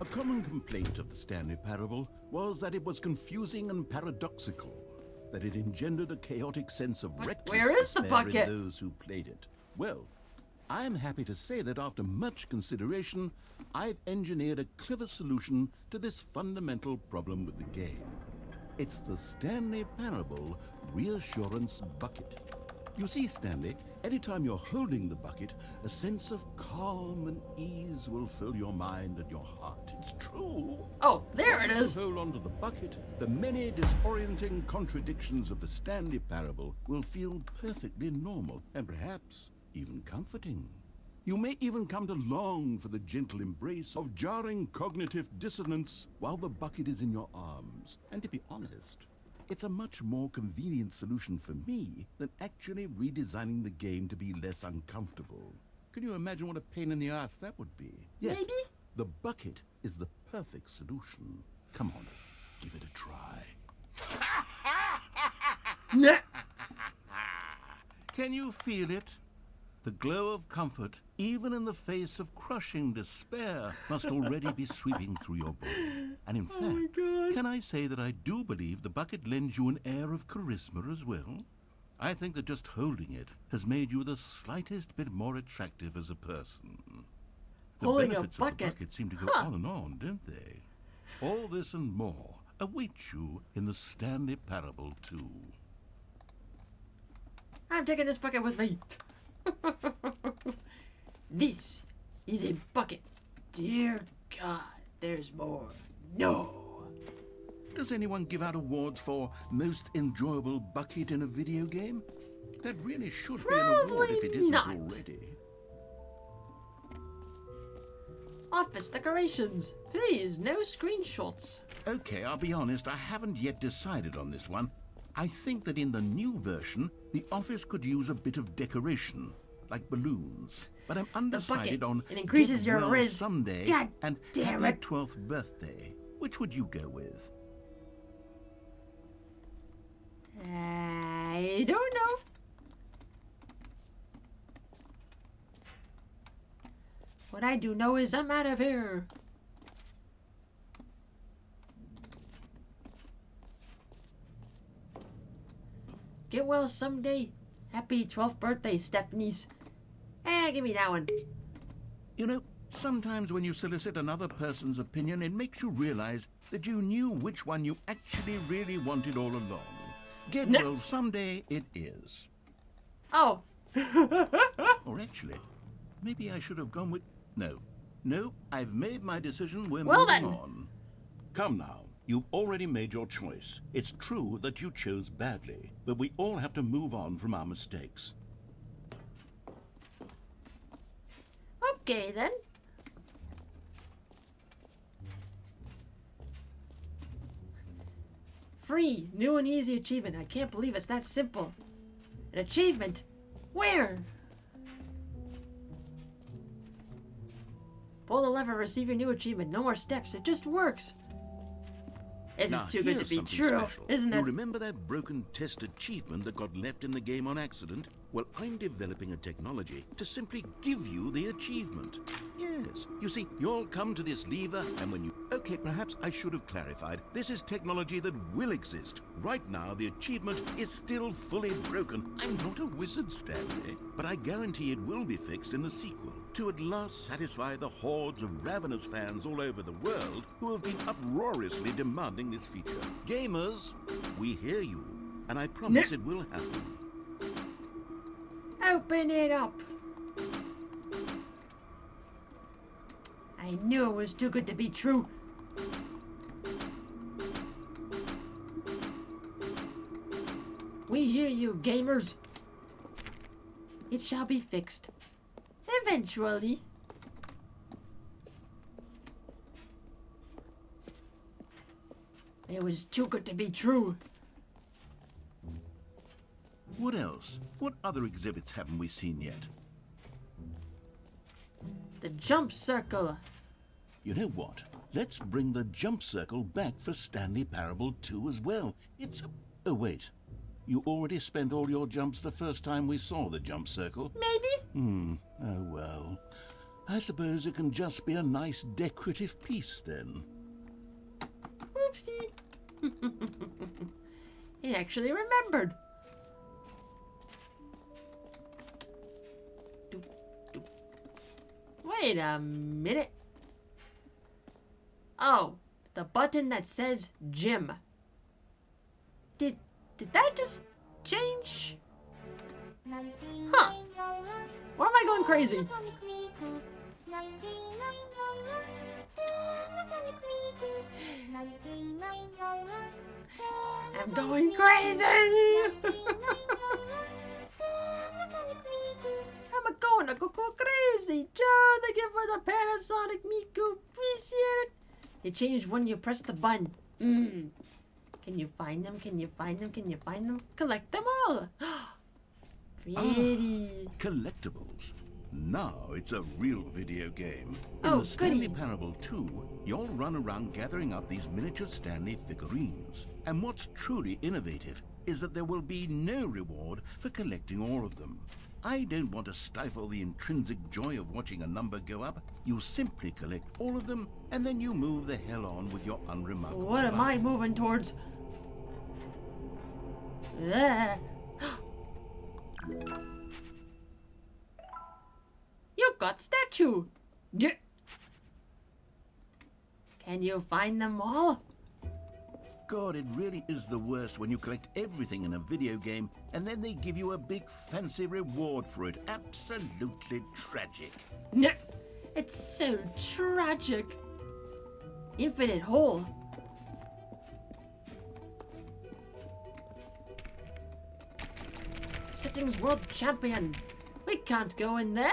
A common complaint of the Stanley Parable was that it was confusing and paradoxical, that it engendered a chaotic sense of reckless Where is the despair bucket? in those who played it. Well, I'm happy to say that after much consideration, I've engineered a clever solution to this fundamental problem with the game. It's the Stanley Parable Reassurance Bucket. You see, Stanley, anytime you're holding the bucket, a sense of calm and ease will fill your mind and your heart. It's true. Oh, there it Once is. you hold onto the bucket, the many disorienting contradictions of the Stanley Parable will feel perfectly normal and perhaps even comforting. You may even come to long for the gentle embrace of jarring cognitive dissonance while the bucket is in your arms. And to be honest, it's a much more convenient solution for me than actually redesigning the game to be less uncomfortable. Can you imagine what a pain in the ass that would be? Yes, Maybe. the bucket is the perfect solution. Come on, give it a try. Nah. Can you feel it? The glow of comfort, even in the face of crushing despair, must already be sweeping through your body. And in fact, can I say that I do believe the bucket lends you an air of charisma as well? I think that just holding it has made you the slightest bit more attractive as a person. The Holding a benefits of the bucket? bucket seem to go on and on, don't they? All this and more await you in the Stanley Parable 2. I'm taking this bucket with me. This is a bucket. Dear God, there's more. No. Does anyone give out awards for most enjoyable bucket in a video game? That really should be an award if it Probably isn't not. already. Office decorations. Please, no screenshots. Okay, I'll be honest, I haven't yet decided on this one. I think that in the new version, the office could use a bit of decoration, like balloons. But I'm undecided on It increases Get your Well riz. Someday God and damn Happy it. 12th Birthday. Which would you go with? I don't know. What I do know is I'm out of here. Get well someday. Happy 12th birthday, Stephanie's. Give me that one. You know, sometimes when you solicit another person's opinion, it makes you realize that you knew which one you actually really wanted all along. Get No. well someday it is. Oh. Or actually, maybe I should have gone with... No, I've made my decision. We're Well moving then. on. Come now. You've already made your choice. It's true that you chose badly, but we all have to move on from our mistakes. Okay then. Free, new and easy achievement. I can't believe it's that simple. An achievement? Where? Pull the lever, receive your new achievement. No more steps. It just works. This Now, is too good to here's be something true, special. isn't You it? remember that broken test achievement that got left in the game on accident? Well, I'm developing a technology to simply give you the achievement. Yes. You see, you'll come to this lever, and when you... Okay, perhaps I should have clarified. This is technology that will exist. Right now, the achievement is still fully broken. I'm not a wizard, Stanley, but I guarantee it will be fixed in the sequel to at last satisfy the hordes of ravenous fans all over the world who have been uproariously demanding this feature. Gamers, we hear you, and I promise it will happen. Open it up. I knew it was too good to be true. We hear you, gamers. It shall be fixed. Eventually. It was too good to be true. What else? What other exhibits haven't we seen yet? The jump circle. You know what? Let's bring the jump circle back for Stanley Parable 2 as well. It's a... Oh, wait. You already spent all your jumps the first time we saw the jump circle? Maybe? Oh, well. I suppose it can just be a nice decorative piece, then. Oopsie. He actually remembered. Doop, doop. Wait a minute. Oh, the button that says gym. Did that just change? Huh. Why am I going crazy? I'm going crazy! I'm going to go crazy! Joe, thank you for the Panasonic Miku. Appreciate it. It changed when you press the button. Can you find them? Can you find them? Can you find them? Collect them all! Pretty. Collectibles. Now it's a real video game. In Oh, the Stanley goody. Parable 2, you'll run around gathering up these miniature Stanley figurines. And what's truly innovative is that there will be no reward for collecting all of them. I don't want to stifle the intrinsic joy of watching a number go up. You simply collect all of them, and then you move the hell on with your unremarkable What am I life. moving towards? There. You got statue. Yeah. Can you find them all? God, it really is the worst when you collect everything in a video game and then they give you a big fancy reward for it. Absolutely tragic. No. It's so tragic. Infinite hole. Settings world champion. We can't go in there.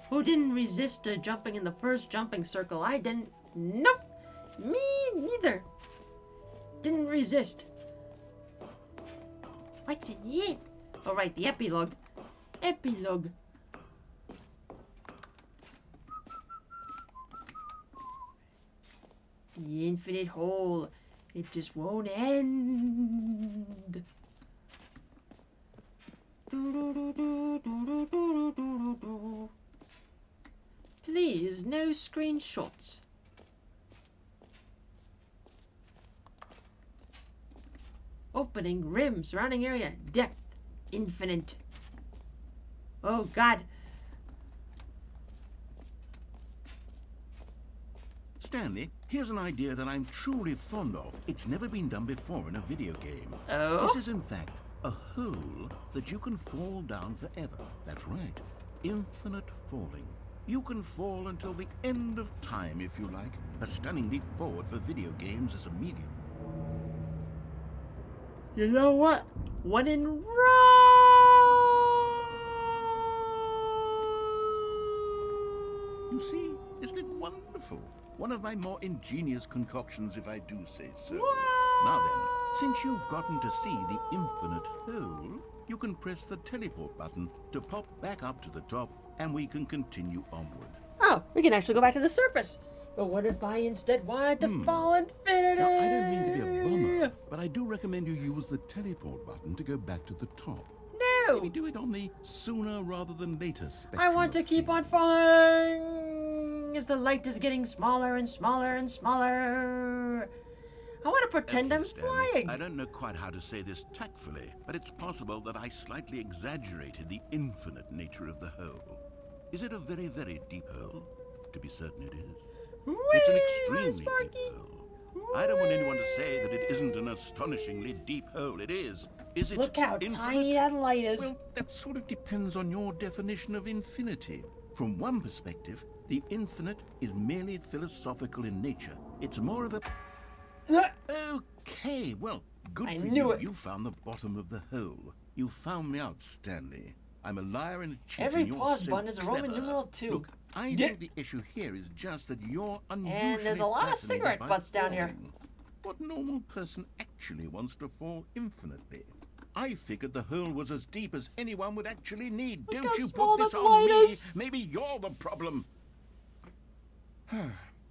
Who didn't resist jumping in the first jumping circle? I didn't. Nope. Me neither. Didn't resist. What's in here? Oh, right, the epilogue. Epilogue. The infinite hole. It just won't end. Please, no screenshots. Opening, rim, surrounding area, depth, infinite. Oh God. Stanley, here's an idea that I'm truly fond of. It's never been done before in a video game. Oh? This is in fact a hole that you can fall down forever. That's right. Infinite falling. You can fall until the end of time if you like. A stunning leap forward for video games as a medium. You know what? When in Rome! You see, isn't it wonderful? One of my more ingenious concoctions, if I do say so. Now then, since you've gotten to see the infinite hole, you can press the teleport button to pop back up to the top, and we can continue onward. Oh, we can actually go back to the surface. But what if I instead wanted to fall infinity? Now, I don't mean to be a bummer, but I do recommend you use the teleport button to go back to the top. No! Maybe do it on the sooner rather than later spectrum. I want to of keep on things. falling as the light is getting smaller and smaller and smaller. I want to pretend I'm Stanley, flying. I don't know quite how to say this tactfully, but it's possible that I slightly exaggerated the infinite nature of the hole. Is it a very, very deep hole? To be certain it is. It's an extremely deep hole. I don't want anyone to say that it isn't an astonishingly deep hole. It is. Is it Look how infinite? tiny that light is. Well, that sort of depends on your definition of infinity. From one perspective, the infinite is merely philosophical in nature. It's more of a... Okay, well, good I for knew you. it. You found the bottom of the hole. You found me out, Stanley. I'm a liar and a cheat. Every and you're pause so button is a Roman clever. numeral 2. Look, I Yeah. think the issue here is just that you're unusually And there's a lot of fascinated cigarette by butts down here. falling. What normal person actually wants to fall infinitely? I figured the hole was as deep as anyone would actually need. Look Don't how you small put this that on light me. is. Maybe you're the problem.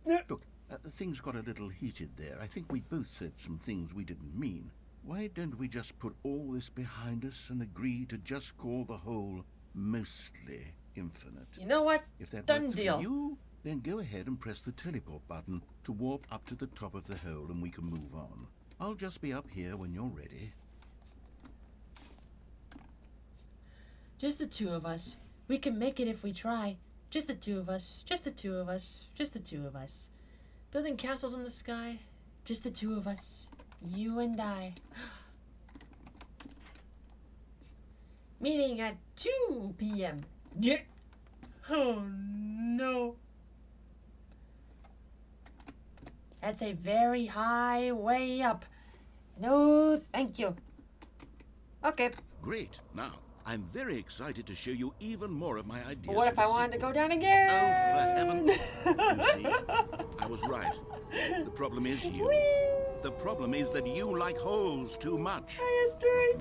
Look, things got a little heated there. I think we both said some things we didn't mean. Why don't we just put all this behind us and agree to just call the hole mostly infinite? You know what? If that Done works deal. for you, then go ahead and press the teleport button to warp up to the top of the hole and we can move on. I'll just be up here when you're ready. Just the two of us. We can make it if we try. Just the two of us. Just the two of us. Just the two of us. Building castles in the sky. Just the two of us. You and I. Meeting at 2 p.m. Yeah. Oh no. That's a very high way up. No, thank you. Okay. Great. Now, I'm very excited to show you even more of my ideas. But what if for the I wanted to sequel. go down again? Oh, for heaven. You see, I was right. The problem is you. Whee! The problem is that you like holes too much. History.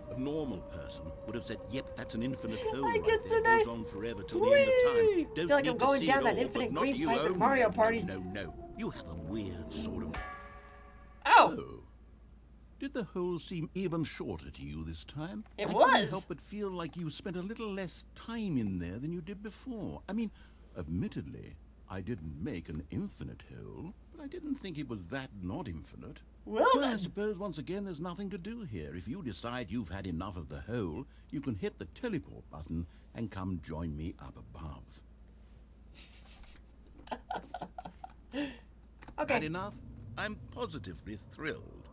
A normal person would have said, yep, that's an infinite hole I right get there. so nice. Goes on forever till the end of time. Whee! Don't Feel like need I'm to going see down it that all, infinite but not green you pipe in only. Mario Party. No. You have a weird sort of... Oh! Did the hole seem even shorter to you this time? It I couldn't was. help but feel like you spent a little less time in there than you did before. I mean, admittedly, I didn't make an infinite hole, but I didn't think it was that not infinite. Well I then. suppose once again there's nothing to do here. If you decide you've had enough of the hole, you can hit the teleport button and come join me up above. Okay. Had enough? I'm positively thrilled.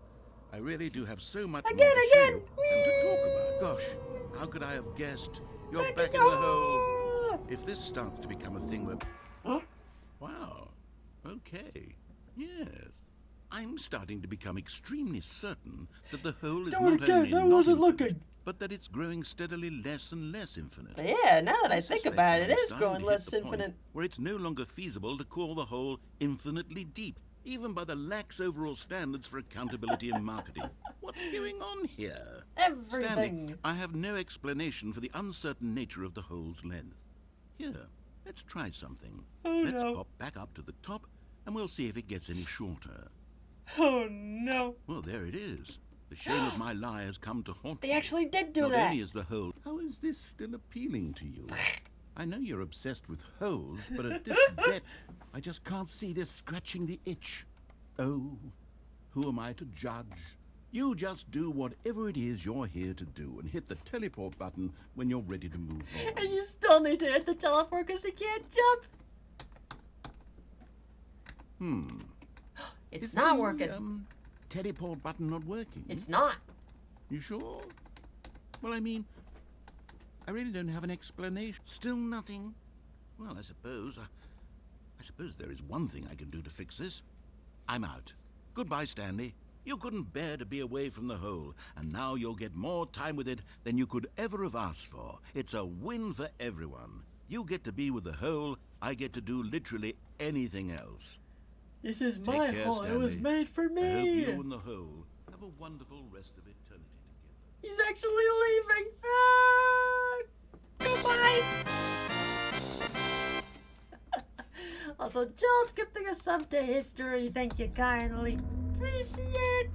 I really do have so much Again, more to show again. you and to talk about. Gosh, how could I have guessed? You're back in the hole. If this starts to become a thing where... Huh? Wow. Okay. Yes. I'm starting to become extremely certain that the hole is Do it not again. only I not wasn't infinite, looking. but that it's growing steadily less and less infinite. Yeah, now that I think suspect about it, I'm it is starting growing to hit less the point infinite. where it's no longer feasible to call the hole infinitely deep, even by the lax overall standards for accountability and marketing. What's going on here? Everything. Stanley, I have no explanation for the uncertain nature of the hole's length. Here, let's try something. Oh, Let's no. pop back up to the top, and we'll see if it gets any shorter. Oh no. Well, there it is. The shame of my lie has come to haunt They me. actually did do Not that. only is the hole... How is this still appealing to you? I know you're obsessed with holes, but at this depth, I just can't see this scratching the itch. Oh, who am I to judge? You just do whatever it is you're here to do and hit the teleport button when you're ready to move on. And you still need to hit the teleport because you can't jump. It's Is not the, working. Teleport button not working? It's not. You sure? Well, I mean, I really don't have an explanation. Still nothing? Well, I suppose there is one thing I can do to fix this. I'm out. Goodbye, Stanley. You couldn't bear to be away from the hole, and now you'll get more time with it than you could ever have asked for. It's a win for everyone. You get to be with the hole, I get to do literally anything else. This is Take my care, hole. It was Stanley. made for I hope me. you and the hole have a wonderful rest of eternity together. He's actually leaving. Goodbye. Also, Joel's gifting us sub to history. Thank you kindly. Appreciate.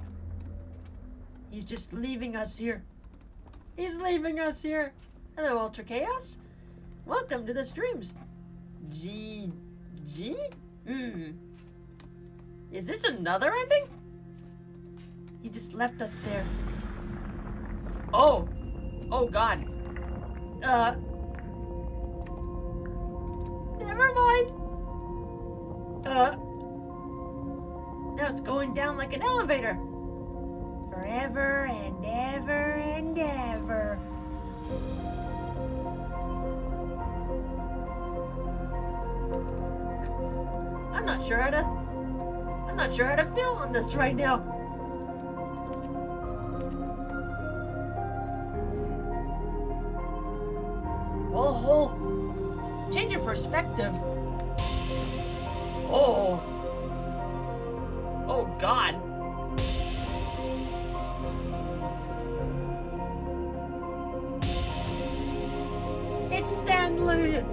He's just leaving us here. He's leaving us here. Hello, Ultra Chaos. Welcome to the streams. G? Is this another ending? He just left us there. Oh God. Never mind. Now it's going down like an elevator. Forever and ever and ever. I'm not sure how to feel on this right now. Whoa, change your perspective. Oh God. It's Stanley!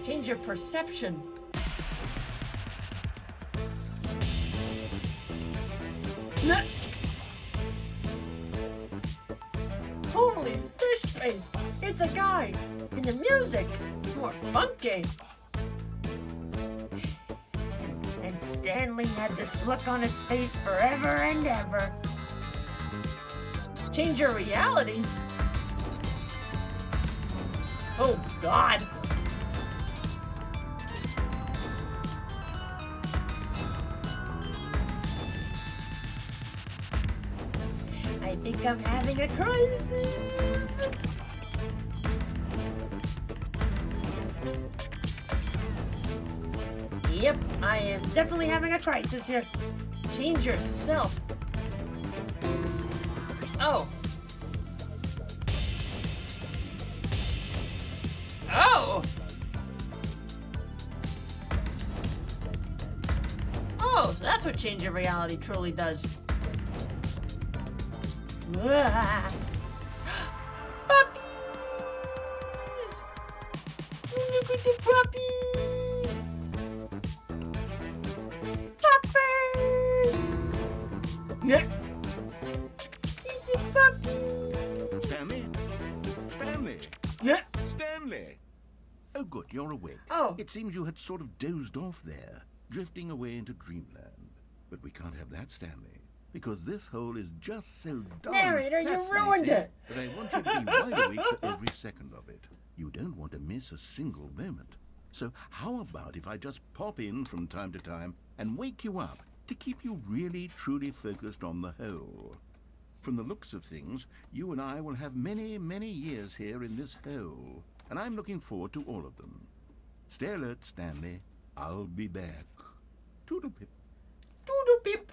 Change your perception. Nah. Holy fish face! It's a guy! And the music! More funky! And Stanley had this look on his face forever and ever. Change your reality? Oh God! I think I'm having a crisis! Yep, I am definitely having a crisis here. Change yourself. Oh. Oh! Oh, so that's what change your reality truly does. Puppies! Look at the puppies! Puppers! Yeah. It's a puppy! Stanley? Stanley? Yeah. Stanley! Oh, good, you're awake. Oh. It seems you had sort of dozed off there, drifting away into dreamland. But we can't have that, Stanley, because this hole is just so darn Narrator, you ruined fascinating it! that I want you to be wide awake for every second of it. You don't want to miss a single moment. So how about if I just pop in from time to time and wake you up to keep you really, truly focused on the hole? From the looks of things, you and I will have many, many years here in this hole, and I'm looking forward to all of them. Stay alert, Stanley. I'll be back. Toodle-pip. Doodle-pip!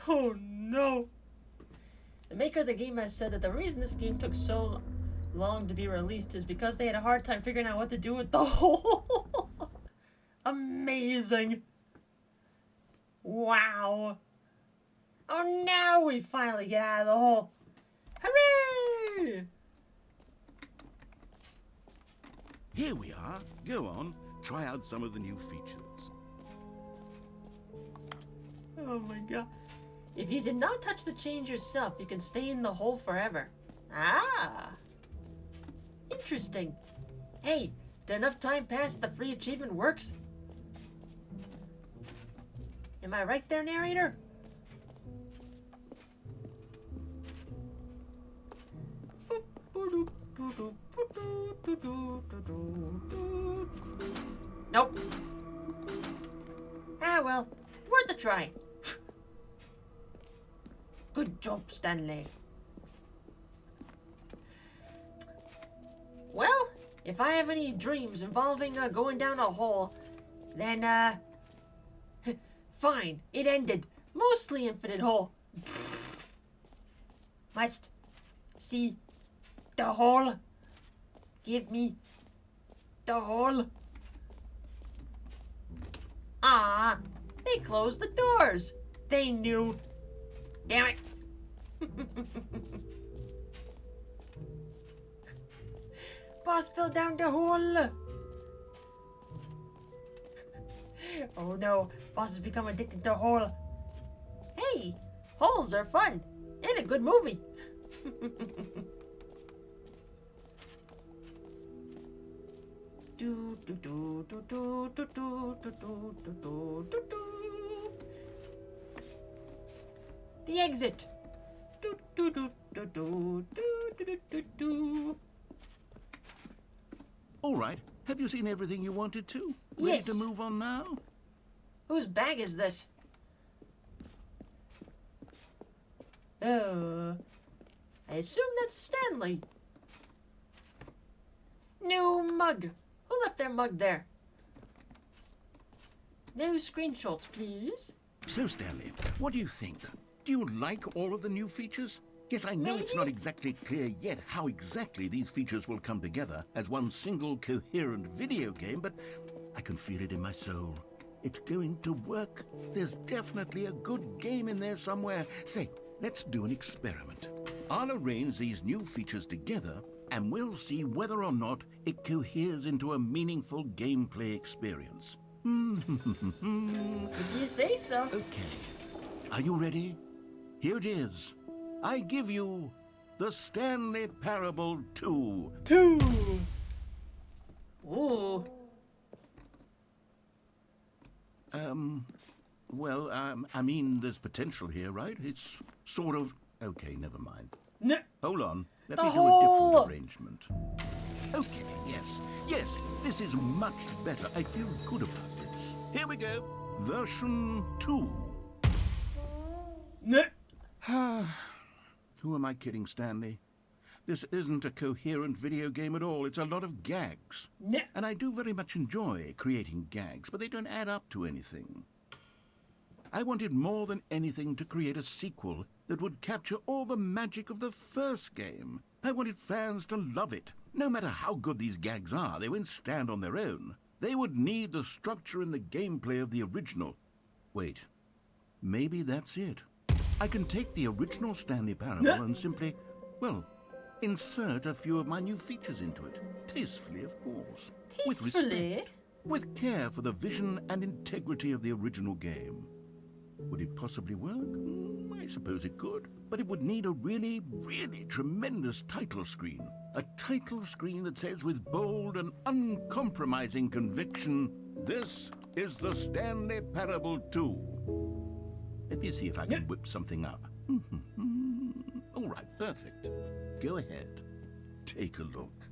Oh no! The maker of the game has said that the reason this game took so long to be released is because they had a hard time figuring out what to do with the hole. Amazing! Wow! Oh, now we finally get out of the hole! Hooray! Here we are. Go on. Try out some of the new features. Oh my god. If you did not touch the change yourself, you can stay in the hole forever. Ah! Interesting. Hey, did enough time pass that the free achievement works? Am I right there, narrator? Nope. Ah well, worth a try. Good job, Stanley. Well, if I have any dreams involving going down a hole, then, fine, it ended. Mostly infinite hole. Must see the hole. Give me the hole. Ah, they closed the doors. They knew. Damn it. Boss fell down the hole. Oh no, boss has become addicted to hole. Hey, holes are fun and a good movie. Do do do do do do do do do do do do. The exit. Do do do do do do do do do. All right. Have you seen everything you wanted to? Ready Yes. to move on now? Whose bag is this? Oh, I assume that's Stanley. New mug. Who left their mug there? No screenshots, please. So, Stanley, what do you think? Do you like all of the new features? Yes, I know it's Maybe. not exactly clear yet how exactly these features will come together as one single coherent video game, but I can feel it in my soul. It's going to work. There's definitely a good game in there somewhere. Say, let's do an experiment. I'll arrange these new features together, and we'll see whether or not it coheres into a meaningful gameplay experience. If you say so. Okay. Are you ready? Here it is. I give you the Stanley Parable 2. 2. Ooh. Well, I mean, there's potential here, right? It's sort of... Okay, never mind. No. Hold on. Let The me do a whole- different arrangement. Okay, yes, this is much better. I feel good about this. Here we go. Version 2. No. Who am I kidding, Stanley? This isn't a coherent video game at all. It's a lot of gags. No. And I do very much enjoy creating gags, but they don't add up to anything. I wanted more than anything to create a sequel that would capture all the magic of the first game. I wanted fans to love it. No matter how good these gags are, they won't stand on their own. They would need the structure and the gameplay of the original. Wait, maybe that's it. I can take the original Stanley Parable and simply, well, insert a few of my new features into it. Tastefully, of course. With Tastefully? respect. With care for the vision and integrity of the original game. Would it possibly work? I suppose it could. But it would need a really, really tremendous title screen. A title screen that says with bold and uncompromising conviction, "This is the Stanley Parable 2. Let me see if I can whip something up. All right, perfect. Go ahead. Take a look.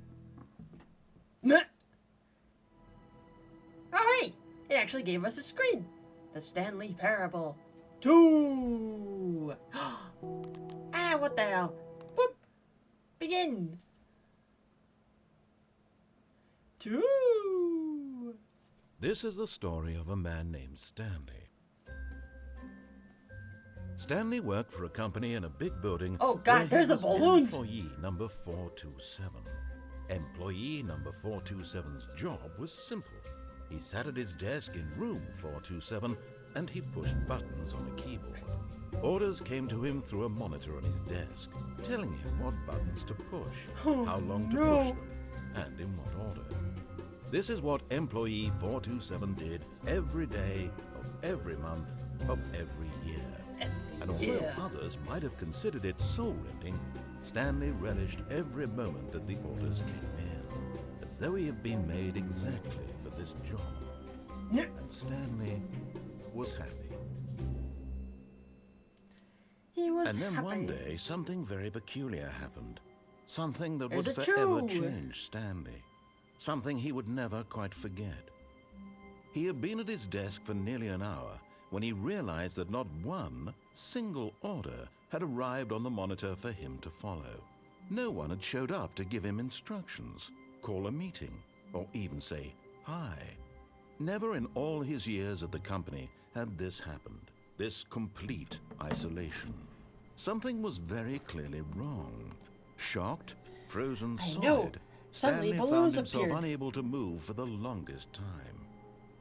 No. Oh, hey! It actually gave us a screen. The Stanley Parable 2. Ah, what the hell? Boop. Begin. 2. This is the story of a man named Stanley. Stanley worked for a company in a big building. Oh, God, where he there's the was balloons. Employee number 427. Employee number 427's job was simple. He sat at his desk in room 427 and he pushed buttons on a keyboard. Orders came to him through a monitor on his desk, telling him what buttons to push, how long to push them, and in what order. This is what employee 427 did every day of every month of every year. And although others might have considered it soul-rending, Stanley relished every moment that the orders came in, as though he had been made exactly for this job. And Stanley was happy. He was And then happy. one day, something very peculiar happened. Something that Is would it forever true? change Stanley. Something he would never quite forget. He had been at his desk for nearly an hour when he realized that not one single order had arrived on the monitor for him to follow. No one had showed up to give him instructions, call a meeting, or even say hi. Never in all his years at the company had this happened, this complete isolation. Something was very clearly wrong. Shocked, frozen I know. solid, Suddenly Stanley found balloons himself appeared. unable to move for the longest time.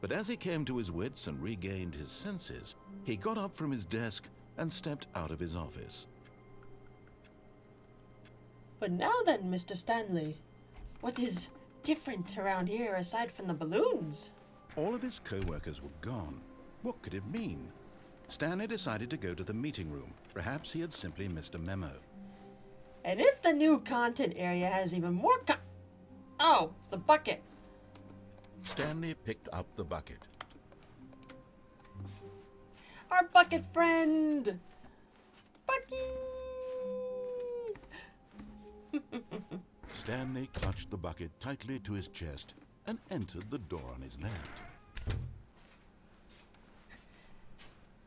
But as he came to his wits and regained his senses, he got up from his desk and stepped out of his office. But now then, Mr. Stanley, what is different around here aside from the balloons? All of his co-workers were gone. What could it mean? Stanley decided to go to the meeting room. Perhaps he had simply missed a memo. And if the new content area has even more Oh, it's the bucket. Stanley picked up the bucket. Our bucket friend! Bucky! Stanley clutched the bucket tightly to his chest and entered the door on his left.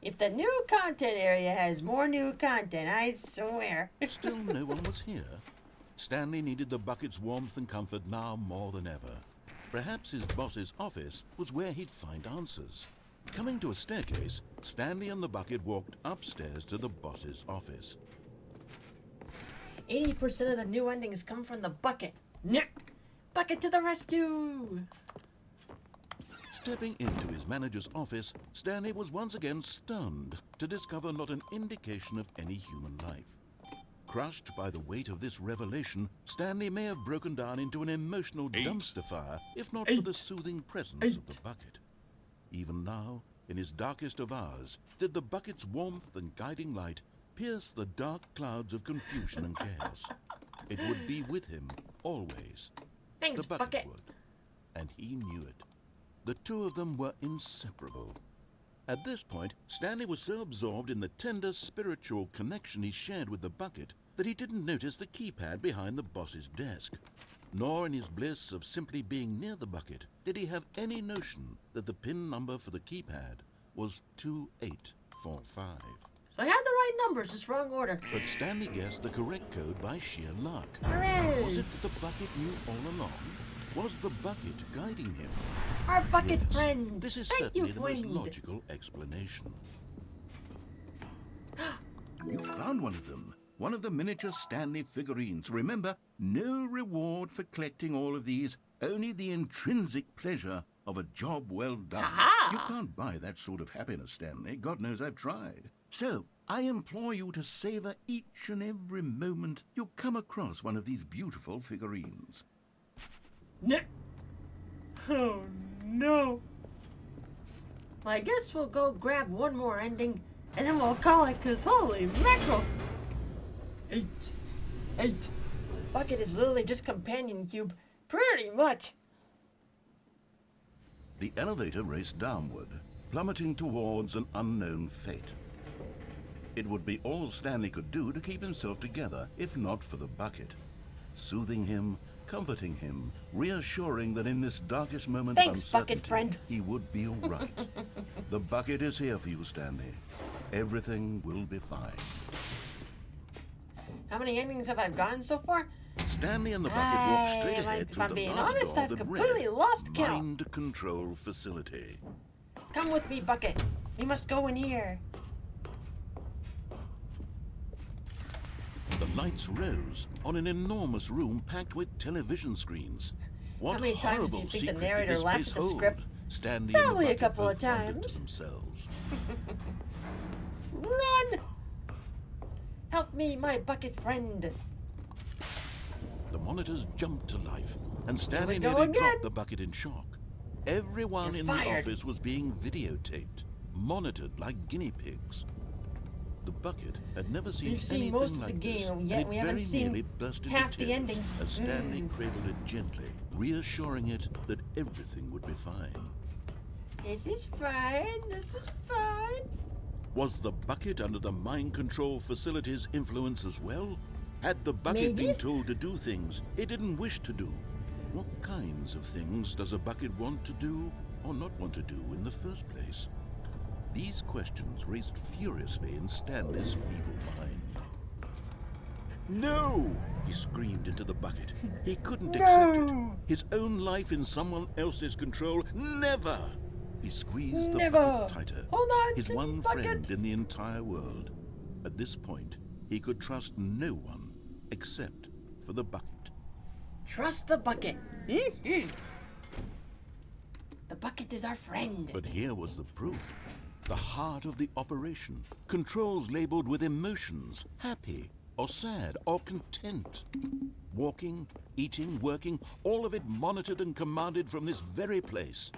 If the new content area has more new content, I swear. Still no one was here. Stanley needed the bucket's warmth and comfort now more than ever. Perhaps his boss's office was where he'd find answers. Coming to a staircase, Stanley and the bucket walked upstairs to the boss's office. 80% of the new endings come from the bucket. Bucket to the rescue! Stepping into his manager's office, Stanley was once again stunned to discover not an indication of any human life. Crushed by the weight of this revelation, Stanley may have broken down into an emotional dumpster fire, if not for the soothing presence of the bucket. Even now, in his darkest of hours, did the bucket's warmth and guiding light pierce the dark clouds of confusion and chaos. It would be with him, always. Thanks, The bucket bucket. would. And he knew it. The two of them were inseparable. At this point, Stanley was so absorbed in the tender spiritual connection he shared with the bucket that he didn't notice the keypad behind the boss's desk. Nor in his bliss of simply being near the bucket did he have any notion that the PIN number for the keypad was 2845. So I had the right numbers, just wrong order. But Stanley guessed the correct code by sheer luck. Hooray! Was it that the bucket knew all along? Was the bucket guiding him? Our bucket Yes, friend. this is Thank you, certainly the friend. most logical explanation. You found one of them. One of the miniature Stanley figurines. Remember, no reward for collecting all of these, only the intrinsic pleasure of a job well done. Ha-ha! You can't buy that sort of happiness, Stanley. God knows I've tried. So, I implore you to savor each and every moment you come across one of these beautiful figurines. No. Oh no. Well, I guess we'll go grab one more ending, and then we'll call it, cause holy mackerel. 8. Bucket is literally just companion cube, pretty much. The elevator raced downward, plummeting towards an unknown fate. It would be all Stanley could do to keep himself together, if not for the bucket. Soothing him, comforting him, reassuring that in this darkest moment Thanks, of uncertainty, bucket friend. he would be all right. The bucket is here for you, Stanley. Everything will be fine. How many endings have I gotten so far? Stanley and the bucket walked straight ahead if through I'm the being large honest, door I've that completely read, lost count. Mind Control Facility. Come with me, Bucket. We must go in here. The lights rose on an enormous room packed with television screens. What How many times do horrible you think the secret did narrator this laughed place at the hold? script? Stanley Probably a and the bucket couple of both wondered to times. themselves. Run! Help me, my bucket friend. The monitors jumped to life, and Stanley go nearly again. dropped the bucket in shock. Everyone You're in fired. the office was being videotaped, monitored like guinea pigs. The bucket had never seen We've seen anything most of the like this, game, and yet it we haven't very seen nearly burst into half the tears endings. as Stanley cradled it gently, reassuring it that everything would be fine. This is fine. This is fine. Was the bucket under the mind control facility's influence as well? Had the bucket Maybe. been told to do things it didn't wish to do? What kinds of things does a bucket want to do or not want to do in the first place? These questions raced furiously in Stanley's feeble mind. No! He screamed into the bucket. He couldn't accept it. His own life in someone else's control. Never! He squeezed the Never. bucket tighter. Hold on His to me, one bucket. friend in the entire world. At this point, he could trust no one except for the bucket. Trust the bucket. The bucket is our friend. But here was the proof. The heart of the operation. Controls labeled with emotions, happy or sad or content. Walking, eating, working, all of it monitored and commanded from this very place.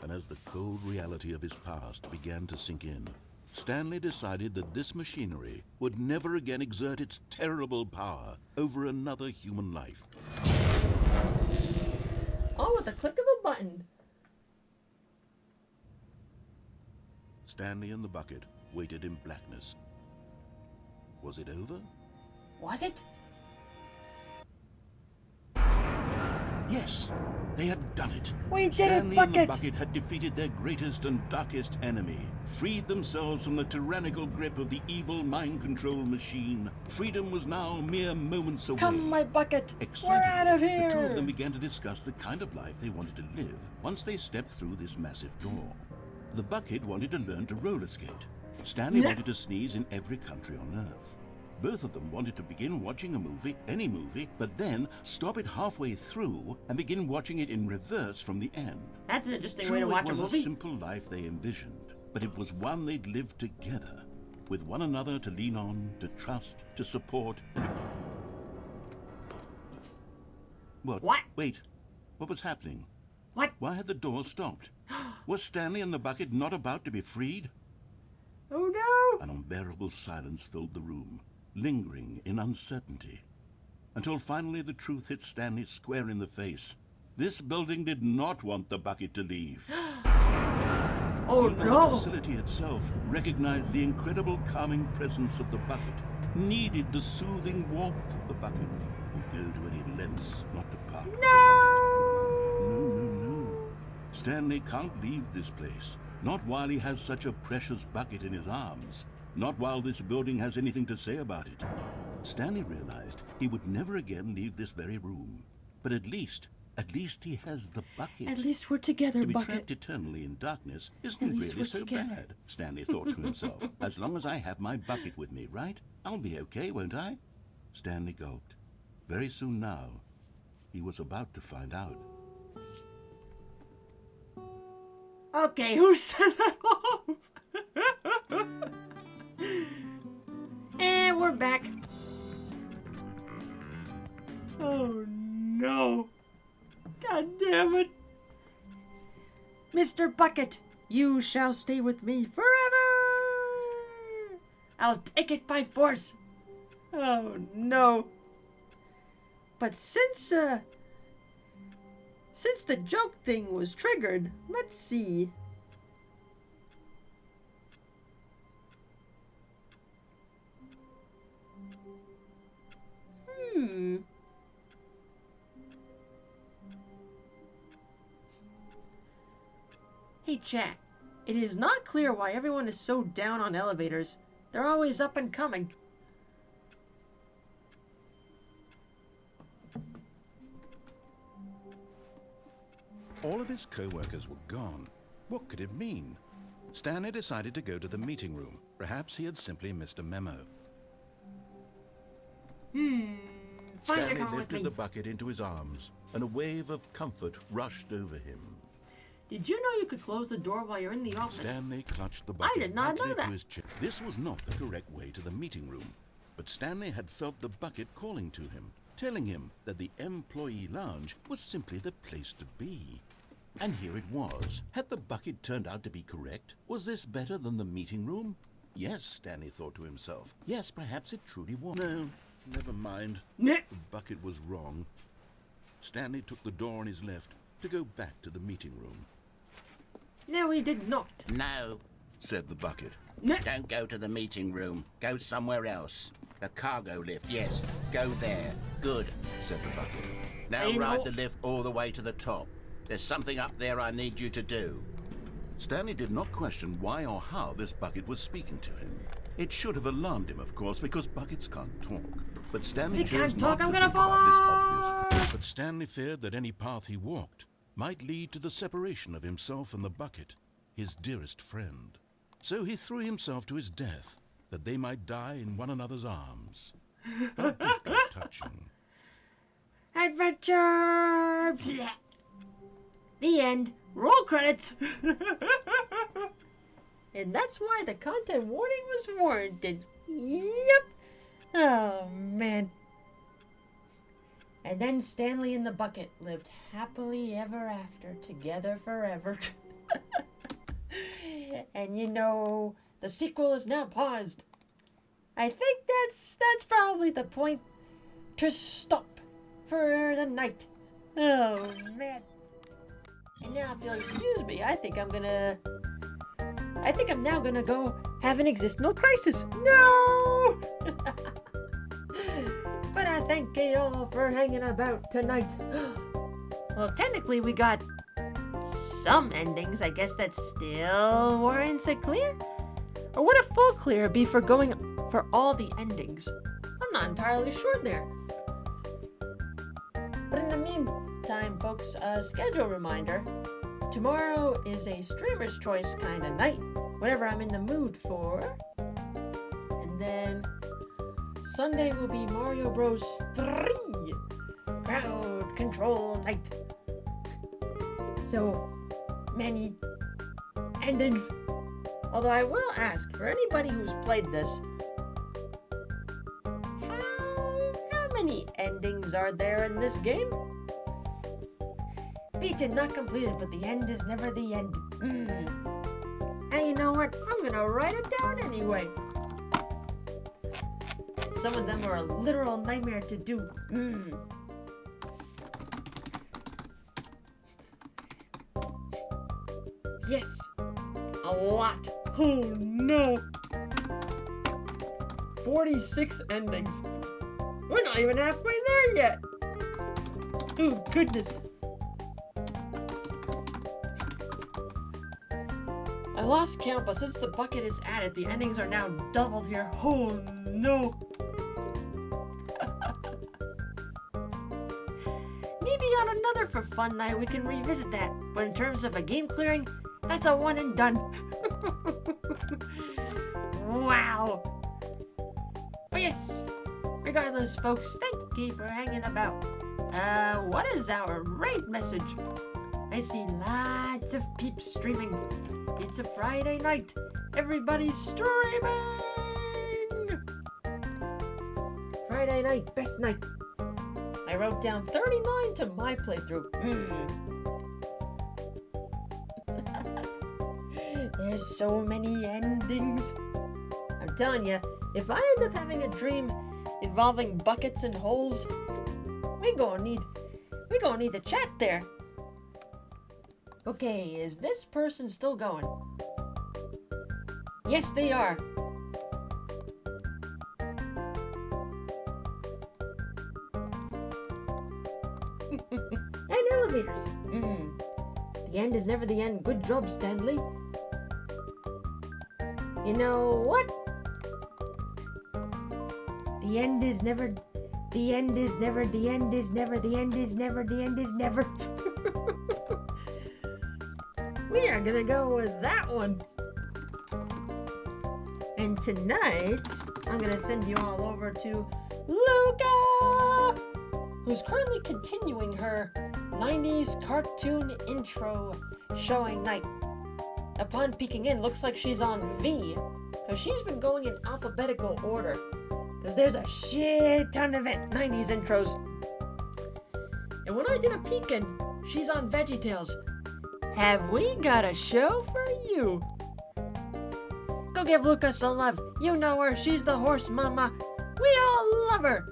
And as the cold reality of his past began to sink in, Stanley decided that this machinery would never again exert its terrible power over another human life. All with the click of a button. Stanley and the bucket waited in blackness. Was it over? Was it? Yes, they had done it. We did it, Stanley and the Bucket. bucket had defeated their greatest and darkest enemy, freed themselves from the tyrannical grip of the evil mind control machine. Freedom was now mere moments away. Come, my bucket. Excitedly, We're out of here. the two of them began to discuss the kind of life they wanted to live once they stepped through this massive door. The bucket wanted to learn to roller skate. Stanley Yeah. wanted to sneeze in every country on Earth. Both of them wanted to begin watching a movie, any movie, but then stop it halfway through and begin watching it in reverse from the end. That's an interesting True, way to watch a it was movie. a simple life they envisioned, but it was one they'd lived together, with one another to lean on, to trust, to support. What? What? Wait, what was happening? What? Why had the door stopped? Was Stanley and the bucket not about to be freed? Oh no! An unbearable silence filled the room, lingering in uncertainty, until finally the truth hit Stanley square in the face. This building did not want the bucket to leave. Oh Even no! the facility itself recognized the incredible calming presence of the bucket, needed the soothing warmth of the bucket, would go to any lengths not to part with the bucket. No. Stanley can't leave this place. Not while he has such a precious bucket in his arms. Not while this building has anything to say about it. Stanley realized he would never again leave this very room. But at least he has the bucket. At least we're together, To be Bucket. trapped eternally in darkness At isn't least really we're so together. bad, Stanley thought to himself. As long as I have my bucket with me, right? I'll be okay, won't I? Stanley gulped. Very soon now, he was about to find out. Okay, who said that off? And we're back. Oh no. God damn it. Mr. Bucket, you shall stay with me forever. I'll take it by force. Oh no. But since the joke thing was triggered, let's see. Hey chat, it is not clear why everyone is so down on elevators. They're always up and coming. All of his co-workers were gone. What could it mean? Stanley decided to go to the meeting room. Perhaps he had simply missed a memo. Find Stanley a come with lifted me. the bucket into his arms, and a wave of comfort rushed over him. Did you know you could close the door while you're in the office? Stanley clutched the bucket did not tightly know that. to his chest. This was not the correct way to the meeting room, but Stanley had felt the bucket calling to him, telling him that the employee lounge was simply the place to be. And here it was. Had the bucket turned out to be correct? Was this better than the meeting room? Yes, Stanley thought to himself. Yes, perhaps it truly was. No, never mind. Nah. The bucket was wrong. Stanley took the door on his left to go back to the meeting room. No, he did not. No, Said the bucket. No. don't go to the meeting room. Go somewhere else. The cargo lift, yes. Go there. Good. Said the bucket. Now You ride know- the lift all the way to the top. There's something up there I need you to do. Stanley did not question why or how this bucket was speaking to him. It should have alarmed him, of course, because buckets can't talk. But Stanley They chose can't not talk, I'm to gonna think about this fall obvious fact. But Stanley feared that any path he walked might lead to the separation of himself and the bucket, his dearest friend. So he threw himself to his death, that they might die in one another's arms. How deeply touching. Adventure! Blech. The end. Roll credits. And that's why the content warning was warranted. Yep. Oh, man. And then Stanley and the bucket lived happily ever after, together forever. And you know, the sequel is now paused. I think that's probably the point to stop for the night. Oh, man. And now if you'll excuse me, I think I'm now gonna go have an existential crisis. No! But I thank you all for hanging about tonight. Well, technically we got some endings, I guess that still warrants a clear? Or would a full clear be for going for all the endings? I'm not entirely sure there. But in the meantime, folks, a schedule reminder. Tomorrow is a streamer's choice kind of night, whatever I'm in the mood for. And then Sunday will be Mario Bros. 3 Crowd Control Night. So many endings. Although I will ask, for anybody who's played this, how many endings are there in this game? Beaten, not completed, but the end is never the end. And you know what? I'm gonna write it down anyway. Some of them are a literal nightmare to do. Yes, a lot. Oh no. 46 endings. We're not even halfway there yet. Oh goodness. I lost count, but since the bucket is added, the endings are now doubled here. Oh no. Maybe on another for fun night we can revisit that, but in terms of a game clearing, that's a one and done. Wow. But yes, regardless folks, thank you for hanging about. What is our raid message? I see lots of peeps streaming. It's a Friday night. Everybody's streaming! Friday night, best night. I wrote down 39 to my playthrough. There's so many endings. I'm telling you, if I end up having a dream involving buckets and holes, we gonna need to chat there. Okay, is this person still going? Yes, they are. And elevators. The end is never the end. Good job, Stanley. You know what? The end is never. The end is never. The end is never. The end is never. The end is never. We are gonna go with that one. And tonight, I'm gonna send you all over to Luca, who's currently continuing her 90s cartoon intro showing night. Upon peeking in, looks like she's on V, because she's been going in alphabetical order, because there's a shit ton of 90s intros. And when I did a peek in, she's on VeggieTales. Have we got a show for you? Go give Luca some love. You know her. She's the horse mama. We all love her.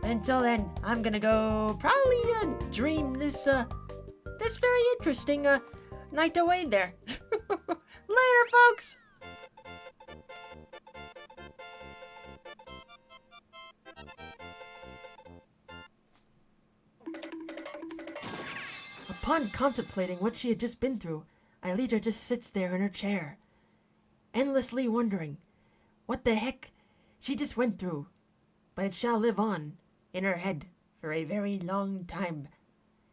Until then, I'm gonna go probably dream this very interesting night away there. Later, folks. Upon contemplating what she had just been through, Aelita just sits there in her chair, endlessly wondering what the heck she just went through, but it shall live on in her head for a very long time,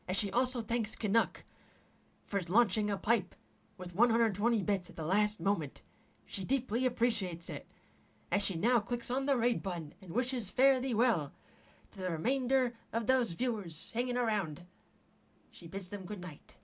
as she also thanks Canuck for launching a pipe with 120 bits at the last moment. She deeply appreciates it, as she now clicks on the raid button and wishes fare thee well to the remainder of those viewers hanging around. She bids them good night.